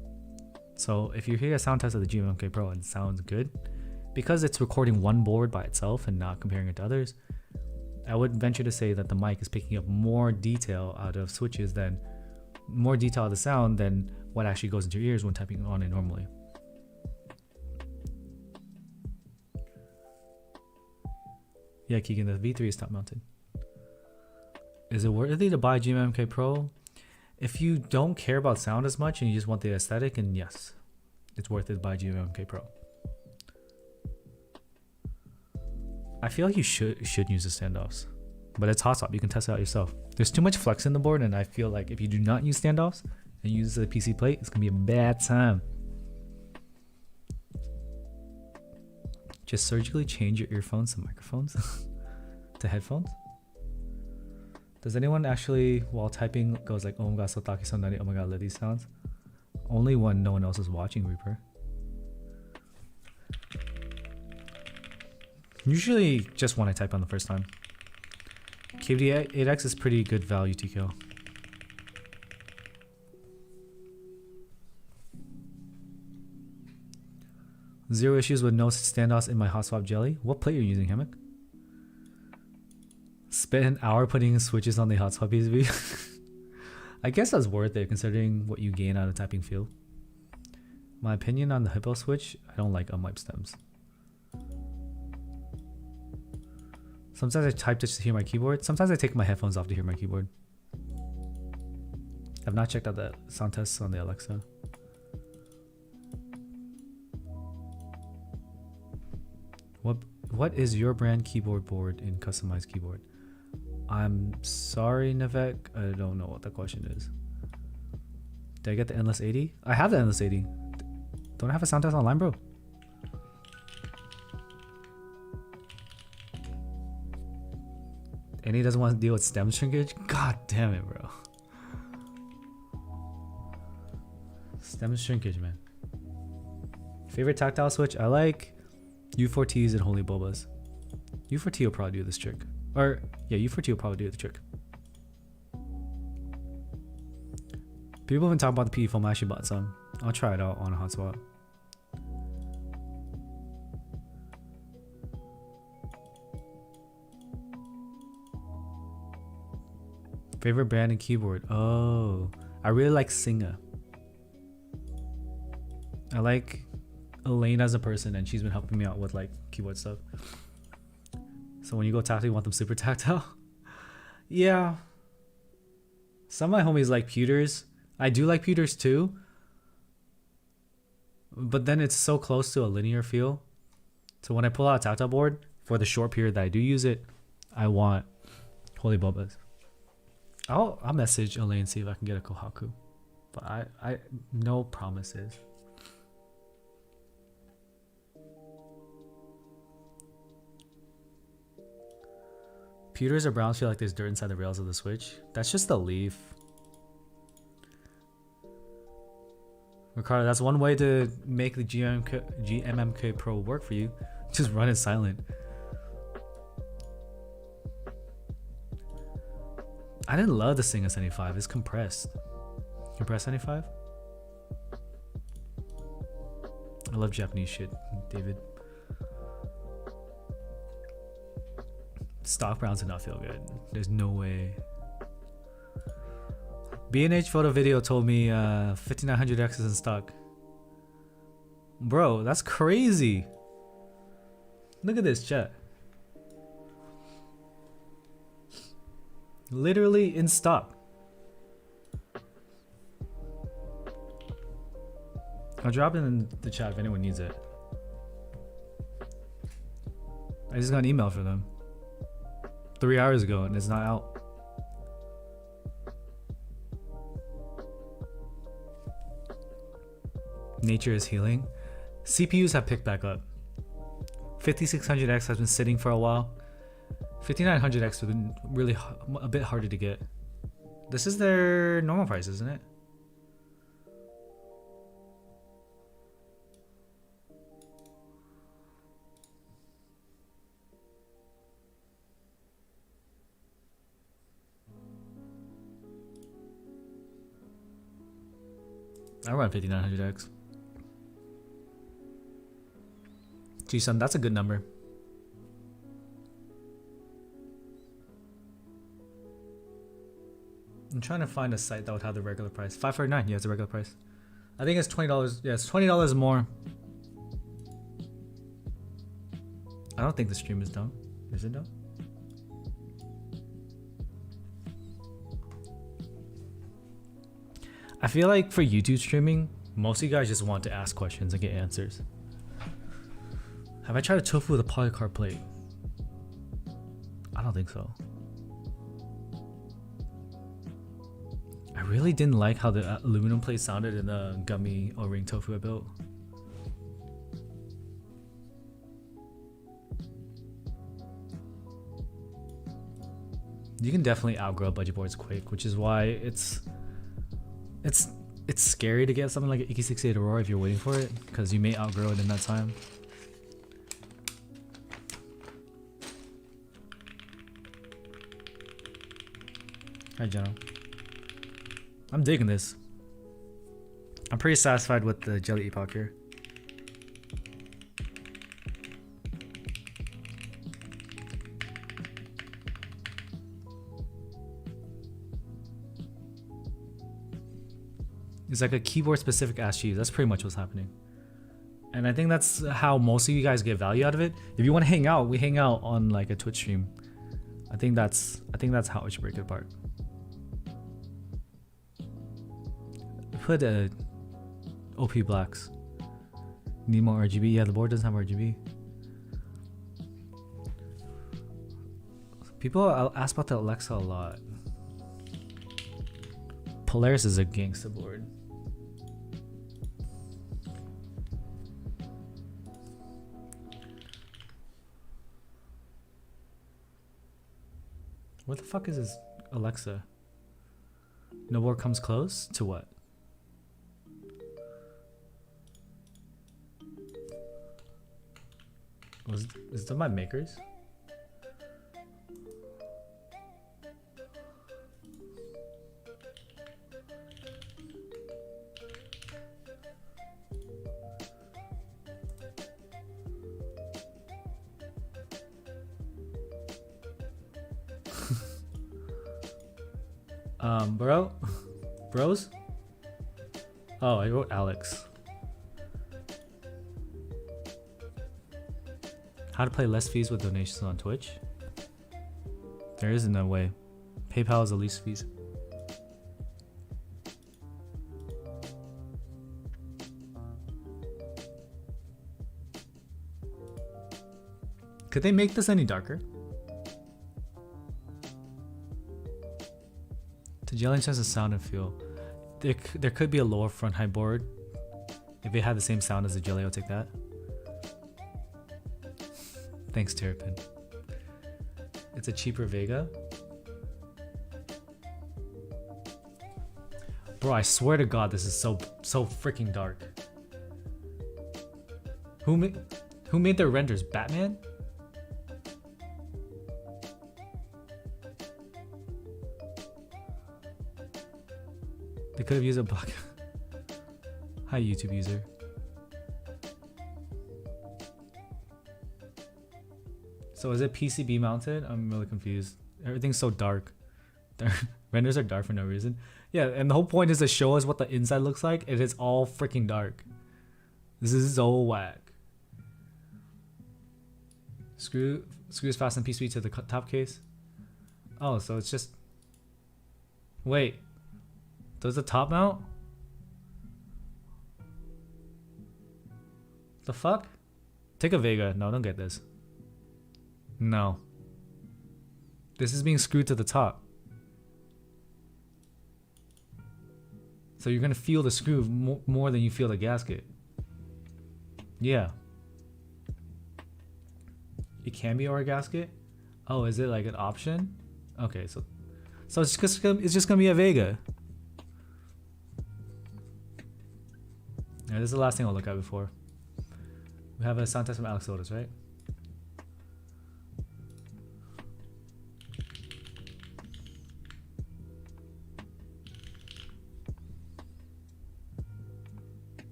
[SPEAKER 2] So if you hear a sound test of the GMK Pro and it sounds good, because it's recording one board by itself and not comparing it to others, I would venture to say that the mic is picking up more detail out of switches than more detail of the sound than what actually goes into your ears when typing on it normally. Yeah, Keegan, the V3 is top mounted. Is it worthy to buy GMMK Pro? If you don't care about sound as much and you just want the aesthetic, and yes, it's worth it to buy GMMK Pro. I feel like you should use the standoffs, but it's hot swap. You can test it out yourself. There's too much flex in the board, and I feel like if you do not use standoffs and use the PC plate, it's gonna be a bad time. Just surgically change your earphones to microphones to headphones. Does anyone actually, while typing, goes like, oh my god, Sotaki Sonari, oh my god, let these sounds? Only when no one else is watching, Reaper. Usually just when I type on the first time. KVD 8X is pretty good value, TKO. Zero issues with no standoffs in my hot swap jelly. What plate are you using, Hammock? Spent an hour putting switches on the hot swap PCB. I guess that's worth it considering what you gain out of typing field. My opinion on the Hippo switch, I don't like unwiped stems. Sometimes I type just to hear my keyboard. Sometimes I take my headphones off to hear my keyboard. I've not checked out the sound tests on the Alexa. What is your brand keyboard board in customized keyboard? I'm sorry, Navek. I don't know what the question is. Did I get the Endless 80? I have the Endless 80. Don't I have a sound test online, bro? And he doesn't want to deal with stem shrinkage? God damn it, bro. Stem shrinkage, man. Favorite tactile switch? I like U4Ts and Holy Bobas. U4T will probably do this trick. Or, yeah, U4T will probably do the trick. People have been talking about the PE foam. I actually bought some. I'll try it out on a hot swap. Favorite brand and keyboard? Oh, I really like Singa. I like Elaine as a person, and she's been helping me out with like keyboard stuff. So when you go tactile, you want them super tactile? Yeah. Some of my homies like pewters. I do like pewters too. But then it's so close to a linear feel. So when I pull out a tactile board, for the short period that I do use it, I want Holy Bobas. I'll message Elaine and see if I can get a Kohaku. But I no promises. Pewters or browns feel like there's dirt inside the rails of the switch. That's just the leaf. Ricardo, that's one way to make the GMMK Pro work for you. Just run it silent. I didn't love the Singa 75. It's compressed. Compressed 75? I love Japanese shit, David. Stock browns did not feel good. There's no way. B&H Photo Video told me 5900X is in stock. Bro, that's crazy. Look at this, chat. Literally in stock. I'll drop it in the chat if anyone needs it. I just got an email from them 3 hours ago and it's not out. Nature is healing. CPUs have picked back up. 5600X has been sitting for a while. 5900X has been really a bit harder to get. This is their normal price, isn't it? I run 5900X. Gee, son, that's a good number. I'm trying to find a site that would have the regular price. $5.49. Yeah, it's the regular price. I think it's $20. Yeah, it's $20 more. I don't think the stream is done. Is it done? I feel like for YouTube streaming, most of you guys just want to ask questions and get answers. Have I tried a tofu with a polycarb plate? I don't think so. I really didn't like how the aluminum plate sounded in the gummy O-ring tofu I built. You can definitely outgrow budget boards quick, which is why it's scary to get something like an EK68 Aurora if you're waiting for it, because you may outgrow it in that time. Hi, Jenna. I'm digging this. I'm pretty satisfied with the Jelly Epoch here. It's like a keyboard specific ass cheese. That's pretty much what's happening. And I think that's how most of you guys get value out of it. If you want to hang out, we hang out on like a Twitch stream. I think that's how we should break it apart. Put a OP blacks. Need more RGB. Yeah, the board doesn't have RGB. People ask about the Alexa a lot. Polaris is a gangsta board. What the fuck is this Alexa? No board comes close to what? Is that my makers? Bros? Oh, I wrote Alex. How to play less fees with donations on Twitch? There isn't no way. PayPal is the least fees. Could they make this any darker? The Jelly has a sound and feel. There could be a lower front high board. If it had the same sound as the Jelly, I'll take that. Thanks, Terrapin. It's a cheaper Vega. Bro, I swear to God, this is so freaking dark. Who made their renders? Batman? They could have used a block. Hi, YouTube user. So is it PCB mounted? I'm really confused. Everything's so dark. Their renders are dark for no reason. Yeah, and the whole point is to show us what the inside looks like. It is all freaking dark. This is so whack. Screws fasten PCB to the top case. Oh, so it's just. Wait. Does the top mount? The fuck? Take a Vega. No, don't get this. No. This is being screwed to the top. So you're gonna feel the screw more than you feel the gasket. Yeah. It can be our gasket? Oh, is it like an option? Okay, so it's just gonna be a Vega. Yeah, this is the last thing I'll look at before. We have a sound test from Alex Otis, right?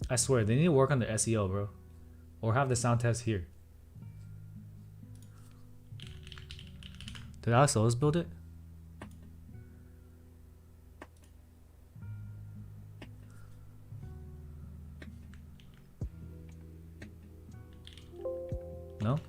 [SPEAKER 2] I swear, they need to work on the SEO, bro. Or have the sound test here. Did Did Alex always build it? No?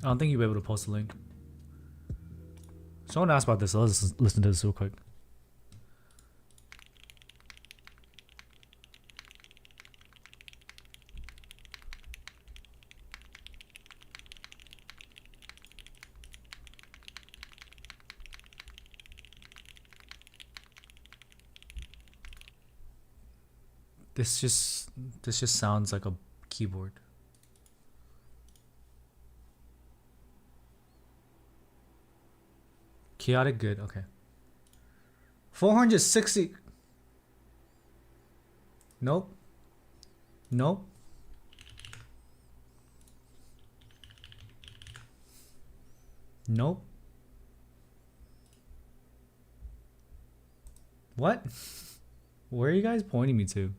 [SPEAKER 2] I don't think you'll be able to post a link. Someone asked about this, so let's listen to this real quick. This just sounds like a keyboard. Chaotic good, okay. 460. Nope. Nope. Nope. What? Where are you guys pointing me to?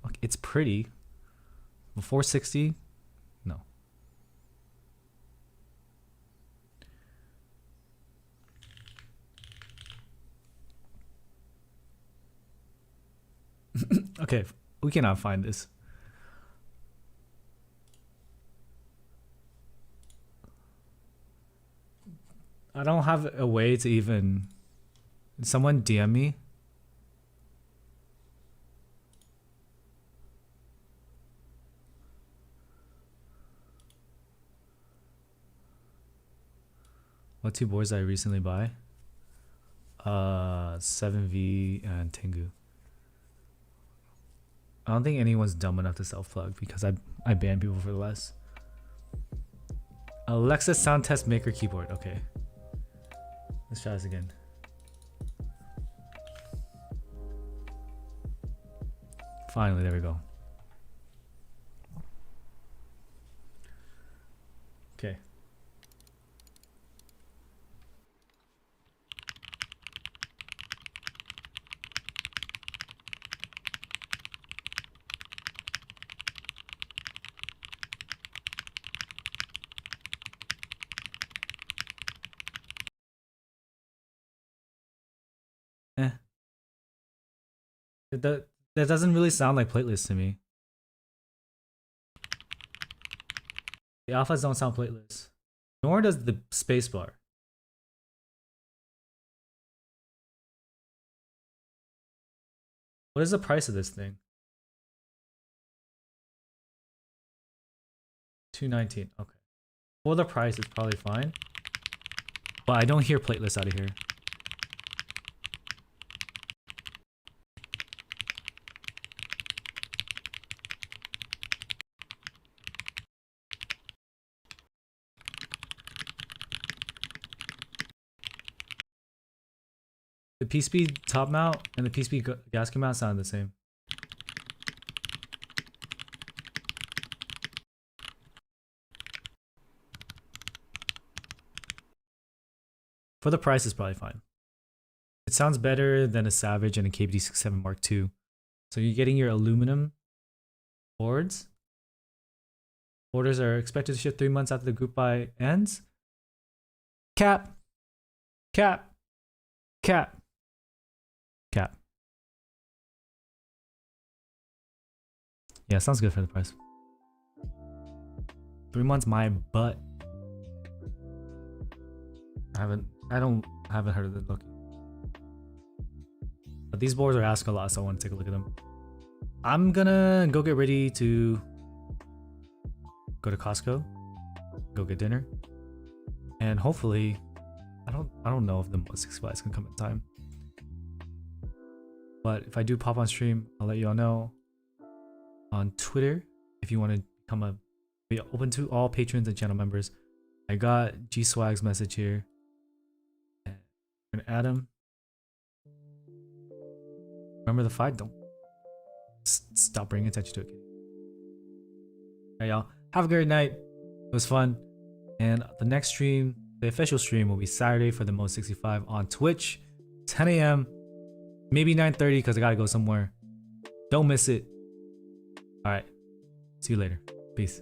[SPEAKER 2] Okay, it's pretty. 460? No. Okay, we cannot find this. I don't have a way to even... Someone DM me? What two boards did I recently buy? 7V and Tengu. I don't think anyone's dumb enough to self-plug because I ban people for less. Alexa sound test maker keyboard. Okay. Let's try this again. Finally, there we go. Okay. That doesn't really sound like playlists to me. The alphas don't sound plateless. Nor does the spacebar. What is the price of this thing? $219. Okay. For the price, it's probably fine. But I don't hear plateless out of here. The PCB top mount and the PCB gasket mount sound the same. For the price, it's probably fine. It sounds better than a Savage and a KBD67 Mark II. So you're getting your aluminum boards. Orders are expected to ship 3 months after the group buy ends. Cap. Cap. Cap. Cap. Yeah, sounds good for the price. 3 months, my butt. I haven't heard of it looking. But these boards are asking a lot, so I want to take a look at them. I'm gonna go get ready to go to Costco, go get dinner, and hopefully, I don't know if the 65s can come in time. But if I do pop on stream, I'll let you all know. On Twitter, if you want to be open to all patrons and channel members. I got G Swag's message here. And Adam, remember the fight? Don't stop bringing attention to it. Alright, y'all. Have a great night. It was fun. And the next stream, the official stream, will be Saturday for the Mode 65 on Twitch, 10 a.m. Maybe 9:30 because I gotta go somewhere. Don't miss it. Alright. See you later. Peace.